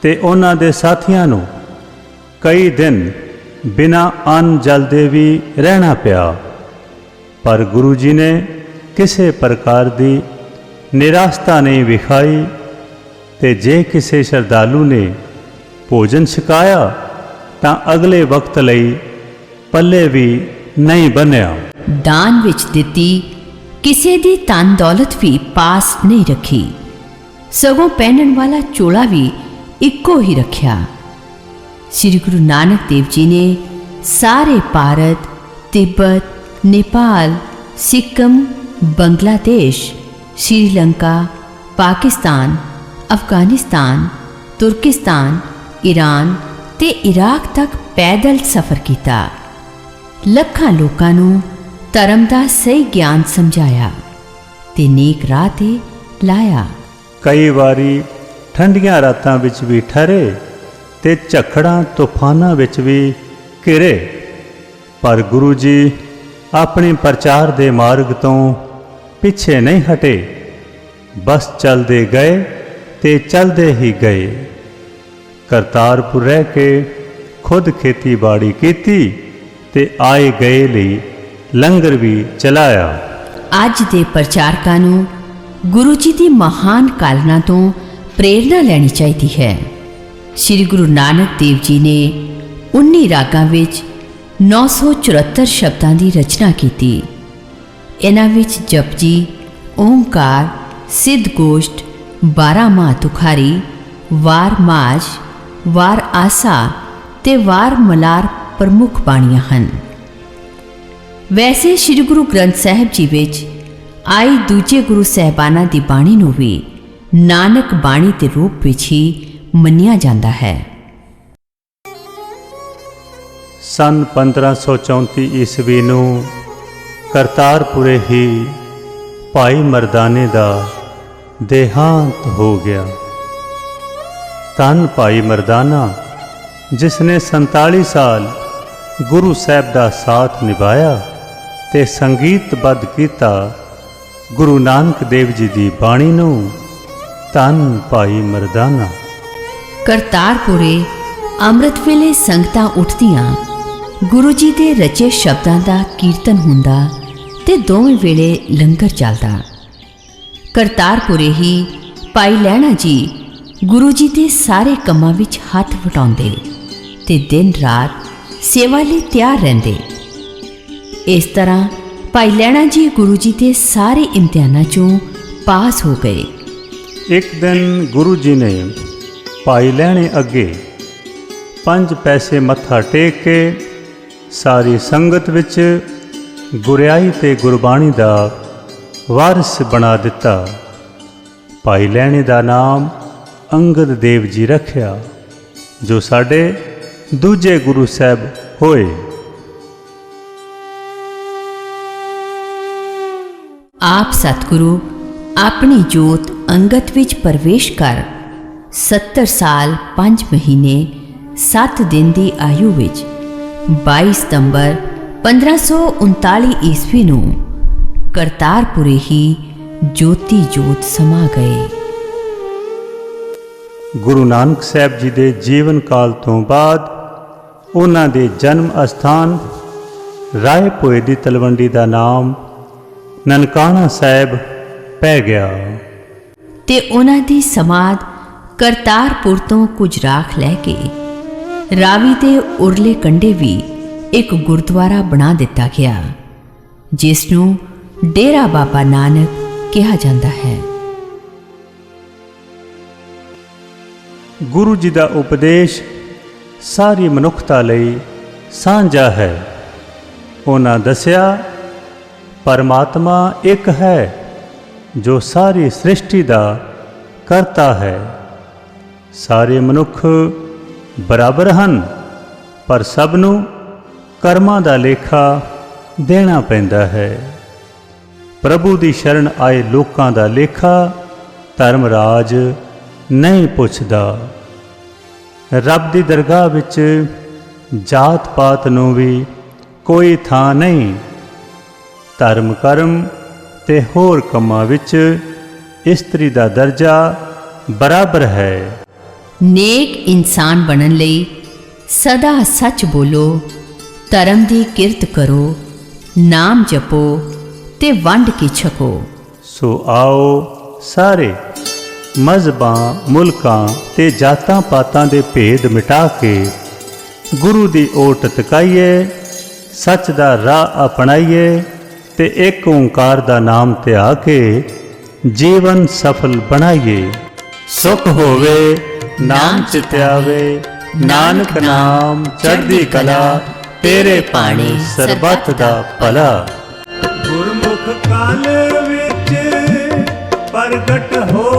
ਤੇ ਉਹਨਾਂ ਦੇ ਸਾਥੀਆਂ ਨੂੰ ਕਈ ਦਿਨ ਬਿਨਾਂ ਅੰਨ ਜਲ ਦੇ ਵੀ ਰਹਿਣਾ ਪਿਆ, ਪਰ ਗੁਰੂ ਜੀ ਨੇ ਕਿਸੇ ਪ੍ਰਕਾਰ ਦੀ ਨਿਰਾਸ਼ਤਾ ਨਹੀਂ ਵਿਖਾਈ ਤੇ ਜੇ ਕਿਸੇ ਸ਼ਰਧਾਲੂ ਨੇ ਭੋਜਨ ਛਕਾਇਆ ਤਾਂ ਅਗਲੇ ਵਕਤ ਲਈ ਪੱਲੇ ਵੀ ਨਹੀਂ ਬੰਨਿਆ। ਦਾਨ ਵਿੱਚ ਦਿੱਤੀ ਕਿਸੇ ਦੀ ਧਨ ਦੌਲਤ ਵੀ ਪਾਸ ਨਹੀਂ ਰੱਖੀ, ਸਗੋਂ ਪਹਿਨਣ ਵਾਲਾ ਚੋਲਾ ਵੀ ਇੱਕੋ ਹੀ ਰੱਖਿਆ। श्री गुरु नानक देव जी ने सारे भारत, तिब्बत, नेपाल, सिक्किम, बांग्लादेश, श्रीलंका, पाकिस्तान, अफगानिस्तान, तुर्किस्तान, ईरान ते इराक तक पैदल सफ़र किया। ਲੱਖਾਂ ਲੋਕਾਂ ਨੂੰ ਧਰਮ ਦਾ ਸਹੀ ਗਿਆਨ ਸਮਝਾਇਆ ਤੇ ਨੇਕ ਰਾਹ ਤੇ ਲਾਇਆ। ਕਈ ਵਾਰੀ ਠੰਡੀਆਂ ਰਾਤਾਂ ਵਿੱਚ ਵੀ ਠਹਿਰੇ ਤੇ ਝੱਖੜਾਂ ਤੂਫਾਨਾਂ ਵਿੱਚ ਵੀ ਘਿਰੇ, ਪਰ ਗੁਰੂ ਜੀ ਆਪਣੇ ਪ੍ਰਚਾਰ ਦੇ ਮਾਰਗ ਤੋਂ ਪਿੱਛੇ ਨਹੀਂ ਹਟੇ, ਬਸ ਚੱਲਦੇ ਗਏ ਤੇ ਚੱਲਦੇ ਹੀ ਗਏ। ਕਰਤਾਰਪੁਰ ਰਹਿ ਕੇ ਖੁਦ ਖੇਤੀਬਾੜੀ ਕੀਤੀ ਤੇ ਆਏ ਗਏ ਲਈ ਲੰਗਰ ਵੀ ਚਲਾਇਆ। ਅੱਜ ਦੇ ਪ੍ਰਚਾਰਕਾਂ ਨੂੰ ਗੁਰੂ ਜੀ ਦੀ ਮਹਾਨ ਕਾਲਨਾ ਤੋਂ ਪ੍ਰੇਰਨਾ ਲੈਣੀ ਚਾਹੀਦੀ ਹੈ। ਸ੍ਰੀ ਗੁਰੂ ਨਾਨਕ ਦੇਵ ਜੀ ਨੇ 19 ਰਾਗਾਂ ਵਿੱਚ 974 ਸ਼ਬਦਾਂ ਦੀ ਰਚਨਾ ਕੀਤੀ। ਇਹਨਾਂ ਵਿੱਚ ਜਪਜੀ, ਓਮਕਾਰ, ਸਿੱਧ ਗੋਸ਼ਟ, 12 ਮਾਹ ਤੁਖਾਰੀ, ਵਾਰ ਮਾਝ, ਵਾਰ ਆਸਾ ਤੇ ਵਾਰ ਮਲਾਰ ਪ੍ਰਮੁੱਖ ਬਾਣੀਆਂ ਹਨ। ਵੈਸੇ ਸ੍ਰੀ ਗੁਰੂ ਗ੍ਰੰਥ ਸਾਹਿਬ ਜੀ ਵਿੱਚ ਆਈ ਦੂਜੇ ਗੁਰੂ ਸਾਹਿਬਾਨਾਂ ਦੀ ਬਾਣੀ ਨੂੰ ਵੀ ਨਾਨਕ ਬਾਣੀ ਦੇ ਰੂਪ ਵਿੱਚ ਹੀ ਮੰਨਿਆ ਜਾਂਦਾ ਹੈ। ਸੰਨ 1534 ਈਸਵੀ ਨੂੰ ਕਰਤਾਰਪੁਰੇ ਹੀ ਭਾਈ ਮਰਦਾਨੇ ਦਾ ਦੇਹਾਂਤ ਹੋ ਗਿਆ। ਧੰਨ ਭਾਈ ਮਰਦਾਨਾ, ਜਿਸ ਨੇ 47 ਸਾਲ ਗੁਰੂ ਸਾਹਿਬ ਦਾ ਸਾਥ ਨਿਭਾਇਆ ਤੇ ਸੰਗੀਤਬੱਧ ਕੀਤਾ ਗੁਰੂ ਨਾਨਕ ਦੇਵ ਜੀ ਦੀ ਬਾਣੀ ਨੂੰ। ਧੰਨ ਭਾਈ ਮਰਦਾਨਾ। ਕਰਤਾਰਪੁਰੇ ਅੰਮ੍ਰਿਤ ਵੇਲੇ ਸੰਗਤਾਂ ਉੱਠਦੀਆਂ, ਗੁਰੂ ਜੀ ਦੇ ਰਚੇ ਸ਼ਬਦਾਂ ਦਾ ਕੀਰਤਨ ਹੁੰਦਾ ਤੇ ਦੋਵੇਂ ਵੇਲੇ ਲੰਗਰ ਚੱਲਦਾ। ਕਰਤਾਰਪੁਰੇ ਹੀ ਭਾਈ ਲਹਿਣਾ ਜੀ ਗੁਰੂ ਜੀ ਦੇ ਸਾਰੇ ਕੰਮਾਂ ਵਿੱਚ ਹੱਥ ਵਟਾਉਂਦੇ ਤੇ ਦਿਨ ਰਾਤ ਸੇਵਾ ਲਈ ਤਿਆਰ ਰਹਿੰਦੇ। ਇਸ ਤਰ੍ਹਾਂ ਭਾਈ ਲਹਿਣਾ ਜੀ ਗੁਰੂ ਜੀ ਦੇ ਸਾਰੇ ਇਮਤਿਹਾਨਾਂ 'ਚੋਂ ਪਾਸ ਹੋ ਗਏ। ਇੱਕ ਦਿਨ ਗੁਰੂ ਜੀ ਨੇ ਭਾਈ ਲਹਿਣੇ ਅੱਗੇ 5 ਪੈਸੇ ਮੱਥਾ ਟੇਕ ਕੇ ਸਾਰੀ ਸੰਗਤ ਵਿੱਚ ਗੁਰਿਆਈ ਤੇ ਗੁਰਬਾਣੀ ਦਾ ਵਾਰਿਸ ਬਣਾ ਦਿੱਤਾ। ਭਾਈ ਲਹਿਣੇ ਦਾ ਨਾਮ ਅੰਗਦ ਦੇਵ ਜੀ ਰੱਖਿਆ, ਜੋ ਸਾਡੇ ਦੂਜੇ ਗੁਰੂ ਸਾਹਿਬ ਹੋਏ। ਆਪ ਸਤਿਗੁਰੂ ਆਪਣੀ ਜੋਤ ਅੰਗਦ ਵਿੱਚ ਪ੍ਰਵੇਸ਼ ਕਰ 70 ਸਾਲ 5 ਮਹੀਨੇ 7 ਦਿਨ ਦੀ ਆਯੂ ਵਿੱਚ 22 ਸਤੰਬਰ 1539 ਈਸਵੀ ਨੂੰ ਕਰਤਾਰਪੁਰੇ ਹੀ ਜੋਤੀ ਜੋਤ ਸਮਾ ਗਏ। ਗੁਰੂ ਨਾਨਕ ਸਾਹਿਬ ਜੀ ਦੇ ਜੀਵਨ ਕਾਲ ਤੋਂ ਬਾਅਦ ਉਹਨਾਂ ਦੇ ਜਨਮ ਅਸਥਾਨ ਰਾਏ ਭੋਏ ਦੀ ਤਲਵੰਡੀ ਦਾ ਨਾਮ ਨਨਕਾਣਾ ਸਾਹਿਬ ਪੈ ਗਿਆ ਤੇ ਉਹਨਾਂ ਦੀ ਸਮਾਧ ਕਰਤਾਰਪੁਰ ਤੋਂ ਕੁਝ ਰਾਖ ਲੈ ਕੇ ਰਾਵੀ ਦੇ ਉਰਲੇ ਕੰਢੇ ਵੀ ਇੱਕ ਗੁਰਦੁਆਰਾ ਬਣਾ ਦਿੱਤਾ ਗਿਆ, ਜਿਸ ਨੂੰ ਡੇਰਾ ਬਾਬਾ ਨਾਨਕ ਕਿਹਾ ਜਾਂਦਾ ਹੈ। ਗੁਰੂ ਜੀ ਦਾ ਉਪਦੇਸ਼ ਸਾਰੀ ਮਨੁੱਖਤਾ ਲਈ ਸਾਂਝਾ ਹੈ। ਉਹਨਾਂ ਦੱਸਿਆ, ਪਰਮਾਤਮਾ ਇੱਕ ਹੈ ਜੋ ਸਾਰੀ ਸ੍ਰਿਸ਼ਟੀ ਦਾ ਕਰਤਾ ਹੈ। ਸਾਰੇ ਮਨੁੱਖ ਬਰਾਬਰ ਹਨ, ਪਰ ਸਭ ਨੂੰ ਕਰਮਾਂ ਦਾ ਲੇਖਾ ਦੇਣਾ ਪੈਂਦਾ ਹੈ। ਪ੍ਰਭੂ ਦੀ ਸ਼ਰਨ ਆਏ ਲੋਕਾਂ ਦਾ ਲੇਖਾ ਧਰਮਰਾਜ ਨਹੀਂ ਪੁੱਛਦਾ। ਰੱਬ ਦੀ ਦਰਗਾਹ ਵਿੱਚ ਜਾਤ ਪਾਤ ਨੂੰ ਵੀ ਕੋਈ ਥਾਂ ਨਹੀਂ। ਧਰਮ ਕਰਮ ਤੇ ਹੋਰ ਕੰਮਾਂ ਵਿੱਚ ਇਸਤਰੀ ਦਾ ਦਰਜਾ ਬਰਾਬਰ ਹੈ। ਨੇਕ ਇਨਸਾਨ ਬਣਨ ਲਈ ਸਦਾ ਸੱਚ ਬੋਲੋ, ਧਰਮ ਦੀ ਕਿਰਤ ਕਰੋ, ਨਾਮ ਜਪੋ ਤੇ ਵੰਡ ਕੇ ਛਕੋ। ਸੋ ਆਓ ਸਾਰੇ ਮਜ਼ਹਬਾਂ, ਮੁਲਕਾਂ ਤੇ ਜਾਤਾਂ ਪਾਤਾਂ ਦੇ ਭੇਦ ਮਿਟਾ ਕੇ ਗੁਰੂ ਦੀ ਓਟ ਤਕਾਈਏ, ਸੱਚ ਦਾ ਰਾਹ ਅਪਣਾਈਏ ਤੇ ਇੱਕ ਓਂਕਾਰ ਦਾ ਨਾਮ ਧਿਆ ਕੇ ਜੀਵਨ ਸਫਲ ਬਣਾਈਏ। ਸੁਖ ਹੋਵੇ ਨਾਮ ਚਿਤਿਆਵੇ, ਨਾਨਕ ਨਾਮ ਚੜ੍ਹਦੀ ਕਲਾ, ਤੇਰੇ ਪਾਣੀ ਸਰਬੱਤ ਦਾ ਭਲਾ। ਗੁਰਮੁਖ ਕਾਲ ਵਿੱਚ ਪ੍ਰਗਟ ਹੋ